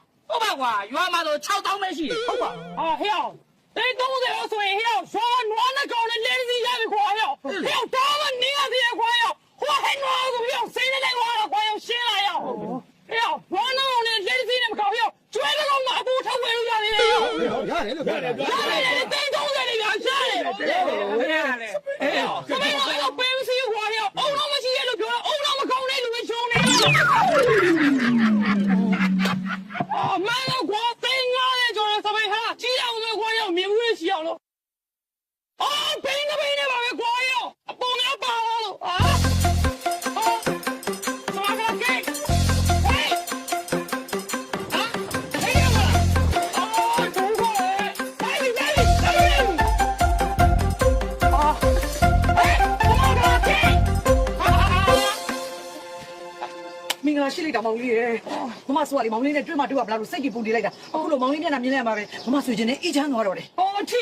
ကွာရွာမှာတော့6000ပဲရှိတယ်ဟုတ်ပါဟာဟဲ့အောင်တိတ်30ရောဆိုရင်ဟဲ့အောင်ရွာနွားနဲ့ကောင်နဲ့လေးစီရပြီခွာဟဲ့အောင်တော့မနေရသေးခွာဟဲ့ဟိုဟဲ့နွားကိုပြောစိနေလိုက်ခွာတော့ခွာရှင်းလာရအောင်ဟဲ့အောင်နွားနဲ့ကောင်နဲ့လေးစီနဲ့မကောင်ဟဲ့ကျွဲကောင်မှာအပူထုတ်ဝယ်လို့ရတယ်ဟဲ့ရတယ်လို့ပြောတယ်တိတ်30လေးပြန်ရှားတယ်ဟဲ့စပိန်ကတော့ပေးစီခွာဟဲ့အုံတော့မရှိရလို့ပြောတော့အုံတော့မကောင်နဲ့လူပဲရှုံးနေ哦，买了瓜，等俺来叫人上班哈，几两我们瓜要免费吃了。哦，赔的把我瓜要，帮俺包了啊！啊，什么个给？哎，啊，赔了吗？哦，中国嘞，来比。啊，哎，什么个给？မင်္ဂလာရှိလိုက်တာမောင်လေးရေမမဆိုကလေမောင်လေးနဲ့တွေ့မှတွေ့ပါလားလို့စိတ်ကြီးပူနေလိုက်တာအခုလိုမောင်လေးမျက်နှာမြင်လိုက်မှာပဲမမဆိုချင်နေအေးချမ်းသွားတော့တယ် 哦，踢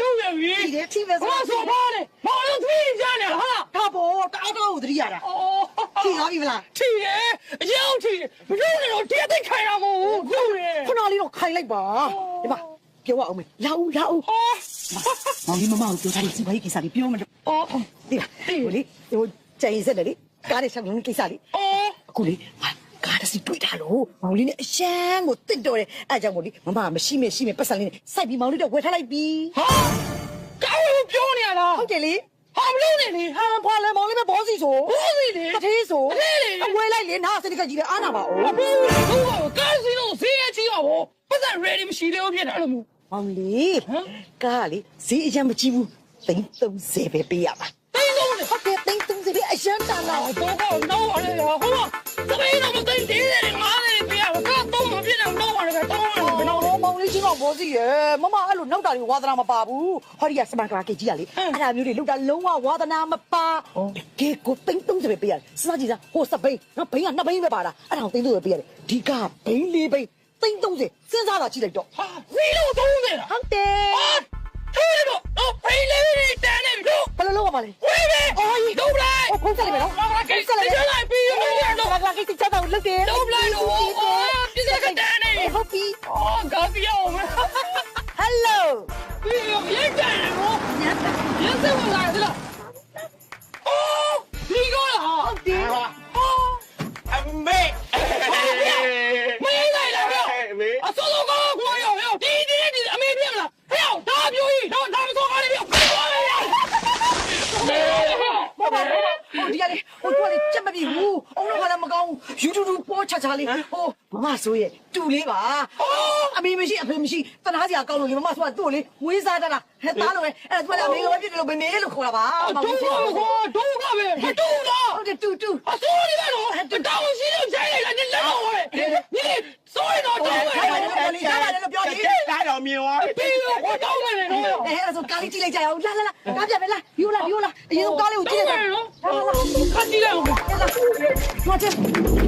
路人鱼，踢呗我说怕的，毛人踢家呢哈。ဒါပေါ်တအားတော့သတိရတာ 哦， ထိသွားပြီမလား 踢耶，要踢，不用那种爹得开上我，不用的。 ခုနလေးတော့ခိုင်းလိုက်ပါဒီမှာပြောအောင်မေလာဦးမောင်လေးမမကိုပြောထားတဲ့စီပွားရေးကိစ္စလေးပြောမလို့ဒီလားဟိုလေဟိုကြိုင်ဆက်တယ်လေကားနဲ့ဆက်လုံးကိစ္စလေးအခုလေကားတစ်စီတွေ့တာလို့မောင်လေးနဲ့အရှမ်းကိုတစ်တော်တယ်အဲကြောင့်မို့လေမမမရှိမယ်ပတ်စံလေးနဲ့စိုက်ပြီးမောင်လေးတော့ဝယ်ထားလိုက်ပြီ ဟာကောင်းပြောနေရလား ဟုတ်တယ်လေ ဟာမလို့နေလေ ဟာဖွာလဲမောင်လေးပဲဘောစီဆို ဘောစီလေ တထေးဆို တထေးလေ အဝဲလိုက်လေနားစနစ်ကကြီးပဲအားနာပါဦး အဖေတို့ကကားစီလို့ဈေးရကြီးပါဘောပတ်စံ ready မရှိသေးဘူးဖြစ်တယ်အဲ့လိုမျိုး မောင်လေးကားလေဈေးအရင်မကြည့်ဘူး330ပဲပေးရပါ တိတ်လုံးနေ ဟုတ်တယ်330ပဲအရှမ်းတန်တော့ တော့တော့တော့ရလေဟိုကသဘေးတော့မသိသေးတယ်ငါလည်းပြရကတော့မဖြစ်အောင်တော့ရတယ်တော့ ဘယ်တော့မောင်လေးချင်းတော့ဘောစီရယ်မမအဲ့လိုနောက်တာတွေဝါသနာမပါဘူးဟောဒီကစမန်ကရာကေကြီးကလေအဲ့ဒါမျိုးတွေလောက်တာလုံးဝဝါသနာမပါကေကို330ပဲပေးရတယ်စမကြီးစားဟိုစပိန်နော်ဘိန်းက2ဘိန်းပဲပါတာအဲ့ဒါကို330ပဲပေးရတယ်ဒီကဘိန်း4ဘိန်း330စဉ်းစားတာကြည့်လိုက်တော့ ဟာဇီလို30လား ဟုတ်တယ် ထိုးလို့တော့ဖိလေးလေးတန်းနေပြီလို့ ဘယ်လိုလုပ်ရမှာလဲ ဝေးပဲအော်ကြီးလုံးလိုက် ဖုန်းဆက်လိုက်မယ်နော် ငါကိစ္စလိုက်ပြီးတော့ ငါကိစ္စချက်တော့လုပ်တယ် လုံးလိုက်လို့ပြစ်စကတန်းနေ ဟုတ်ပြီ အော်ကားပြောင်းမယ် ဟယ်လို ပြီးရရိုက်တယ်နော်ရစဝင်လာတယ်လားအော်ဒီကောလားဟုတ်တယ်အမေ မင်းလိုက်လာတော့အစောစောကောကွာရောဒီအမေပြမလားဟဲ့ဒါပြောကြီးတော့ဒါမစောကားလေးပြောဟိုဒီကလေးဟိုတော့လေချက်မပြေဘူးအောင်တော့ကလည်းမကောင်းဘူး YouTube ပေါ်ချာလေးဟိုမမဆိုရဲ့တူလေးပါအမေမရှိအဖေမရှိတနာစရာကောင်းလို့လေမမဆိုကသူ့ကိုလေဝေးစားတလားဟဲ့သားလို့ပဲအဲ့ဒါသူကလည်းအမေလိုပဲဖြစ်တယ်လို့မေမေလို့ခေါ်တာပါမမဆိုတော့ကပဲမတူလား ဟုတ်တယ်တူအစိုးရပဲနော်တောင်းရှိလို့ဆိုင်လိုက်တယ်လက်တော့ဝဲဒီစိုးရတော့တော့ဝဲ ဒါပါလည်းပြောတယ် ဒါတော့မြင်သွားပြီ ပြီးတော့တောင်းနေတယ်နော် အဲ့ဒါဆိုကားလေးကြည့်လိုက်ကြအောင်လာကားပြမယ်လားယူလာအ အရင်ကားလေးကိုကြည့်လိုက်တော့ခန်းကြည့်လိုက်အောင်မတ်ချက်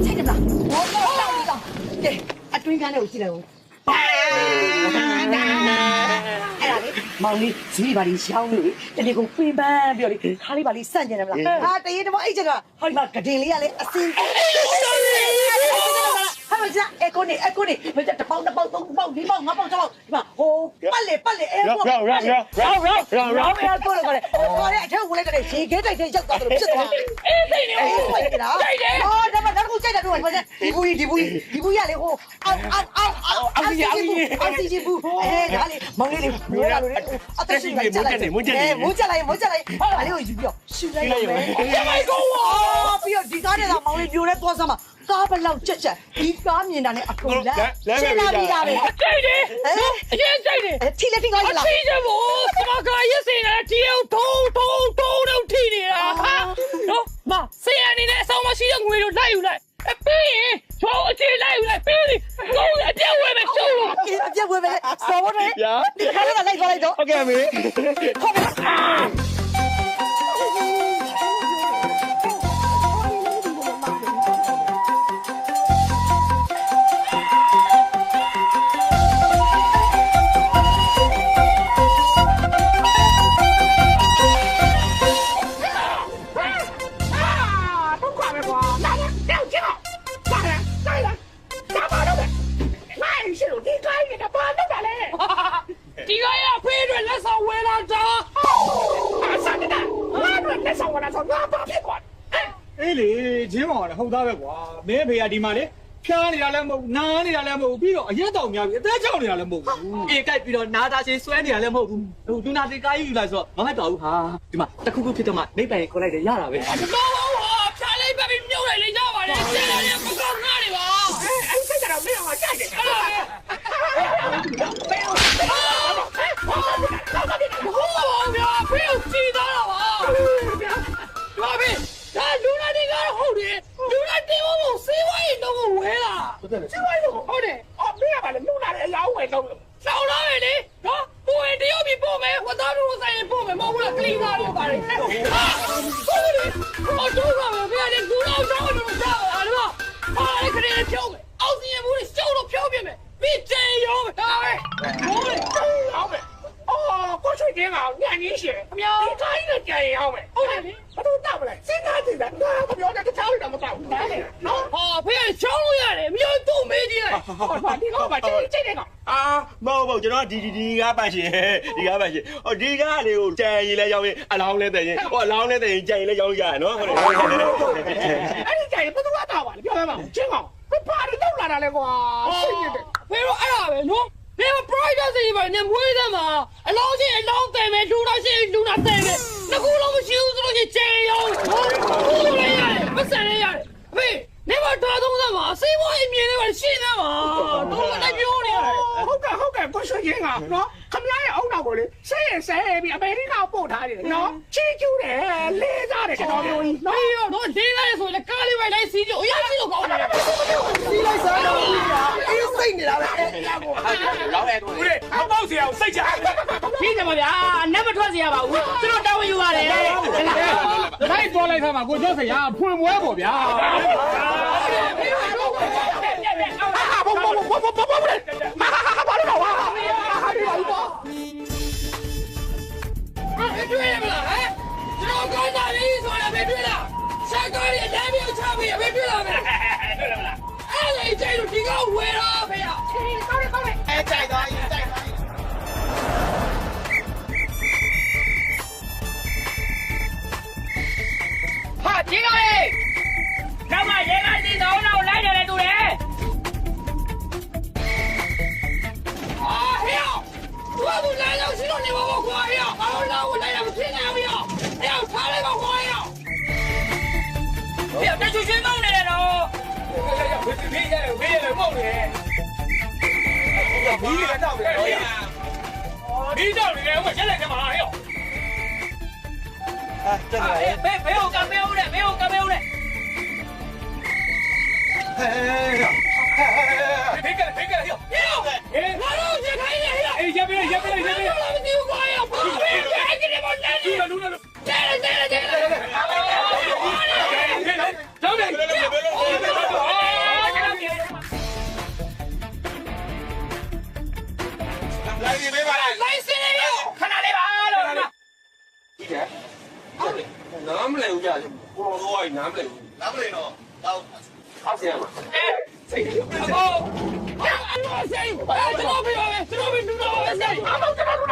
စိတ်ကလားဘောတော့ကဲအတွင်းကန်းလေးကိုကြည့်လိုက်အောင်အဲ့ဒါလေမောင်လေးဇီးပါလီရှောင်းလေတနေ့ကုန်ပင်ပန်းပြီးတော့လေခါလေးပါလီစန့်ကျင်တယ်မလားဟာတရေတမအဲ့ချက်ကဟောဒီမှာဂဒင်လေးကလေအစင်ဟာမကြအကိုနေမကြတပေါက်3ပေါက်4ပေါက်5ပေါက်6ပေါက်ဒီမှာဟိုပတ်လေအဲပေါ့ရောကိုလေခေါ်တဲ့အထက်ဝင်လိုက်တဲ့ရေခဲတိုက်တဲ့ရောက်သွားတယ်ဖြစ်သွားအေးသိနေဟုတ်ကဲ့လားအော်ဒါမှနောက်တစ်ခုကြိုက်တာတော့ဘာလဲဒီဘူးရလေဟိုအောက်စီဂျီဘူးဒါလေမောင်လေးလေးမိုးလာလို့အသက်ရှင်လိုက်ကြလိုက်မိုးကြလိုက်ဒါလေးကိုယူပြီးတော့ရှူလိုက်ရမယ်ရမိုက်ကောပြီးတော့ဒီကားတဲ့မောင်လေးပြိုလဲသွားစမ်းမှာကားဘလောက်ချက်ဒီကားမြင်တာနဲ့အကုန်လက်ရှင်းလာပြီးတာပဲကြိုက်တယ်အရင်ကြိုက်တယ်ထီလက်ထီကားရလားထီတယ်ဗောစမကာရက်စင်တာထီအောင်ထုံတော့ထီနေတာဟာနော်မဆေးရနေတဲ့အဆောင်မရှိတဲ့ငွေတို့လိုက်ယူလိုက်အပေးရင်ချိုးအခြေလိုက်ယူလိုက်ပေးရင်ကိုယ်အပြက်ဝဲမယ်ရှုံးလို့အပြက်ဝဲမယ်စော်တယ်ဒီကားကလိုက်သွားလိုက်တော့ဟုတ်ကဲ့မေဟုတ်ကဲ့ဒီကရဖေးတွေလက်ဆောင်ဝယ်လာတာအစတဲ့ငါတို့လက်ဆောင်ဝယ်လာဆိုငါဘာဖြစ်ကွာအေးလေချင်းမောင်ကဟုတ်သားပဲကွာမင်းဖေကဒီမှာလေဖျားနေတာလည်းမဟုတ်နားနေတာလည်းမဟုတ်ပြီးတော့အရက်တောင်များပြီးအသက်ချောက်နေတာလည်းမဟုတ်ဘူးအေးကြိုက်ပြီးတော့နားသားချင်းဆွဲနေတာလည်းမဟုတ်ဘူးဟိုဒူနာစီကားယူလိုက်ဆိုတော့မမှတ်တော့ဘူးဟာဒီမှာတခုခုဖြစ်တော့မှမိပိုင်ခေါ်လိုက်တယ်ရတာပဲမဟုတ်ဘူးဖျားလိုက်ပဲပြီးမြုပ်လိုက်လေရပါလေကျန်တယ်ပကောက်ငါတွေပါအဲ့စိတ်ကတော့မင်းအောင်ကြိုက်တယ်ဟုတ်ပါဗျာဖေးကြည့်သားတော့ပါဘာပဲဒါလူနာတွေကတော့ဟုတ်တယ်လူနာတွေဘုံစေးဝိုင်းတော့ဝဲလာစေးဝိုင်းတော့ဟုတ်တယ်အော်မင်းကလည်းလူနာတွေအလောင်းဝဲတော့လောင်းလာပဲလေနော်ကိုယ်တရုပ်ပြီးပို့မယ်ဝတ်သားတို့ဆိုင်ပို့မယ်မဟုတ်ဘူးလားကလီနာတွေပါတယ်ဟုတ်တယ်အော်တော့ပါပဲလေလူနာတော့တော့စားပါလားဟာလေခရီးဖြုံးမယ်အောက်စီရင်ဘူးရှုံးတော့ဖြုံးပြမယ်ပြီးတေးရောဒါပဲဟုတ်တယ်ဟုတ်တယ်အော်ကိုချွေတင်းကညနေရှည်အများဒီတိုင်းနဲ့ကြံရအောင်မယ်ဟုတ်တယ်ဘာလို့တောက်မလဲစဉ်းစားကြည့်တာငါမပြောတဲ့တခြားတွေတော့မတောက်ဘူးနော်ဟောဖေးချောင်းလို့ရတယ်မျိုးသူ့မေးကြည့်လိုက်ဟောဒီကောင်ပါတိတ်တဲ့ကောင်မဟုတ်ကျွန်တော်ဒီကားပါရှင်ဒီကားပါရှင်ဟိုဒီကားလေးကိုကြံရင်လည်းရောင်းရင်အလောင်းလည်းတဲ့ရင်ဟိုအလောင်းလည်းတဲ့ရင်ကြံရင်လည်းရောင်းရရနော်ဟုတ်တယ်အဲ့ဒီကြံရင်ဘယ်သူကတောက်ပါလဲပြောရမှာချင်းကောင်ဘာလို့တောက်လာတာလဲကွာစိတ်ညစ်တယ်ဖေးတော့အဲ့ဒါပဲနော်ဘယ် private စီပါနေမွေးသမှာအလောင်းချင်းအလောင်းတယ်မယ်လူတော်ချင်းလူနာတယ်မယ်နှစ်ခုလုံးမရှိဘူးဆိုလို့ချင်းကျဲရောဟုတ်တယ်ရတယ်မဆန်ရရတယ်ဖေးနေမတော်သုံးသမှာစေးဝိုင်းမြင်နေပါရှင်းသမှာတော့လည်းပြောနေရတယ်ဟုတ်ကဲ့ကိုရွှေချင်းကနော်ခမရရဲ့အုံနောက်ကိုလေဆဲပြီးအမေရိကပို့ထားတယ်နော်ချီကျူးတယ်လေးစားတယ်ကျွန်တော်မျိုးကြီးနော်ရောတော့လေးစားရဆိုလေကားလေးပဲလိုက်စီးကြအရင်စီးလို့ကောင်းတယ်စီးလိုက်စားတော့အေးစိတ်နေတာပဲလောင်းရဲကိုဦးလေးအပေါက်စရာကိုစိတ်ချပြီးတယ်ပါဗျာနတ်မထွက်စရာပါဘူးသူတို့တောင်းယူရတယ်လိုက်ပေါ်လိုက်ခါမှာကိုကျော်စရာဖွင့်ပွဲပေါ့ဗျာတွေ့ရမလားဟဲ့ကျွန်တော်ကောင်းတာလေးဆိုရင်ပဲတွေ့လားဆက်ကားလေးအတန်းမျိုးချပြီးပဲတွေ့လားမယ်တွေ့လားမလားအဲ့လေကျိုးဒီကောင်ဝယ်တော့ဖေးရကောင်းတယ်အဲ့ကြိုက်သွားဟာဒီကောင်လေးနောက်မှရေကားစီတော့တော့လိုက်တယ်လေတူတယ်我不来了，知道你把我刮呀！我来了，我天哪，不要！哎呀，他来把我刮呀！不要再出去冒你了喽！别冒你！你来照的，你照的，我先来干嘛？哎呦！啊，这个没有干，没有的。别干了，哎呦！我让你看一眼，哎，先别，我丢光呀！别给你们来！来了！ လိုက်နေပေးပါလား လိုက်စင်းလေးရောခဏလေးပါလို့ ကြီးတယ်နားမလဲဘူးကြာကိုတော်တော့နားမလဲဘူးနားမလဲတော့တော့အောက်ဆရာမစိတ်ကြီး အကိုအဆိုင်ကျွန်တော်ပြပါမယ်ကျွန်တော်ပြတူတော့ပဲဆိုင်အမေကျွန်တော်တို့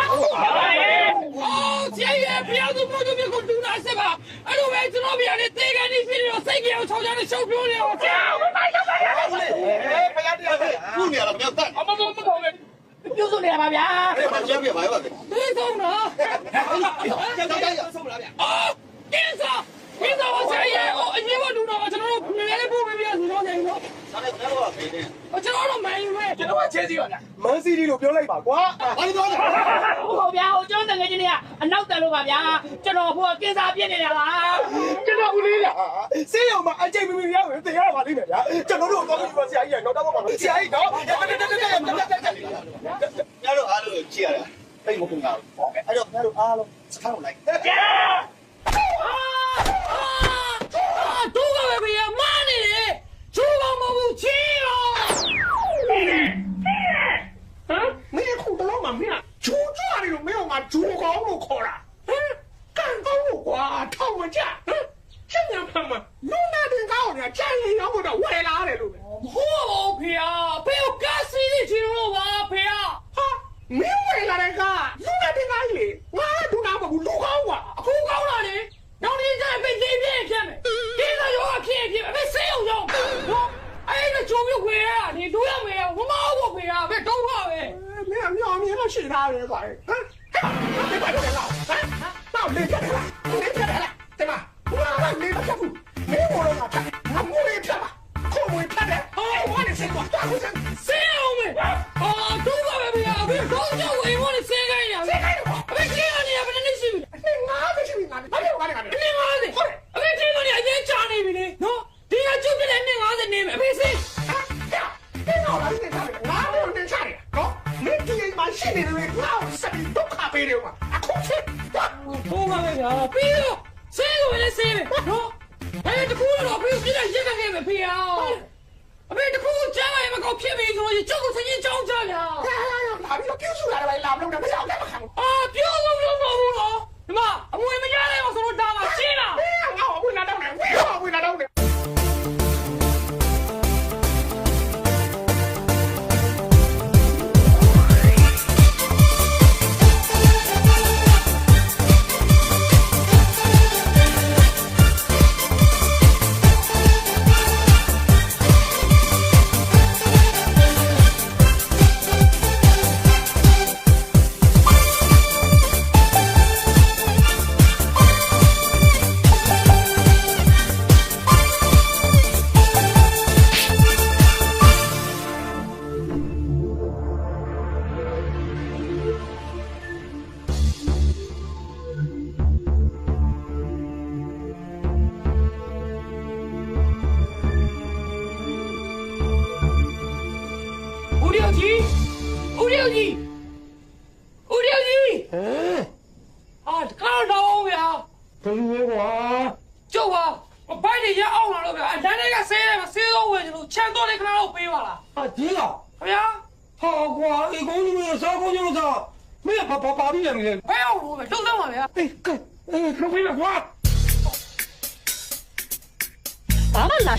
အော်ကျေးရပြအောင်တို့တို့မြေကိုတူနာဆက်ပါအဲ့လိုပဲကျွန်တော်ပြရတယ်တေကန်နေဖြစ်နေတော့စိတ်ကြီးအောင်ချောင်းချောင်းနဲ့ရှုပ်ပြိုးနေတော့ကြာဘာမှမလုပ်ပါဘူးလေဖယားတရားပဲခုနေရတော့မြောက်တက်အမမမခေါ်ပဲပြုစုနေရပါဗျာအဲ့မှာချက်ပြပါရောဒီဆုံးတော့ဆုံးလားဗျာအော်ကင်းစားဝဆိုင်ရအရင်ကလူတော့ကျွန်တော်တို့နည်းနည်းပို့ပေးပြစီတော့နေတော့ဆက်နေတော့ပေးတယ်ကျွန်တော်တို့မိုင်းဝဲကျွန်တော်ကချဲစီပါဗျာမန်းစီဒီလို့ပြောလိုက်ပါကွာဘာလို့ပြောလဲဟုတ်ဗျာဟိုကျွန်တော်ငယ်ချင်းတွေကအနောက်တက်လို့ပါဗျာကျွန်တော်ဟိုကင်းစားပြစ်နေတာပါကျွန်တော်ဦးလေးရစေးရုံမှာအကြိမ်မီရဝင်တင်ရပါလိမ့်မယ်ဗျာကျွန်တော်တို့တော့ပြီးပါဆရာကြီးကတော့တော့ပါမယ်ဆရာကြီးတော့ညတို့အားလို့ကြည့်ရတာပိတ်မကုန်တာဟုတ်ကဲ့အဲ့တော့ညတို့အားလုံးစခန်းကိုလိုက်都个别骂你的，猪毛毛不气了。မင်းခုတော့မှမင်းကဂျူးကြွားနေလို့မင်းကငါဂျူးကောင်းလို့ခေါ်တာကန်ကောင်းလို့ကွာထောက်မကြကျန်ရဖမ်းမလူနာတင်ကောင်းနေတာကျန်ရင်ရောက်တော့ဝယ်လာတယ်လို့好皮啊，不要干死你去了吧，皮啊！ဟာမင်းဝယ်လာတဲ့ကလူနာတင်ကောင်းလေငါဒူနာမဘူးလူကောင်းကွာ好高了你，让你再被这骗骗没？这个有个骗被谁有用？哎，那就别回啊！你都要没有，我妈我回啊，别搞我呗！မင်းကမြောင်မြင်လို့ရှိတာပဲကွာဟမ်ဒီဘာလို့လဲတော့ဟမ်တော့လေကြတယ်လားလေကြတယ်လားတဲ့မဘာလဲမချက်ဘူးမင်းဘောလုံးကငါမိုးလေးဖြတ်ပါခုံးဝင်ဖြတ်တယ်ဟောဝါနေစိတ်ကွာတာကိုစမ်း谁有没？啊，都个别啊，别搞就为我的谁干呀？谁干的？别这样你也不能信。你ငါမရှိဘူးငါဘာလို့ငါလဲ你50，别这个你还真假你比的，喏，人家就给你50你们，别谁？你老了你看我没有人差的，喏，你今天妈心里头老是你都卡背了嘛，啊，空气，我个别啊，别了，谁个为了谁呗，喏，哎，这哭了，不用别人一个给别别啊，别这哭将来也没搞骗没东西，这个曾经涨价了，哪边有标出来了呗，哪边有不晓得嘛看，啊，标都了，什么？我们家来我说打嘛，行了，我会拿到的，我会拿到的。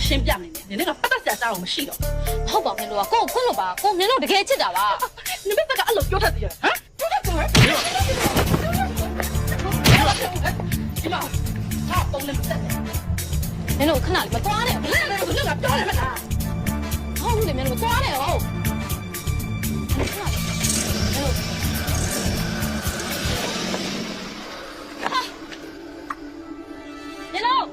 ရှင်းပြနေတယ်နင်ကပတ်သက်စရာတောင်းမရှိတော့ဟုတ်ပါမင်းတို့ကကိုခွန်းလို့ပါကိုမင်းတို့တကယ်ချစ်တာပါနင်ဘက်ကအဲ့လိုပြောတတ်တယ်ဟမ်ပြောတတ်တယ်ဒီမှာဟာပုံနဲ့တက်တယ်နင်တို့ခဏလေးမသွားနဲ့ဘယ်နဲ့ဘယ်နဲ့ပြောတယ်မလားဟုတ်တယ်မင်းတို့သွားတယ်ဟုတ်နင်တို့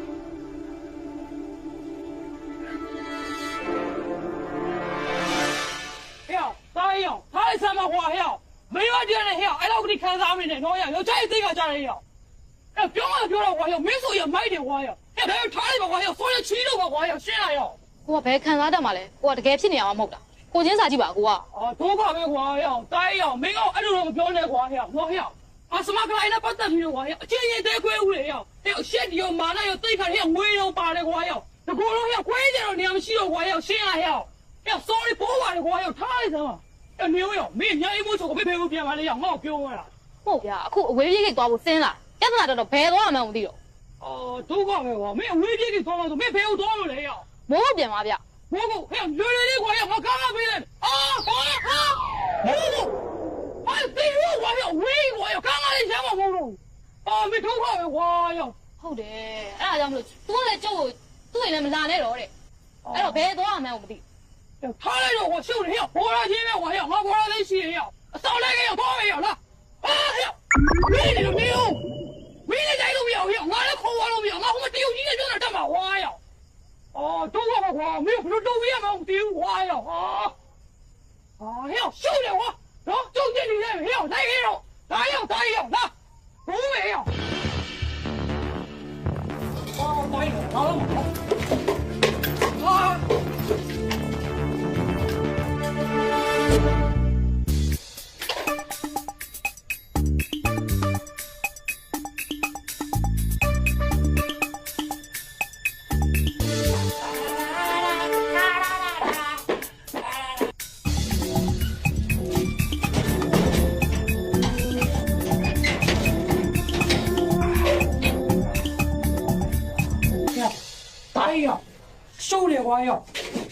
什么话呀？没有这样的呀，哎，老给你看啥没呢？老呀，要这这个家人呀，哎，表了话呀，没说要买的话呀，哎，还有他的话呀，所有吃的话呀，谁来呀？我白看啥的嘛嘞？我这个骗你啊，冇的，我今啥去吧，我啊，多搞的话呀，对呀，没有哎，这种表的话呀，老呀，啊，什么个来那不得的话呀，今年得怪我呀，还有现在要马上要对看要围绕把的话呀，那过了要关键了，你们洗的话要谁来呀？要烧的不完的话要他的什么？没有呀，没人一摸手，没陪我变完了呀，我表了。 ဟုတ်ဗျာအခုအဝေးပြေးကြီးသွားဖို့စဉ်းလာပြဿနာတော့ဘယ်သွားမှမသိတော့ 哦，都搞没我，没有微别给装了，没陪我装了来呀。 မိုးပြန်ပါဗျ 蘑菇，哎呀，略略的快呀，我刚刚回来。啊，好了啊，蘑菇，哎，对我我呀，喂我呀，刚刚的钱我蘑菇。啊，没偷跑我呀。 ဟုတ်တယ်အဲ့ဒါကြောင့်မလို့သူကလည်းကျုပ်ကိုသူ့အိမ်လည်းမလာနဲ့တော့တဲ့အဲ့တော့ဘယ်သွားမှန်းမသိ 他来着，我秀的呀，我来前面我呀，我来在西呀，上来个呀，多没有了。啊呀，没你都没有，没你在都没有呀，我来扣我都没有，我后面丢几个就那这么花呀。哦，都我花，没有不是都一样吗？丢花呀啊！啊呀，秀的我，然后就这里面没有，来没有，来有，来有，来，不没有。哦，来了，好了吗？啊！ 哎呀，收的花呀，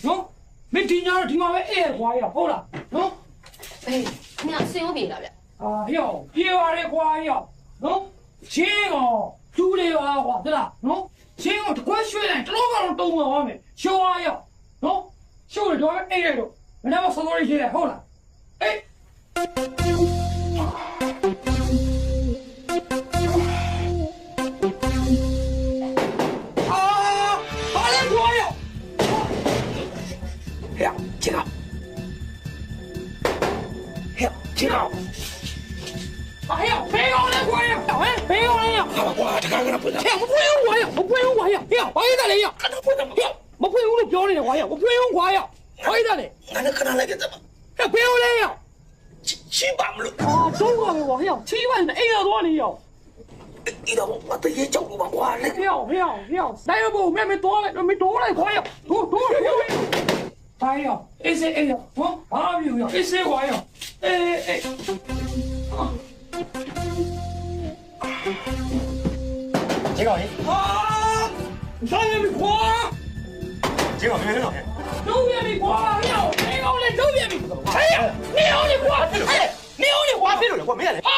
喏，没听见听嘛没爱花呀，好了，喏， အေးခင်ဗျဆင်ဟုတ်ပြီလားဗျ 哎呦，别玩的花呀，喏，钱哦，租的花对啦，喏，钱哦，这快学嘞，这老高都懂我没，小花呀，喏，收的多爱来着，人家我收到一些好了，哎。 这个，这个，哎呀，别搞那鬼呀！哎，别搞那呀！我这个不能，我不用我呀，我不用我呀！呀，我一个嘞呀，看他不能呀，我不用那标准的我呀，我不用我呀，我一个嘞。俺那可能那个怎么？这不用嘞呀，700不了。啊，中国的我呀，7万的1多哩呀。一到我这也叫我花嘞。要，来要不没多了，没多了快呀，多了。 哎呀，哎谁哎呀，我哪有呀？哎谁玩呀？哎，这个啊，啥也没花，这个没了，都也没花，要没有嘞，都也没，哎呀，没有你花，哎，没有你花，没有你花，没有嘞，啊，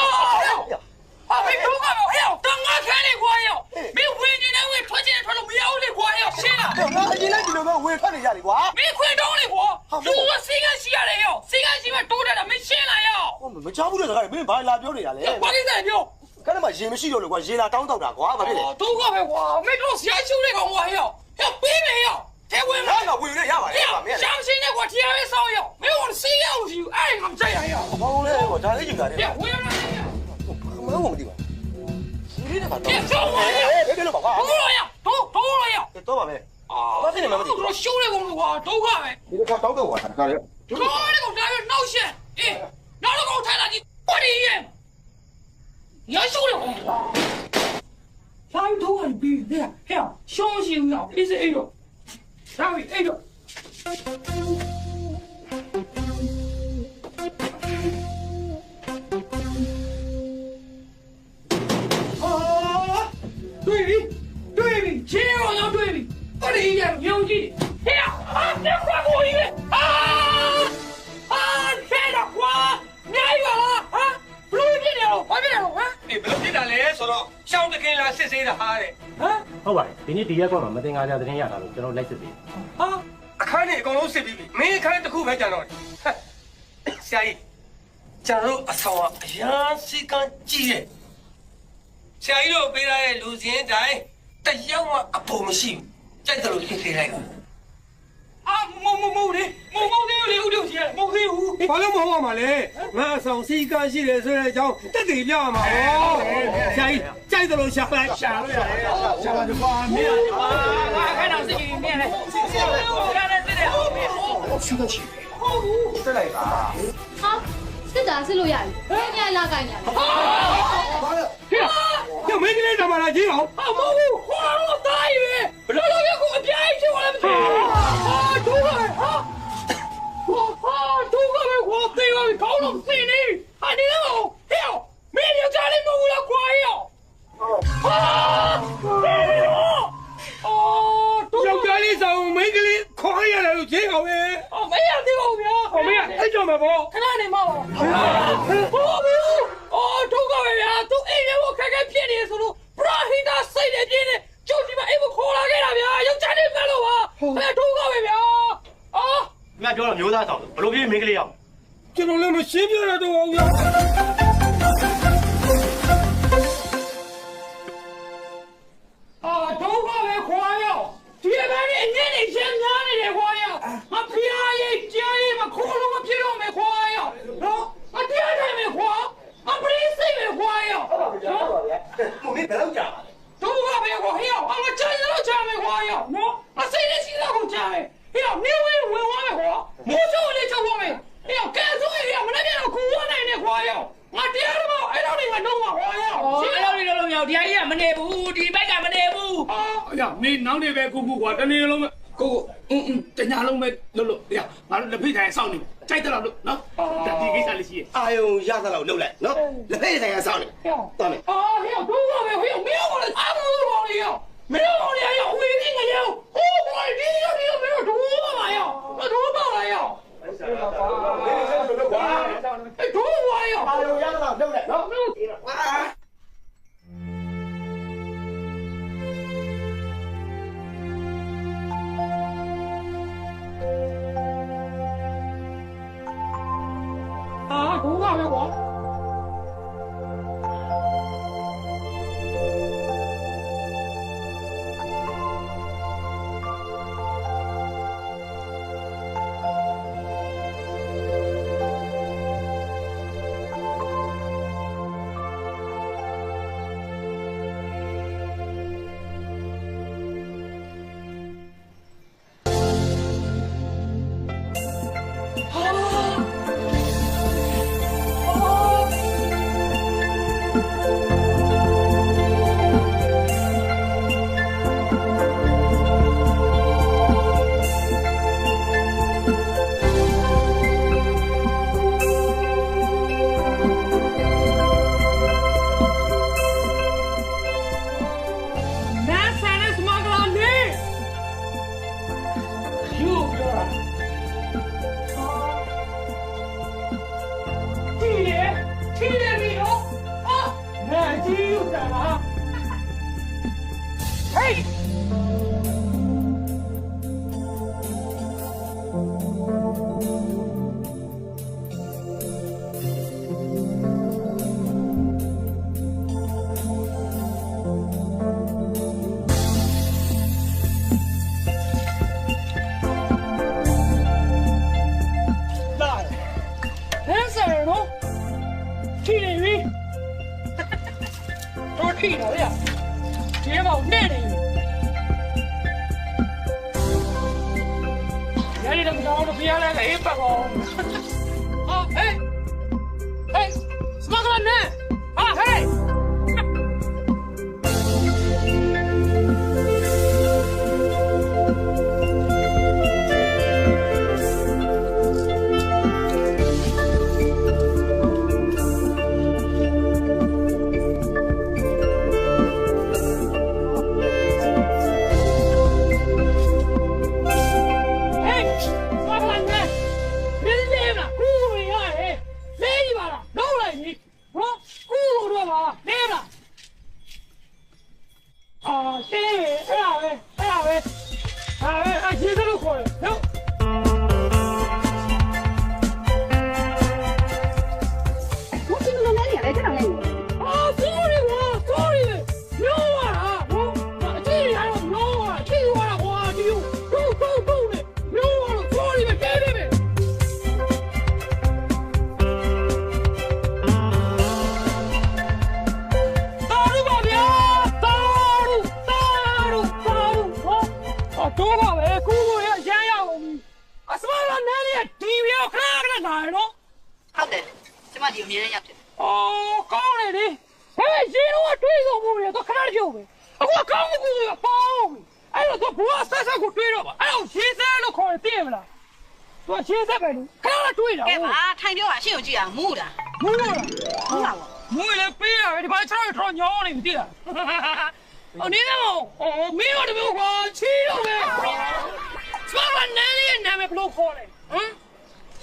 没有花没有，等我看你花呀，没有回你那位穿进来穿了没有你花呀，行了，我今天就能我穿的下的花，没亏着你花。 如果谁敢洗下来哟，谁敢洗完都在那没钱了哟。我们家不了这个，没人把你拉表的呀嘞。把你再表。看他妈人没洗掉的，我人家当到的瓜嘛别的。都瓜别瓜，没多少修的个我哟，要背没哟。这回嘛。那为了呀嘛，相信那个天还少哟，没有我谁要修，哎，他们这样哟。我嘞，我家里就干的。我要那呀。没我们地方。你那个。别说我呀，别了爸爸。多了呀，多了呀。多吧没？ 啊，这里面我修的工作啊，都看没？你看找给我看看的。搞那个啥闹心，哎，哪都给我抬了你我的眼，你要修的工作。哪有偷看比的呀？哎呀，相信我，一直哎呦，哪位哎呦？啊，对比，千万要对比。 我的一眼牛气，哎呀，啊，别夸我一遍，天哪，我你还远了啊，不容易变了，快变了啊！哎，不要变了嘞，说到想着跟人谁的哈嘞，啊？ဟုတ်ပါပြီဒီနေ့တရားကွက်မှာမတင်ကားကြတဲ့ရတာလို့ကျွန်တော်လိုက်စစ်ပြီ 啊，看你公路是比比，没看这苦白讲了，下一，假如阿操啊，呀，谁敢急嘞？下一路背来路线在，但要么阿婆没事。 再走就回来了。啊，冇的，有六千，冇有。把那冇话嘛嘞，我上谁干系列是讲得对表嘛哦。下一，再走下来，下来就挂面了。我看到自己面嘞，看到这里后面，我去得起。再来一个。好，စစ်တာစစ်လို့ရပြီ။ဘယ်ညလာကိုင်းနေလဲ။ဟာ။ဟဲ့။မင်းကလေးတမလာကြီးအောင်။ဟာမဟုတ်ဘူး။ဟောတော့တားရွေး။ဘယ်လိုလဲကိုအပြိုင်ဖြစ်သွားလဲမသိဘူး။ဟာဒုက္ခပဲဟာ။ဟာဒုက္ခပဲကိုသိပါပြီ အဲ့ကြောင့်မပေါ့ခဏနေမပေါ့အော်တို့ကပဲဗျာသူအိမ်ရောခက်ခဲဖြစ်နေဆိုလို့ပရာဟိတာစိတ်နဲ့ပြင်းနေကျုပ်ဒီမှာအိမ်ကိုခေါ်လာခဲ့တာဗျာယောက်ျားလေးပဲလို့ပါအဲ့တို့ကပဲဗျာအော် ငါပြောတော့မျိုးသားဆောင်ဘလို့ပြေးမင်းကလေးရောက် ကျွန်တော်လည်းမရှင်းပြရတော့ဘူးဗျာတို့ကပဲခေါ်ရောဒီကနေ့အငင်းနေရှင်းများနေတယ်ခေါ်ရောမဖျားရဲ့ကြားရဲ့မခေါ်လို့မဖြစ်တော့မယ်ခေါ်ရောနော်အတရားတိုင်းပဲခေါ်အပရိစိတ်ပဲခေါ်ရောနော် မမင်းဘယ်တော့ကြာပါလဲ တို့ကပဲခေါ်ဟေ့အောင်အကြိုင်တော့ကြာမယ်ခေါ်ရောနော်အစိတ်နဲ့စီးတော့ကြာမယ်ဟေ့အောင်နေဝင်ဝင်သွားမယ်ခေါ်မိုးချိုးလေးချိုးပါမယ်ဟေ့အောင်ကဲဆိုးရမနေ့ကတော့ကူဝနိုင်နေခေါ်ရောငါတရားတော့အဲ့တော့နေငါတော့မှာခေါ်ရောအဲ့တော့နေလို့မရဘူးတရားကြီးကမနေဘူးဒီဘက်ကမနေဘူးအေးမင်းနောက်နေပဲကူကွာတနေ့လုံးကိုတညာလုံးပဲလို့ရငါတို့လက်ဖိတ်ထိုင်စောင့်နေကြိုက်တယ်လို့နော်ဒီကိစ္စလေးရှိရ အာယုံရသလောက်လှုပ်လိုက်နော်လက်ဖက်ဆိုင်ကစောင်းနေတော်မယ် အော်ဟေ့တို့ကပဲဟေ့မင်းကလည်းအားမလို့ပါလေရောမင်းကလည်းရောဝေးနေကြရောဟိုးဘော်ဒီရောဒီမင်းတို့ပါပါရောတို့ပါပါရောတို့ဝါရော အာယုံရတော့လုပ်လိုက်နော် တို့ကပဲကွာ 屁了呀！别往那里。原来这么高的别来雷吧哦！啊嘿，嘿，什么个人？啊嘿！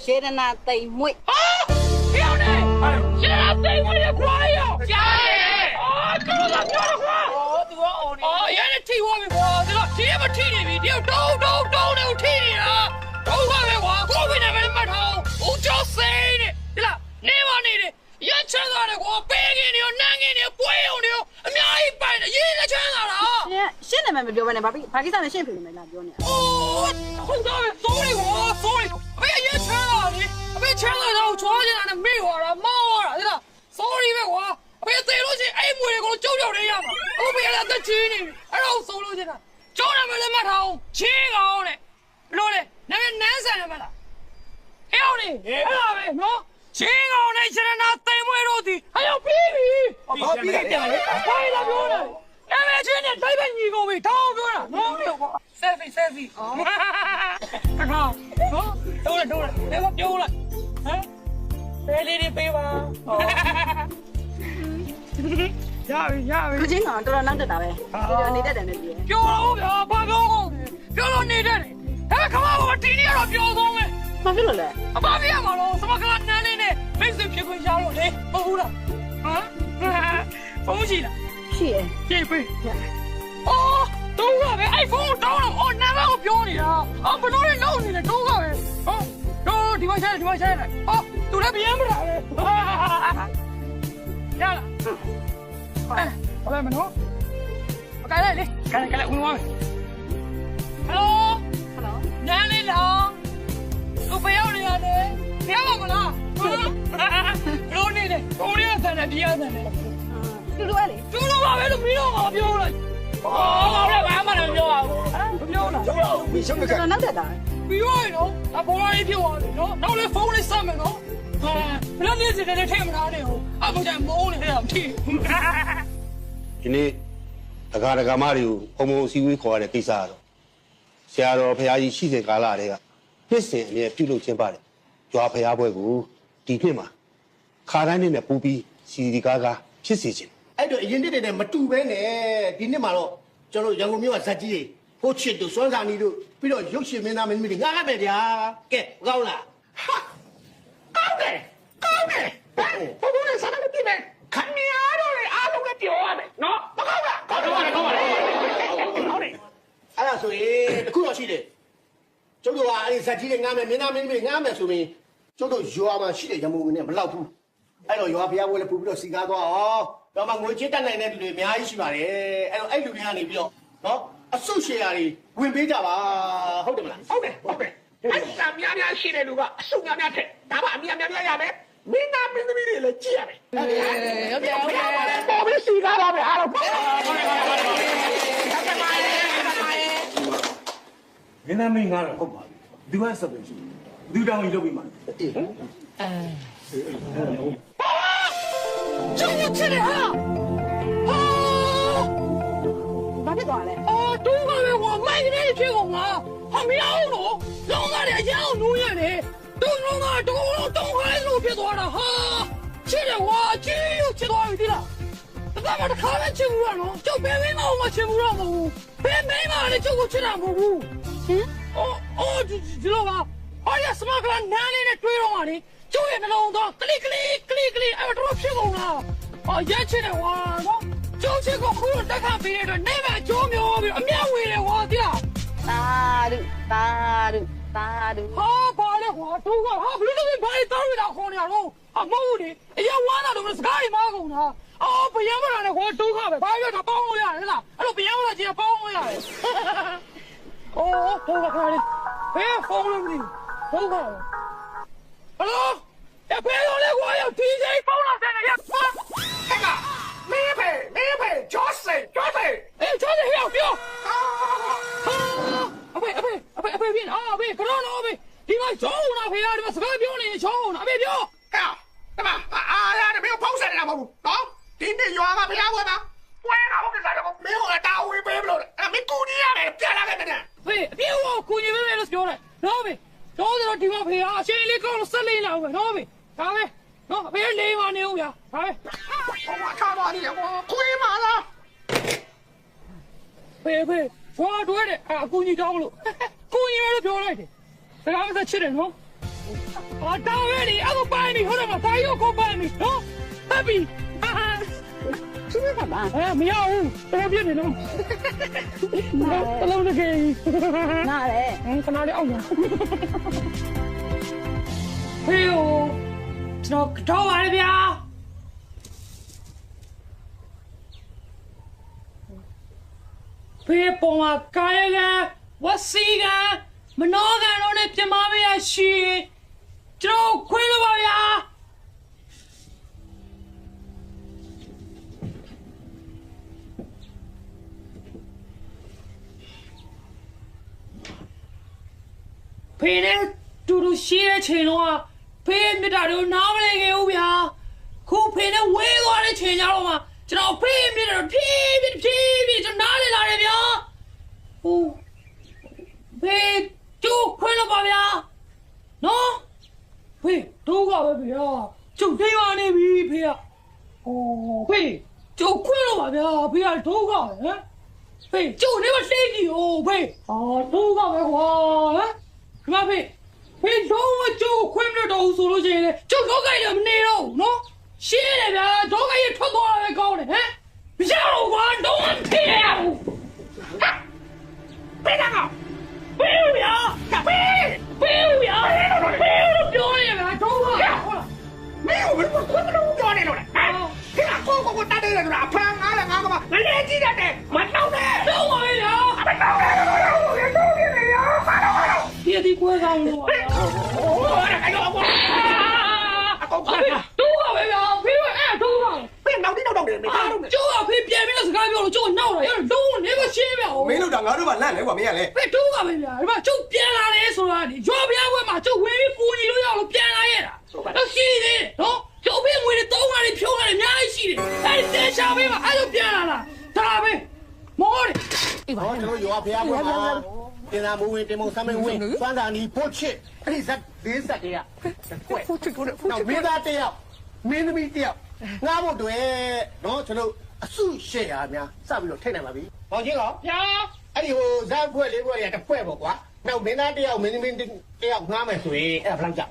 什ရှေရနာတိမ်မွေ့ ပြောနေရှေ့အသိဝင်ရခွာရောကြားတယ်တော်လာပြောတော့ခွာသူကအော်နေရဲနဲ့ထိဝါပြီကွာဒီတော့ရှေ့မထိနေပြီတယောက်တုံးနေထိနေတာတော့ပါပဲကွာကိုဗစ်နဲ့ပဲမှတ်ထားဦးကျော်စိန်တဲ့ဒီလားနေပါနေတယ်ရချမ်းသာတယ်ကွာပေးကင်းနေရောနန်းကင်းနေပွဲုံနေရောအများကြီးပိုင်တယ်ရေးချမ်းသာတာရှင်းနေမှမပြောဘဲနဲ့ဘာကိစ္စနဲ့ရှင်းပြနေမယ်လားပြောနေဟုတ်တော့ပဲ sorry ကွာ sorry အမေရချမ်းသာတယ်အမေချမ်းသာတော့ချွားနေတာနဲ့မေ့သွားတာမောင်းသွားတာဒီလား sorry ပဲကွာအမေသေလို့ချင်းအဲ့မွေတွေကိုကြောက်နေရမှာအမေလည်းတက်ချီနေပြီအဲ့တော့ဆိုလို့ချင်တာကြောက်နေမှလည်းမထားအောင်ချင်းကောင်းတဲ့လို့လေနည်းနန်းဆန်တယ်မလားဟဲ့အောင်နေအဲ့ဒါပဲနော်ချင်းကောင်းတဲ့ရှရနာသိမ်မွေတို့ဒီအရောက်ပြီးပြီဘာပြီးပြန်လဲဘာလာပြောလဲအဲ့မဲ့ချင်းနဲ့တိုက်ပဲညီကုန်ပြီတောင်းပြောတာနော်selfie အခါနော်တိုးတယ်ဘယ်မှာပြောလိုက်ဟမ်ဘယ်လေးတွေပေးပါရပြီခုချင်းကတော်တော်နောက်တက်တာပဲဒီလိုနေတတ်တယ်နဲ့ပြည်ပြောတော့ဗျာဘာပြောလို့နေတတ်တယ်ဒါပေမဲ့ခမဘာတီနေရတော့ပြောဆုံးပဲဘာဖြစ်လို့လဲအမပြရမှာလို့စမကလာနန်းလေးနဲ့မိတ်ဆွေဖြစ်ခွင့်ရလို့လေဟုတ်ဘူးလားဟမ်ဖုန်းရှိလားရှိရပြေးပေးအော်တော့ကပဲ iPhone တောင်းတော့အော်နံပါတ်ကိုပြောနေတာအော်ဘလို့လဲလုံးနေတယ်တော့ကပဲဟောတော့ဒီမှာဆိုင်အော်သူလည်းပြန်မလာလေရလားဘယ်မနော်မကလည်းလေကလည်းဝင်သွားမယ်ဟယ်လိုနန်းလေးလားသူဘယ်ရောက်နေရလဲပြောပါမလားလို့နေတယ်ကိုရီးယားဆန်တယ်ပြည်ဆန်တယ်တူတူပဲလေတူတူပါပဲလို့မင်းတို့ကပြောလိုက်ဘာလဲဘာမှလည်းမပြောပါဘူးမပြောလားမင်းရှုံးနေကြနောက်တက်တာပြီးရောနော်အပေါ်လေးပြောရတယ်နော်နောက်လေးဖုန်းလေးဆက်မယ်နော်ဟာဘယ်လိုနေစတယ်ထဲမှာနေဟုတ်အပေါ်ကမိုးနေတော့ထိဒီနေ့တကားမတွေကိုဘုံအစည်းအဝေးခေါ်ရတဲ့ကိစ္စကတော့ဆရာတော်ဘုရားကြီးရှိတဲ့ကာလတည်းကနှစ်စဉ်အမြဲပြုလုပ်ခြင်းပါတယ်ကြွားဘုရားပွဲကိုဒီနှစ်မှာခါတိုင်းနဲ့ပူပြီးစီဒီကားဖြစ်စေခြင်းအဲ့တော့အရင်နှစ်တွေနဲ့မတူပဲနဲ့ဒီနှစ်မှာတော့ကျွန်တော်ရန်ကုန်မြို့ကဇက်ကြီးတွေဟိုချစ်တို့စွမ်းစာနီတို့ပြီးတော့ရုပ်ရှင်မင်းသားမင်းသမီးတွေငားရမယ်ဗျာကဲကောင်းလားဟာကောင်းတယ်ဘုဘနဲ့စားတယ်ပြင်မယ်ခင်ဗျားတို့လည်းအားလုံးလည်းပြောရမယ်နော်မကောင်းလားကောင်းတယ်အဲ့ဒါဆိုရင်တခုတော့ရှိတယ်ကျုပ်တို့ကအဲ့ဒီဇက်ကြီးတွေငားမယ်မင်းသားမင်းသမီးတွေငားမယ်ဆိုရင်ကျုပ်တို့ရွာမှာရှိတဲ့ရမုံကနေမလောက်ဘူးအဲ့တော့ရွာဖျားပွဲလည်းပူပြီးတော့စီကားသွားအောင်တော့မှငွေချစ်တတ်နိုင်တဲ့လူတွေအများကြီးရှိပါတယ်အဲ့တော့အဲ့လူတွေကနေပြီးတော့နော်အဆုရှယ်ယာတွေဝင်ပေးကြပါဟုတ်တယ်မလားဟုတ်တယ်အဲ့ဒါများရှိတဲ့လူကအဆုများထက်ဒါမှအများရမယ်မင်းသားမင်းသမီးတွေလည်းကြည့်ရမယ်ဟုတ်တယ်ပေါ်ပြီးစီကားပါပဲအားလုံးမင်းသားမင်းငါတော့ဟုတ်ပါပြီဒီကဆက်ပြီးဒီတောင်ကြီးလုပ်ပြီးမှာကျုပ်ချစ်တယ်ဟာဘာဖြစ်သွားလဲတူကပဲကွာမိုက်ကနေဖြစ်ကုန်လားဟာမရအောင်လို့လောင်းကားတွေအရအောင်နူးရတယ်တူလုံးကတူတုံးခိုင်းလို့ဖြစ်သွားတာဟာချစ်တယ်ကွာချစ်သွားပြီဒီလားဒါမှမခါလဲချစ်ဘူးနော်ကျုပ်ဘယ်မင်းမအောင်မချစ်ဘူးတော့မဟုတ်ဘူးဘယ်မင်းမလည်းကျုပ်ကိုချစ်တာမဟုတ်ဘူးဟင်အော်ဒီလိုပါအော်ရစမကလာနားလေးနဲ့တွေးတော့ပါလေကျုပ်ရဲ့နှလုံးသားကလစ်အဲ့တော့ဖြစ်ကုန်လားရချစ်တယ်ကွာနော်ကျုပ်ချစ်ကိုခုတက်ခါပေးရတော့နေမှာကြိုးမျိုးပြီးအမျက်ဝင်တယ်ကွာတိလားတာဒုဟာပါလေကွာတူကဟာဘယ်လိုလဲဘာလဲတောင်းရတာခေါ်နေရတော့အမဟုတ်ဘူးအရင်ဝါတာတော့စကားတွေမကုန်တာဘယံမလာနဲ့ကွာတူကပဲဘာပြောတာပေါင်းလို့ရတယ်လားအဲ့လိုဘယံမလာကြီးပေါင်းလို့ရတယ်တူကခါလေးဘယ်ဖုန်းလို့မသိဘူးဟယ်လိုဘယ်လိုလဲကွာရော DJ ပေါင်းလာတယ်ရပါ မင်းဖေကျော်စိကျော်စိကျော်စိဟောပြောအဖေပြင်အဖေကရောနော်အဖေဒီမှာကျောင်းနာဖေးရတယ်စကားပြောနေကျောင်းနာအဖေပြောဟဲ့တမရတယ်မင်းဖောက်ဆက်နေတာမဟုတ်ဘူးနော်ဒီနေ့ရွာမှာဖျားပွဲမှာပွဲတာဟုတ်ကဲ့တော့မင်းကတာဝေးပေးမလို့မင်းကူညီရတယ်ပြန်လာခဲ့တဲ့ဖေးအပြေကိုကူညီပေးမယ်လို့ပြောတယ်နော်ဖေးကျောင်းတော့ဒီမှာဖေးအချင်းလေးကောင်းဆက်လေးလာဦးပဲနော်ဖေးဒါပဲနော်အဖေလေးမနေဦးဗျာဒါပဲဟောခါပါနေကွာခွေးမလားဖေးဘာတွေ့တယ်အကူကြီးတောင်းလို့ကူညီရလို့ပြောလိုက်တယ်ဒါကမှချစ်တယ်နော် တောင်းရည်အခုပိုင်းနေဟုတ်တယ်မသားရုပ်ကိုပိုင်းနေနော်ဟပ်ပြီသူကဘာမရဘူးတော်ပြနေတော့ဘလုံးတကယ်နားလေခဏလေးအောင်ရဟေးကျွန်တော်တော့ပါလေဗျာဖေးပေါ်မှာကာယကဝစီကမနောကန်တော့နဲ့ပြမမရရှိကျွန်တော်ခွေးလို့ပါဗျာဖေးနဲ့တူတူရှိတဲ့ချိန်တော့ဖေးမြတ်တာတို့နားမလဲခဲ့ဘူးဗျာခုဖေးနဲ့ဝေးသွားတဲ့ချိန်ကြတော့မှကျွန်တော်ဖေးမြတ်တာတို့ဖြည်းဖြည်းကျွန်တော်နားလေလာတယ်ဗျာဟုတ်ဖေးကျိုးခွေးလို့ပါဗျာနော်ဖေးတို့ကပဲဗျာကျုပ်သေးပါနေပြီဖေးကဖေးကျုပ်ခွေးလို့ပါဗျာဖေးကတို့ကပဲဟမ်ဖေးကျုပ်နေမသိကြည့်ဦးဖေးတို့ကပဲကွာဟမ်ခမဖေးတော့ကျုပ်ခွေးမလို့တော့ဆိုလို့ရှိရင်လေကျုပ်တော့ကြိုက်တယ်မနေတော့ဘူးနော်ရှင်းတယ်ဗျာတော့ကြိုက်ထွက်သွားတာပဲကောင်းတယ်ဟမ်မရတော့ကွာတော့မဖြစ်ရဘူးဖေးတော့ဖေးဗျာဖေးဗျာဖေးလို့ပြောနေဗျာတော့ဟုတ်လားမင်းကဘယ်လိုခွင့်မလို့ပြောနေလို့လဲခေကကိုတတ်တယ်ဆိုတာဖန်ငါးငါကမလဲကြည့်တတ်တယ်မနှောက်နဲ့တော့ပါလေဗျာမနှောက်နဲ့တော့နေနေရပါတော့ဒီကွဲကောင်းလို့ဟိုအဲ့တော့အကောတူပါပဲဗျာဖေးအဲ့တူပါဖေးနောက်တိနောက်တယ်မထားတော့နဲ့ကျိုးကဖေးပြန်ပြီးတော့စကားပြောလို့ကျိုးနောက်တော့ရလုံးနေမရှင်းဗျာမင်းတို့တော့ငါတို့ကလန့်နေကွာမင်းကလည်းဖေးတူပါပဲဗျာဒီမှာကျုပ်ပြန်လာတယ်ဆိုတာဒီရွာပြားဘွဲမှာကျုပ်ဝေးကူညီလို့ရလို့ပြန်လာရတာတော့ရှိသေးတယ်နော်ကျုပ်ဖေးငွေတွေ3ခါလေးဖြုံးလာတယ်အများကြီးရှိတယ်အဲ့ဒီတေချာဖေးမှာအဲ့လိုပြန်လာတာဒါပဲမောတယ်အေးပါကျွန်တော်ရွာဖျားဘွဲမှာတင်လာမဝင်တင်မဆမ်းမဝင်စွမ်းတာနီဖို့ချစ်အဲ့ဒီဇက်လေးဇက်တွေကဖို့ချစ်ကိုနောက်မင်းသားတယောက်မင်းသမီးတယောက်ငားဖို့တွေ့နော်ကျွန်တော်အစုရှယ်ရာများစပြီးတော့ထိတ်နိုင်ပါပြီ။ဘောင်ချင်းကောဗျာအဲ့ဒီဟိုဇက်ဖွဲ့လေးဖွဲ့ရတစ်ဖွဲ့ပေါ့ကွာ။နောက်မင်းသားတယောက်မင်းသမီးတယောက်ငားမယ်ဆိုရင်အဲ့ဒါဘယ်လောက်ကြ။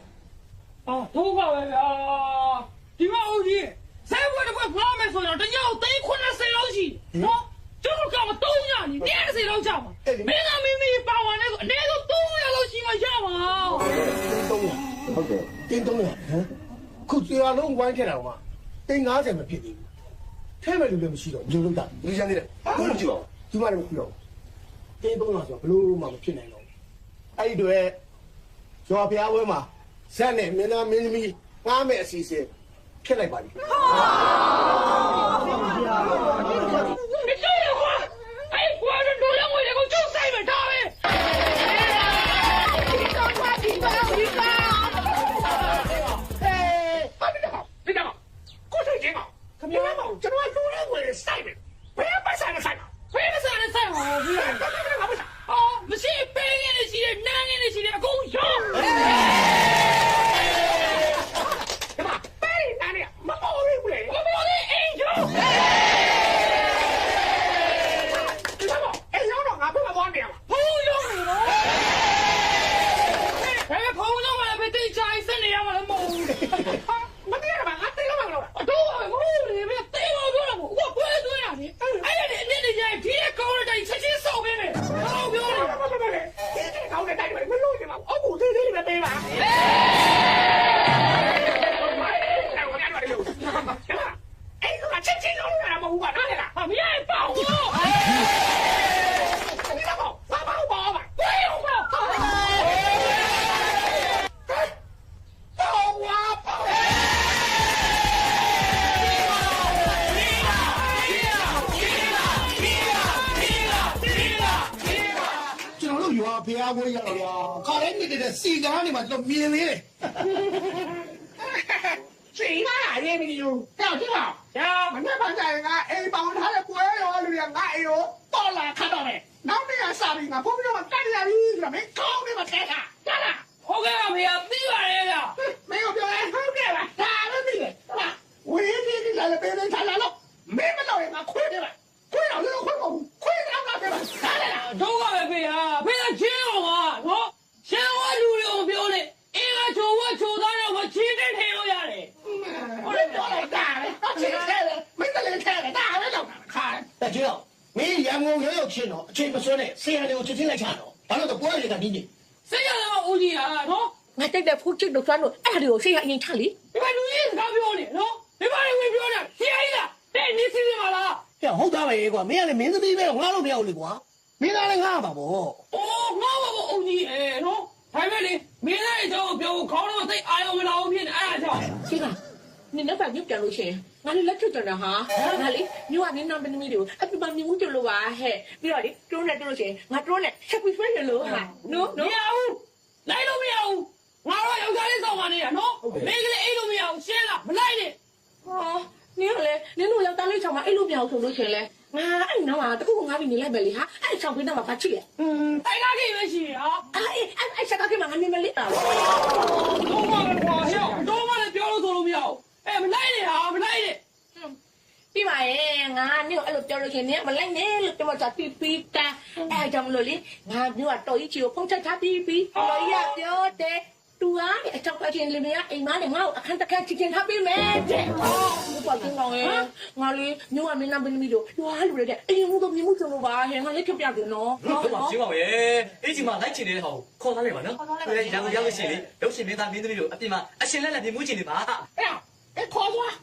တော့ပါပဲဗျာ။ဒီမှာဦးကြီးဇက်ဖွဲ့တစ်ဖွဲ့ငားမယ်ဆိုရင်တယောက်380လောက်ရှိနော်။ကျွန်တော်ကမတုံးရနီ90လောက်ကြပါမင်းသမီးမီပါဝင်နေဆိုအနည်းဆုံး300လောက်ရှိမှရပါဟုတ်တယ်တင်းတုံးရဟမ်ခုစရာလုံးဝိုင်းခဲ့တာက350မဖြစ်သေးဘူးထဲမဲ့လူလည်းမရှိတော့ဘယ်လိုလုပ်တာလူချမ်းသေးတယ်ဘာလို့ကြည့်ပါဦးဒီမှာလည်းမဖြစ်တော့တင်းတုံးလာဆိုဘလို့မှမဖြစ်နိုင်တော့အဲ့ဒီတွေရွာဖျားဝဲမှာဇက်နဲ့မင်းသားမင်းသမီးငားမဲ့အစီအစဉ်ဖြစ်လိုက်ပါပြီကျွန်တော်လူလေးဝင်စိုက်တယ်ဘယ်ပတ်ဆိုင်နဲ့စိုက်မှာဘယ်ပတ်ဆိုင်နဲ့စိုက်မှာဘယ်မရှိပေးငင်းနေရှိတယ်နန်းငင်းနေရှိတယ်အကုန်ရောဒီမှာပေးနေတယ်မပေါ်ဘူးလေမပေါ်သေးအင်ဂျိုဒီမှာအဲ့ရောတော့ငါပြမသွားနေရမှာဖုံးရောနေတော့ဘယ်ဖုံးတော့မလဲဘယ်တိတ်ချိုင်းစနေရမှာမဟုတ်ဘူးမတည့်ရမှာငါတေးလို့မလုပ်တာတော့မဟုတ်ဘူးလေတေးမပြောတော့ဘူးဘာပွဲသွင်းရလဲအဲ့ဒီအနေနဲ့ကြီးဒီကောင်းတဲ့တိုင်းချက်ချင်းစောက်ပေးမယ်ဘာပြောလဲဒီကောင်းတဲ့တိုင်းမလို့ချင်ပါဘူးအခုသေးသေးလေးပဲပေးပါအဲ့ဒါချက်ချင်းလုံးရတာမဟုတ်ပါနဲ့လားမရပေါ့ဒီတော့ဘာဘာဘာဘာဘယ်ရောပေါ့ရွာဖျားပွဲရတော့ခါလေးနေတဲ့စီကားနေမှာတော့မြင်သေးတယ်စီကားရေးမလို့ကြောက်ကြည့်ပါမနေ့ကကြရင်ကအိမ်ပေါင်းထားတဲ့ပွဲရောလူရငါအိမ်ရောတော်လာခတ်တော့မယ်နောက်နေ့ကစားပြီးငါဘုံမျိုးကတက်ရပြီဆိုတော့မင်းကောင်းနေမှာထဲတာတလားဟုတ်ကဲ့ပါဖေ။သိပါရဲ့ဗျ။မင်းကပြောရဲဟုတ်ကဲ့ပါ။ဒါလည်းသိတယ်။ဟုတ်လား။ဝေးကြီးလာလည်းပေးနေထားလာလို့မင်းမတော်ရင်ငါခွေးတယ်ပါ။ခွေးတော့လည်းခွေးမဟုတ်ဘူး။ခွေးတော့ငါပေးပါ။ဒါလည်းတော့ကပဲဖေ။ဖေကချင်းအောင်ပါနော်။ချင်းဝါလူတွေပြောနေအင်္ဂါချို ကျင်းအောင်မင်းရန်ကုန်ရောက်ချင်းတော့အချိန်မစွန်းနဲ့ဆရာတွေကိုချစ်ချင်းလိုက်ချတော့ဘာလို့တော့ပွဲရည်ကနင်းနေ ဆရာကဦးကြီးဟာနော် ငါတိုက်တဲ့ဖိုးချစ်တို့ကျွမ်းတို့အဲ့ဒါတွေကိုဆေးရအရင်ချလေ ဒီမှာလူကြီးစကားပြောနေနော်ဒီမှာဝင်ပြောတာဆရာကြီးလားတဲ့နေစီနေပါလား ဟဲ့ဟုတ်သားပဲကွာမင်းကလည်းမင်းသမီးပဲငါလို့မရဘူးလေကွာမင်းသားလည်းငါပါဗော အိုးငါ့ဘာဦးကြီးနော်ဒါပေမဲ့လေမင်းသားရဲ့အကြောင်းပြောခေါင်းတော့သိအာရုံမလာဘူးဖြစ်နေအဲ့ဒါကြောင့် ဆေးကနင်တော့ပြန်ပြန်လို့ရှင်ငါလည်းလက်ချွတ်ကြတာဟာငါလေမြို့ကနေနံပါတ်သမီးတွေကိုအပြမမြင်ဘူးကြလို့ပါဟဲ့ပြီးတော့လေတွန်းနဲ့တွန်းလို့ရှင်ငါတွန်းနဲ့ချက်ပြီးဆွဲရလို့ဟာနော် မရဘူးလိုက်လို့မရဘူးငါတော့ယောက်ျားလေးဆောင်ပါနေတာနော်မိန်းကလေးအိတ်လို့မရဘူးရှင်းလားမလိုက်နဲ့ ဟာနင်ကလေနင်တို့ရောက်သားလေးချောင်းမှာအဲ့လိုပြောင်းဆိုလို့ရှင်လေငါအဲ့နော်ဟာတခုကငါပြီးနေလိုက်ပဲလေဟာအဲ့ချောင်းပြင်းတော့မှာပါချစ်လေ တိုင်ကားကြီးပဲရှိဟာ အဲ့ချက်ကကမှငါနေမလေးတာ တော့မလည်းကွာဟဲ့တော့မလည်းပြောလို့ဆိုလို့မရဘူးမလိုက်နဲ့ဟာမလိုက်နဲ့ ပြီးပါရဲ့ငါနင်အဲ့လိုပြောလို့ရှင်နင်မလိုက်နဲ့လို့ကျွန်မသာတီးပြီးတာအဲ့ကြောင့်လို့လေငါမျိုးကတော့ကြီးချီကိုဖုန်းချက်ထားပြီးတော်ရပြောတယ်တူအားအချောက်ကချင်းလေးမရအိမ်မနဲ့ငါ့ကိုအခန်းတစ်ခန်းချင်းထားပြီးမယ်တဲ့ဟောဘာကျင်းတော့ရဲ့ငါလေးမျိုးကမင်းနာမင်းသမီးတို့တွားလူတဲ့အိမ်မှုတော့မြင်မှုကြလို့ပါဟဲ့ငါလေးပြပြတယ်နော် ဟုတ်ပါရှင်းပါရဲ့အေးကြီးမလိုက်ချင်တဲ့ဟောခေါ်ထားလိုက်ပါနော်သူလည်းရန်ကုန်ရောက်လို့ရှိရင်လေရုပ်ရှင်မင်းသားမင်းသမီးတို့အပြင်မှာအရှင်လက်လက်ပြင်မှုချင်နေပါ 哎，ခေါ်သွား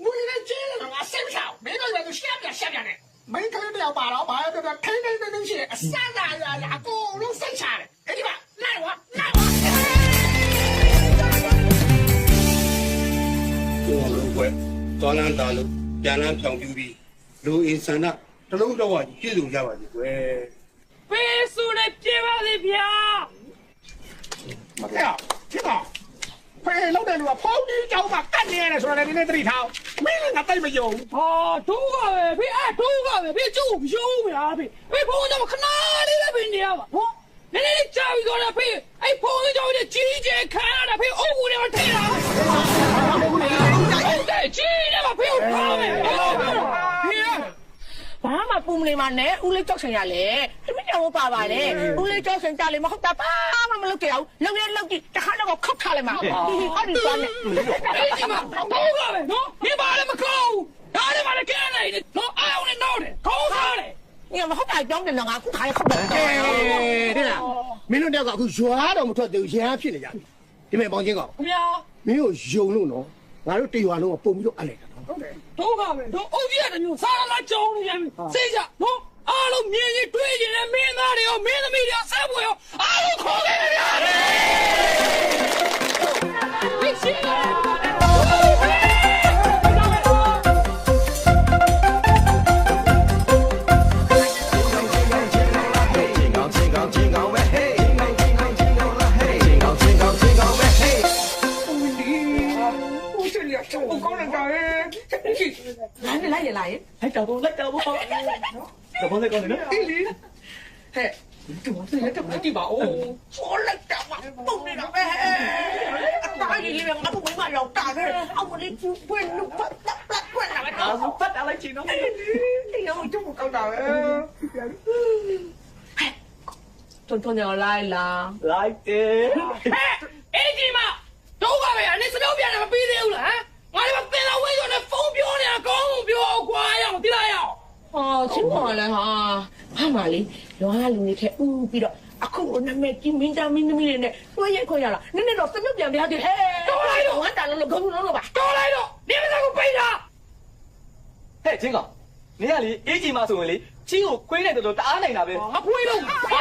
မွေးနေကျင်းလာငါဆက်ချောင်းမင်းတို့လည်းရှာပြနဲ့မင်းကလေးတယောက်ပါတော့ဘာလဲတော့ထိန်းထိန်းရှိအစသာရအကုန်လုံးစိတ်ချတယ်အဲ့ဒီမှာလိုက်ဝါ လုံးပွဲသွားလန်းတာလို့ပြန်လန်းဖြောင်ပြူပြီးလူအင်ဆန္ဒတလုံးတော့ပြည့်စုံကြပါစေကွယ် ပေးစုနဲ့ပြေပါလေဗျာ မကဲဖြစ်ပါဖေးလုံးတယ်လူကဖုန်းကြီးကြောင်းမှာကတ်နေရတယ်ဆိုတော့လည်းဒီနေ့သတိထားမင်းလည်းငါတိတ်မယုံ ဟာဒုက္ခပဲဖေးဒုက္ခပဲဖေးကျုပ်ရုံးဗျာဖေးဘုန်းတော်ခဏလေးပဲဖေးနေရပါနော်နည်းနည်းကြာပြီးတော့ဖေးအဲ့ဖုန်းကြောင့်ကြီးကျယ်ခံရတာဖေးအုပ်ကူတယ်မထဲတာကြီးတယ်မဖေးထားမယ်ဖေး ဘာမှပုံမလေးမနဲ့ဦးလေးကြောက်စင်ရလေတမီးကြောက်ပါပါလေဦးလေးကြောက်စင်ကြလေမဟုတ်တာဘာမှမလုပ်ကြအောင်လုံရလုံကြည့်တခါတော့ခောက်ထားလိုက်မှာဟောဒီသွားနေ အဲ့ဒီမှာတော့ကပဲနော်ဒီပါလည်းမကောင်းဒါလည်းမလည်းကဲနေတယ်နော်အားအောင်နဲ့နောက်တယ်ခေါင်းထားတယ် 你们好大张的那个，我看也看不到。对啦မင်းတို့တယောက်ကအခုရွာတော့မထွက်သေးဘူးရဟန်းဖြစ်နေကြတယ်ဒီမဲ့ပေါင်းချင်းကောင် ခင်ဗျာ မင်းတို့ယုံလို့နော်ငါတို့တရွာလုံးကပုံပြီးတော့အပ်လိုက်တာနော် ဒုက္ခပဲတို့အုပ်ကြီးရတယ်မျိုးစားလာကြောင်းနေတယ်စိတ်ကြနော်အားလုံးမြင်ရင်တွေးရင်လည်းမင်းသားတွေရောမင်းသမီးတွေရောဆက်ဖို့ရောအားလုံးခေါ်ခဲ့ကြရတယ်ဒီရှိ来也来，来找不，来找不，找不在搞呢。嘿，这不地吧？哦，我来找嘛，蹦你了呗！大姨里面我不会嘛，老大个，啊我的猪笨猪笨，笨哪个？不打来钱咯。哎呀，我真不搞大哎。嘿，春春要来啦！来的。哎，你嘛，都个呗，你是两边那么比的了啊？我哋話變啦，為咗你風標你啊，講標怪啊，啲啦又。哦，情況咧嚇，啱埋你，攞下你睇烏邊咯，အခုနာမည်ကြီးမင်းသားမင်းသမီးတွေနဲ့တွဲရိုက်ခွင့်ရလားနည်းနည်းတော့စမြုပ်ပြန်ပြတယ်ဟဲ့တော်လိုက်တော့ငါတာလို့ဂုံလုံးပါ တော်လိုက်တော့你們兩個背他。嘿，金剛，你睇你一斤嘛做你，只有歸來就打你那邊。我歸咯，啊，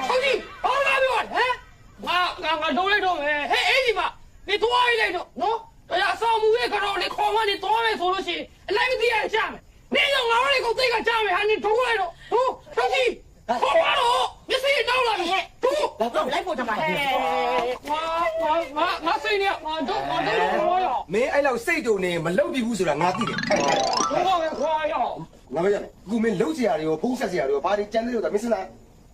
好啲，我打俾我，我到嚟到誒，嘿，你嘛，你多嚟到，喏。哎呀，上午也看到你看完你多没说了些，来个第二家没？你让老二你给我这个家没？喊你出来了，出，小鸡，看完了，你谁到了？出，來過就嘛。我誰呢？我都我有。မင်းအဲ့လောက်စိတ်တူနေမလုပ်ပြီဘူးဆိုတာငါသိတယ်我嘅誇有。ငါမရတယ်အခုမင်းလုံးစရာတွေကိုဖုံးဆက်စရာတွေကိုဘာတွေကြမ်းသေးလို့မင်းစလား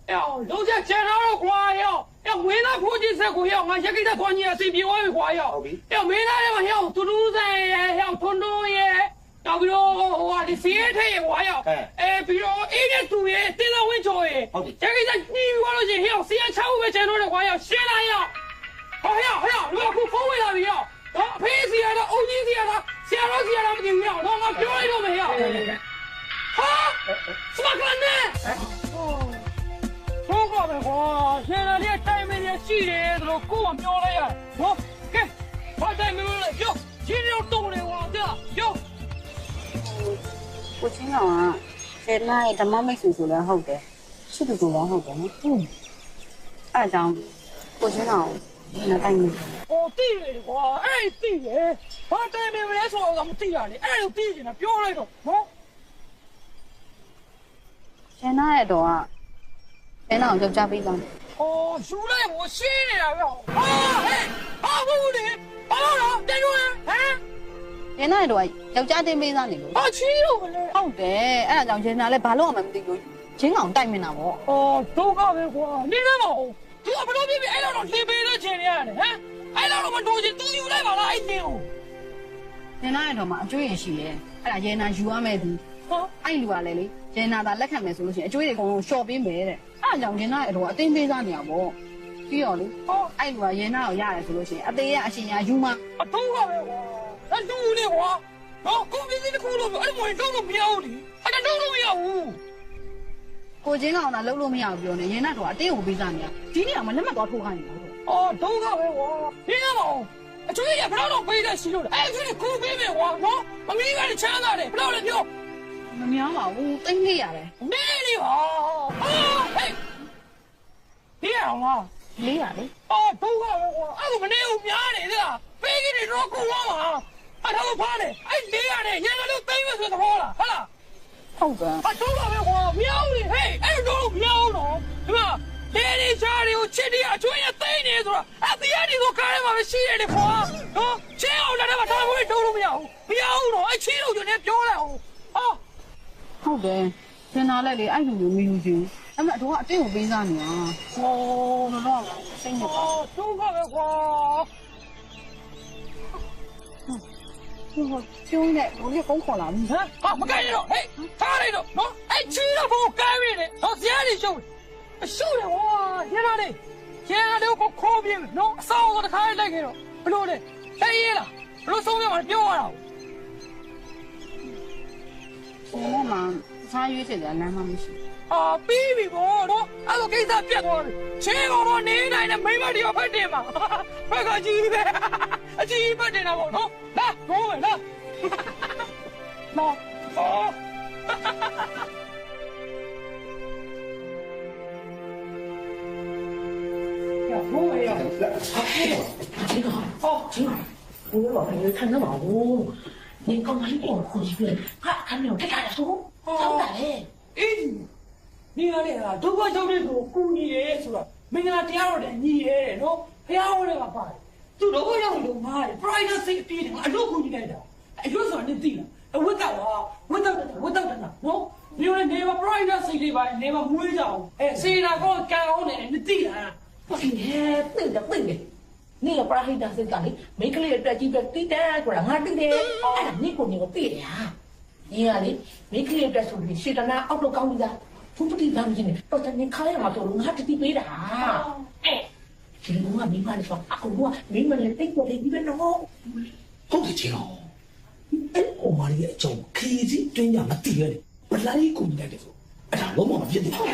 要都在检查了夸要，要没那附近才夸要，我先给他夸你随便我的夸要，要没那的话要嘟嘟噻，要吞吞耶，要比如我的血态夸要，比如一年多耶，电脑稳做耶，再给他你我那些要时间超过检查的夸要，先来要，好要，如果不风味那边要，配时呀的，欧几时呀的，下老时呀的不定要，我表里都没有，好。来哟，今天要动的哇的哟。ကိုချင်းကောင်ကဆယ်နားဓမ္မမိတ်ဆွေဆိုလည်းဟုတ်တယ်ချစ်သူကလည်းဟုတ်တယ်နော်အဲ့ဒါကြောင့်ကိုချင်းကောင်နဲ့တိုင်းနေ 哦，对了哇，哎对了，我这边没来说咱们对了的，哎对着呢，表来着，喏。 ဆယ်နားရဲ့တော့ကဆယ်နားကိုယောက်ျားပေးသွားတယ် 哦，出来我心里了哟。啊嘿，啊不的，啊了，站住了，啊。 ဆယ်နားရဲ့တော့ကယောက်ျားတင်းပေးသွားနေလို့ 啊，气了我嘞。 ဟုတ်တယ်အဲ့ဒါကြောင့်ရှင်နာလည်းဘာလို့မှမသိဘူးချင်းကောင်တိုက်မြင်တာပေါ့ 哦，都搞的瓜，你干嘛？你不老别别，哎老老天别的钱呢？啊，哎老老们多钱都有来把那一丢。 ရှင်နာရဲ့တော့မှအကျွေးရင်ရှိတယ်အဲ့ဒါရင်နာယူရမယ်သူအဲ့လူကလည်းလေရင်နာသာလက်ခံမယ်ဆိုလို့ရှိရင်အကျွေးတွေအကုန်လုံးရှော့ပေးမယ်တဲ့အဲ့ဒါကြောင့်ရင်နာရဲ့တော့အတင်းပေးစားနေရပေါ့ပြီးတော့လေအဲ့လူကရင်နာကိုရတယ်ဆိုလို့ရှိရင်အသေးရအရှင်ရယူမှာ 啊，都搞的瓜，那都的瓜，啊，公平的窟窿，哎，我都都不要的，哎，这都不要。 ကိုချင်းကောင်ကလှုပ်လို့မရဘူးပြောနေရင်နာတော့အတင်းကိုပေးစားနေရဒီနေရာမှာလက်မှတ်တော့ထိုးခိုင်းနေတာ 哦，都搞的瓜，你干嘛？这也不知道背在洗手的，哎，这里苦逼没瓜，喏，我明天的钱哪里？不知道的票。 မများပါဘူးသိမ့်လေးရတယ် 没的啊，啊，嘿，你好吗？ လေးရလေ 哦，都搞的瓜，哎，我们那有面的对吧？背给你说够了嘛？啊，他都怕的，哎，这样的，人家都背不出头了，好了。 ဟုတ်ကဲ့ 啊，都搞的瓜，喵的，嘿，哎，都喵了，对吧？ 你家里有钱的啊，专业带你是吧？啊，别的都干嘛么？洗的花，啊，钱要来的话，他会收入不要，不要了，哎，钱都就那标了，啊。 ဟုတ်တယ်ရှင်နာလည်းလေအဲ့လူမျိုးမယူချင်းအဲ့မဲ့တော့အတင်းကိုပေးစားနေရဟောတော့စိတ်ညစ်ပါ 哦，都搞的瓜。 ဟိုကျုံးနဲ့ဘိုးလေးဖုန်းခေါ်လာပြီ 啊，没干着，嘿，他来着，喏，哎，钱都不干为的，到家里收的，收的哇，现在的，现在的我可别了，喏，烧我的开来给了，不弄的，太热了，不弄烧面往标了。 ဟိုမှာစားရွေးချက်တယ်လမ်းမမရှိ 啊，比比不喏，俺都给他别过了，钱我说你奶奶没买的要拍的嘛，拍个鸡呗，鸡拍的那不喏，来，我问来，喏，哦。 这个哦，这个我老朋友看得到哦，你刚刚过过去了，看没有？这干说，好歹嘞。哎，你看那个，都把小的都雇你的是吧？没那第二的你的喏，漂亮啊爸，都都不要有妈的，不然人谁比的，俺都雇你来的，哎，有啥你对了？我到啊，我到着呢，喏，因为你把不然人谁的吧，你把没着，哎，谁那个干好呢？你对了。 我给你对的对的，你也不知道黑的是干的，每个月这几个对的，过来俺对的，哎，你过年我对的呀，你看你每个月这手里谁的那澳洲搞的，从不对他们去呢，到咱年开嘛，都弄下这对背的啊，哎，这个我明白的说，啊，我明白了，对过来你别弄，ဟုတ်တယ်ချင်းအောင်အဲ့ဟိုမာရီရဲ့အကြောင်းခရီးစီတွင်းကြမသိရတယ်ဘလိုက်ကိုနေတယ်ဆိုအဲ့ဒါလုံးဝမဖြစ်သေးဘူး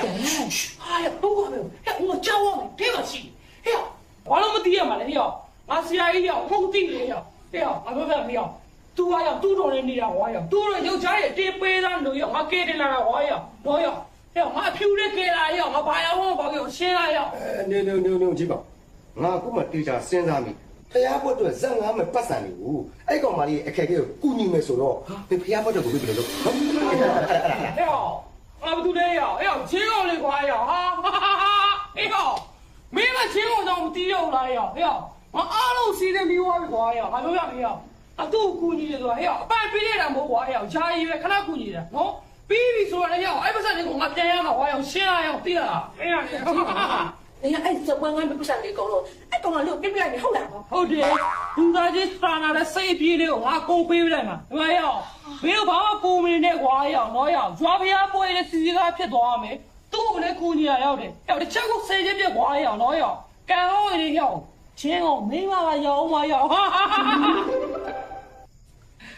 哎呀，都过没有，哎，我教我们这个戏，哎呀，完了没地嘛了，哎呀，俺是呀，哎呀，我地的呀，哎呀，俺不干没呀，都啊呀，都种人的呀，我呀，都了有家也这背上都要，俺给的那个我呀，我呀，哎呀，俺漂的给了呀，俺把呀我把给我先了呀，နေကြည့်ပါငါခုမှတေချာစဉ်းစားမိဖျားဘတ်တော့ဇက်ငါမပတ်စံနေဘူးအဲ့ကောင်မလေးအခက်အခဲကိုကုညီမယ်ဆိုတော့ဒီဖျားဘတ်တော့ကိုဘယ်လိုလုပ် 哎呀，俺不都这呀，哎呀，钱我的瓜呀，哈哈哈哈，哎呀，没了钱我让我们低调了呀，哎呀，我阿老谁的没我的瓜呀，还有呀没呀，啊都雇你的是吧？哎呀，办毕业了没瓜呀，家医院看他雇你的，喏。 比比说了呀，哎不是你讲我偏要嘛，我要先呀，对了，哎呀，哎呀，哎，这我不想你讲了，哎，讲了六边边你好难哦。好的，现在这山那的水皮了，我公回来嘛，对吧呀？没有办法公民的话呀，那呀，抓不下不的自己个撇多没，都不能雇你啊要的，要的结果谁这边话呀，那呀，干好的要，钱我没办法要嘛要，哈哈哈哈。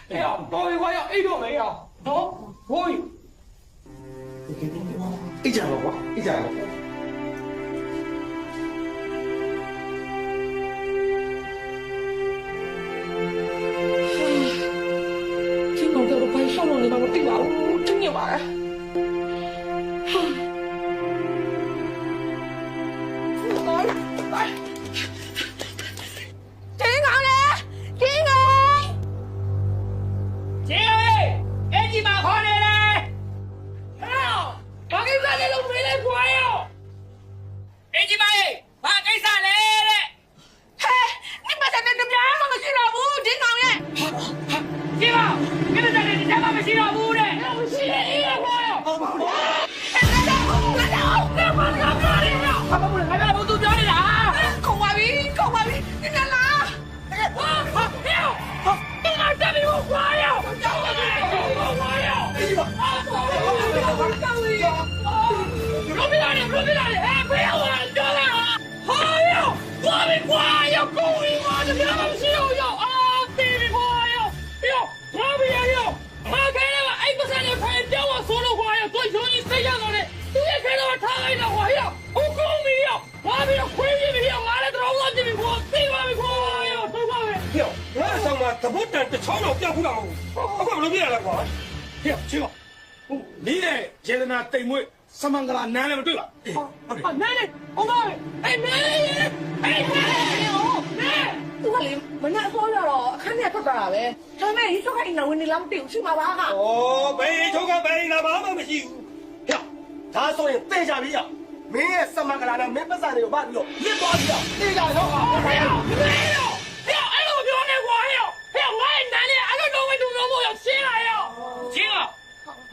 哎呀，多一块要一个没有，喏，可以。 一ကြပါကွာ一ကြပါ သိပါဘူးသူညပါလားတင်းကောင်းလေတင်းကောင်း 姐哎，哎，你妈好来嘞！哎呦，把给啥来都没来过哟！哎，你妈哎，把给啥来嘞？嘿，你把咱那边那个洗脑布တင်းကောင်းရဲ့姐夫，给他在这里才把没洗脑布嘞，我洗了一个过哟。怎么等这吵闹掉不了？我快不能变了我。嘿，秦总，你呢？现在呢，对我什么个啦？男的不对吧？男的，我妈，哎男的，哎男的哦，男，သူကလေမနဲ့ဆောရတော့အခန်းထဲထွက်သွားတာပဲဒါပေမဲ့ဒီဆိုခိုင်းနေဝင်နေလားမသိဘူးရှိမှာပါက哦，没抽个没那妈妈没洗。呀，他说的对下比较，明夜什么个啦？那没不上的有办的，一包比较，对下有好。哎呦，哎呦，哎呦，我表妹我哎呦，哎呦，我也男的，俺这周围都我要起来哟。行啊，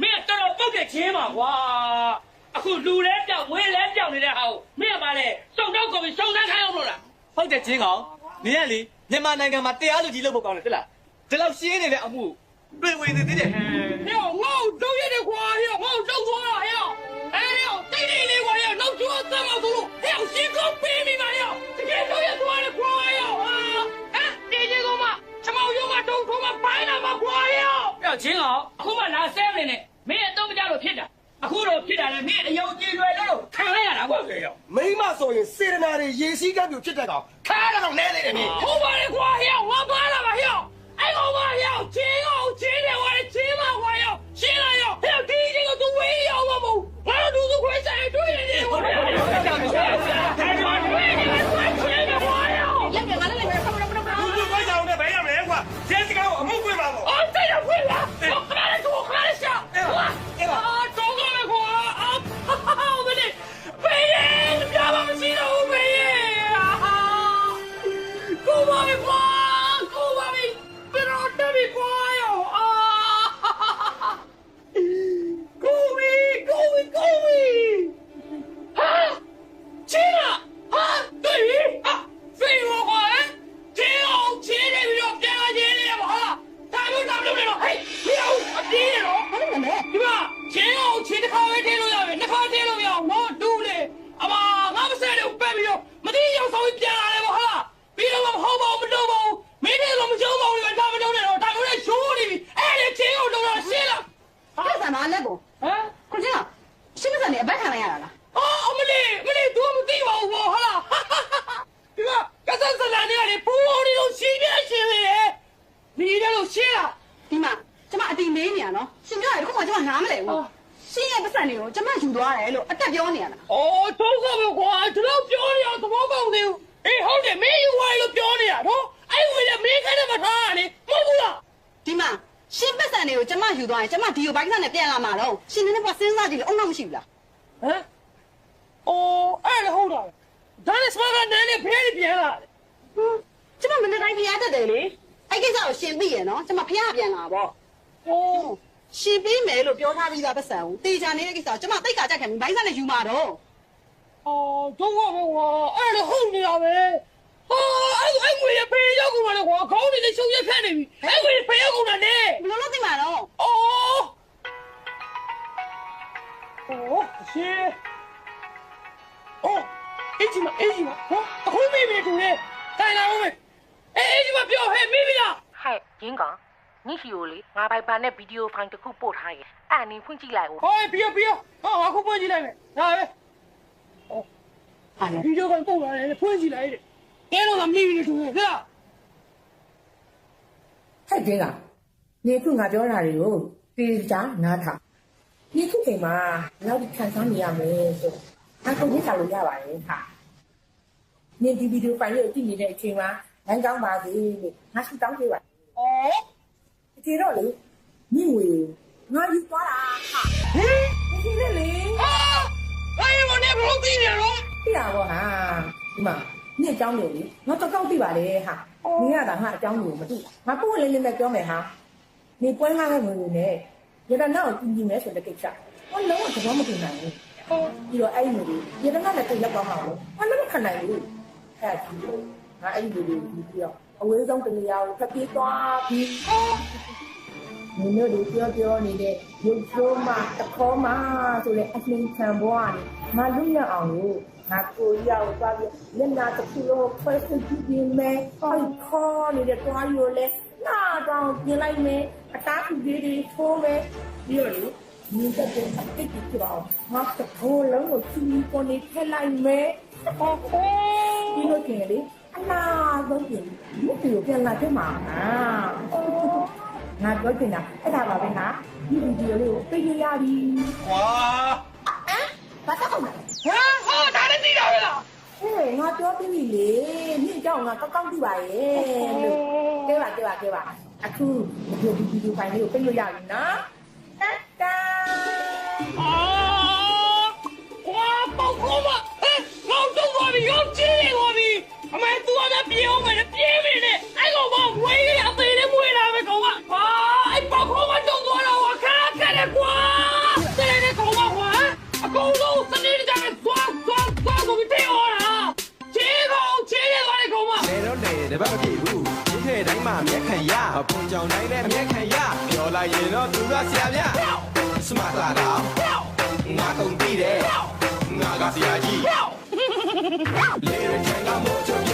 没有到了不给钱嘛，哇！အခုလူလဲပြောင်းဝင်းလဲပြောင်းနေတဲ့ဟာကိုမင်းကပါလေစုံတော့ကိုပြီးစုံစမ်းခိုင်းအောင်လို့လား ဟုတ်တယ်ချင်းကောင်နင်ကလေမြန်မာနိုင်ငံမှာတရားလူကြီးလုပ်ဖို့ကောင်းတယ်သိလားဒီလောက်ရှင်းနေတဲ့အမှုတွေ့ဝင်နေသေးတယ် ဟဲ့ငေါ့တော့ရတဲ့ကွာဟဲ့ငေါ့တော့သွားတာဟဲ့အဲ့ဟဲ့တိတ်တိတ်လေးကွာဟဲ့နောက်ကျော်သားမဆိုလို့ဟဲ့ရှင်းကောပေးမိပါဟဲ့တကယ်တော့ရသွားတယ်ကွာဟဲ့တေးကြီးကမှချမောင်ရုံးကတုံးထုံးမပိုင်းလာမှာကွာဟဲ့ပြောချင်းကောင်အခုမှလာဆဲမနေနဲ့မင်းအတော့မကြလို့ဖြစ်တာအခုတော့ဖြစ်တာလေမင်းအယုံကြည်လွယ်လို့ခံလိုက်ရတာကွာဟဲ့ မိမဆိုရင်စေရနာတွေရေစည်းကမ်းပြဖြစ်တဲ့ကောင်ခါရတော့နဲနေတယ်မင်း ဟုတ်ပါလေကွာဟဲ့ငါပါလာပါဟဲ့အဲ့ကောင်ပါဟဲ့ချင်းကောင်ချင်းတယ်ဝါလေချင်းမကွာဟဲ့ရှင်းလိုက်ရောဟဲ့ဒီချင်းကသူဝေးရောက်မှာမဟုတ်ငါတို့သူခွဲဆိုင်တွေ့နေတယ်ကွာဟဲ့အဲ့ကောင်တွေ့နေတယ်ကွာချင်းတယ်ဝါဟဲ့ လက်ငါလည်းလည်းဆက်မလို့မလို့ 你快讲的白养人话，先是给我们贵嘛不？哦，这就会了，我看来我看来想，啊，中国的国啊，我们的北野，你不要把我们洗到北野啊！够把你瓜，够把你，别让我这里瓜哟啊！够味，够味，够味！啊，亲了啊，对啊，废话话哎。ချင်းအောင်ချင်းနေပြီးတော့ပြန်လာချင်းနေရပါလားဒါမျိုးဒါမျိုးနေတော့ဟေးမရဘူးအတင်းနေတော့ဘာလို့လဲဒီမှာချင်းအောင်ချင်းတစ်ခါပဲထည့်လို့ရမယ်နှစ်ခါထည့်လို့မရအောင်နော်တူးလေအမငါမစဲတယ်ပက်ပြီးတော့မသိရောက်ဆောင်ပြန်လာတယ်ပေါ့ဟာပြီးတော့မဟုတ်ပါဘူးမလုပ်ပါဘူးမင်းတို့မရှုံးပါဘူးဒါမလုပ်နဲ့တော့ဒါမျိုးနဲ့ရှိုးနေပြီအဲ့ဒီချင်းအောင်တော့ရှင်းလား အဲ့ဒါမှလက်ကိုဟမ်ကိုချင်းရှင်းမစံနေအဘက်ခံလိုက်ရတာလား အော်အမလေးသူမသိပါဘူးပေါ့ဟာလားဒီမှာကစစလာနေရတယ်ပူအောင်နေလို့ရှင်းပြရှင်းနေတယ်ဒီလည်းလို့ရှင်းလား ဒီမှာကျမအတီမေးနေရနော်ရှင်ပြောတယ်ခုမှကျမနားမလဲဘူးရှင်ရဲ့ပတ်စံတွေကိုကျမယူသွားတယ်လို့အတက်ပြောနေရတာ အော်တော့ကဘကွာဒီလောက်ပြောနေအောင်သဘောပေါက်သေးဘူးအေးဟုတ်တယ်မင်းယူဝိုင်းလို့ပြောနေရနော်အဲ့ဝင်လည်းမင်းခိုင်းတယ်မထားရလေမဟုတ်ဘူးလား ဒီမှာရှင်ပတ်စံတွေကိုကျမယူသွားရင်ကျမဒီကိုဘိုက်ဆန်နဲ့ပြန်လာမှာတော့ရှင်နည်းနည်းပါစဉ်းစားကြည့်လို့အုံတော့မရှိဘူးလား ဟမ်အော်အဲ့လည်းဟုတ်တာဒါနဲ့စပါးကနန်းနဲ့ဖဲနေပြန်လာတယ် ကျမမနေ့တိုင်းဖျားတတ်တယ်လေအဲ့ကိစ္စကိုရှင်သိရနော်ကျမဖျားပြန်လာပေါ့ဟိုးရှင်ပေးမယ်လို့ပြောထားပြီးသားပတ်စံကိုတေချာနေတဲ့ကိစ္စကိုကျမတိတ်ခါကြက်ခံပြီးဘိုက်ဆန်နဲ့ယူမှာတော့ အော်တော့ကဘကွာအဲ့လည်းဟုတ်နေတာပဲအဲ့ဝင်လည်းဖဲရောက်ကုန်တယ်ကွာခေါင်းနေလည်းရှုံရက်ခတ်နေပြီအဲ့ဝင်ဖဲရောက်ကုန်တာနဲ့ ဘယ်လိုလုပ်သိမှာတော့ အော်ရှင်းအော်အေးကြီးမဟောအခုမိပြီတူလေတိုင်လာဦးမယ်အေးကြီးမပြောဟဲ့မိပြီလား ဟဲ့ရင်းကောင်နိရှိကိုလေငါပိုင်ပါနဲ့ဗီဒီယိုဖိုင်တစ်ခုပို့ထားရင်အဲ့နင်းဖွင့်ကြည့်လိုက်ဦး ဟောပြီးအခုဖွင့်ကြည့်လိုက်မယ်ဒါပဲဗီဒီယိုဖိုင်ပို့လာတယ်ဖွင့်ကြည့်လိုက်တဲ့ကဲတော့မိပြီတူလေဟဲ့ ဟဲ့တင်းကနေခုငါပြောတာတွေကို ဒီကြနားထောင်ဒီခုချိန်မှာလောက်ဒီခံစားနေရမယ်ဆိုအကုန်ကြီးချလို့ရပါတယ်ဟာနင်ဒီဗီဒီယိုဖိုင်လေးကိုကြည့်နေတဲ့အချိန်မှာလမ်းကြောင်းပါစေလို့ငါရှင်းတောင်းပေးပါဩဒီတော့လေမိငွေငါယူသွားတာဟာဟင်ဒီလေလေဟာဘာရင်မနဲ့ဘလို့ပြီးနေတော့ပြရတော့ဟာဒီမှာနင့်အကြောင်းလို့လေငါတော့ကောက်ပြပါလေဟာနင်ကသာငါအကြောင်းလို့မသိငါပို့လေးလေးနဲ့ပြောမယ်ဟာနေပွဲလာတဲ့ငွေနဲ့ရတနာကိုကြည့်ကြည့်မယ်ဆိုတဲ့ကိစ္စဟောလုံးဝသဘောမတူနိုင်ဘူးပြီးတော့အဲ့ဒီလိုရတနာနဲ့တိတ်ရောက်သွားမှာလို့ဟောလည်းမခံနိုင်ဘူးအဲ့ဒါငါအဲ့ဒီလိုပြီးတော့အဝေးဆုံးတနေရာကိုဖပြေးသွားပြီးနင်တို့ပြောနေတဲ့ရုပ်ဆိုးမှတခေါ်မှဆိုတဲ့အလှင်ခံဘွားနေငါလွတ်ရအောင်လို့ငါကိုရောက်သွားပြီးလက်နာတစ်ခုလုံးဖွင့်ကြည့်ပြီးမယ်ဟောခေါ်နေတဲ့တွားရိုလဲနာတော့ပြင်လိုက်မယ်အတားသူတွေထိုးမယ်ပြီးတော့လေမြင်တဲ့အတိတ်ကြီးပြောင်းငါတစ်ခုလုံးကိုချီပေါ်နေထည့်လိုက်မယ်ဟောဒီလိုကျင်လေအလားဆုံးပြင်ဒီလိုပြန်လာခဲ့မှာငါပြောချင်တာအဲ့ဒါပါပဲဟာဒီဗီဒီယိုလေးကိုပြေးရပြီဝါဘာသာဟုတ်လားဟောဒါလည်းသိတာပဲလားဟေးငါပြောပြီးပြီလေမြင့်ကြောင်ငါကောက်သိပါရဲ့လို့ကဲပါအခုဒီဗီဒီယိုဖိုင်လေးကိုပြေးလို့ရပြီနော်တက်တာဝါပေါက်ကောမဟဲ့ငေါတော့သွားပြီရောကျင်းနေသွားပြီအမေသူကလည်းပြေအောင်မယ်ပြေးပြီနဲ့အဲ့ကောင်ကဝေးရအသေးလေးမွေးလာပဲကောင်ကဟာအဲ့ပေါက်ကောမတော့သွားတော့ခါခက်တယ်ကွာတဲ့တဲ့ကောင်ကကွာအကုန်လုံးစနေကြတယ်သွားကိုပြေးအောင်လားချေးရသွားတယ်ကောင်မလေတော့လေတပတ်မပြေဘူးဒီထဲတိုင်းမှာမျက်ခံရအဖွန်ကြောင်တိုင်းနဲ့မျက်ခံရပြောလိုက်ရင်တော့သူကဆရာပြစမတာတော့ငါကုန်ပြီးတယ်ငါကဆရာကြီးလေရင်ကမို့ချ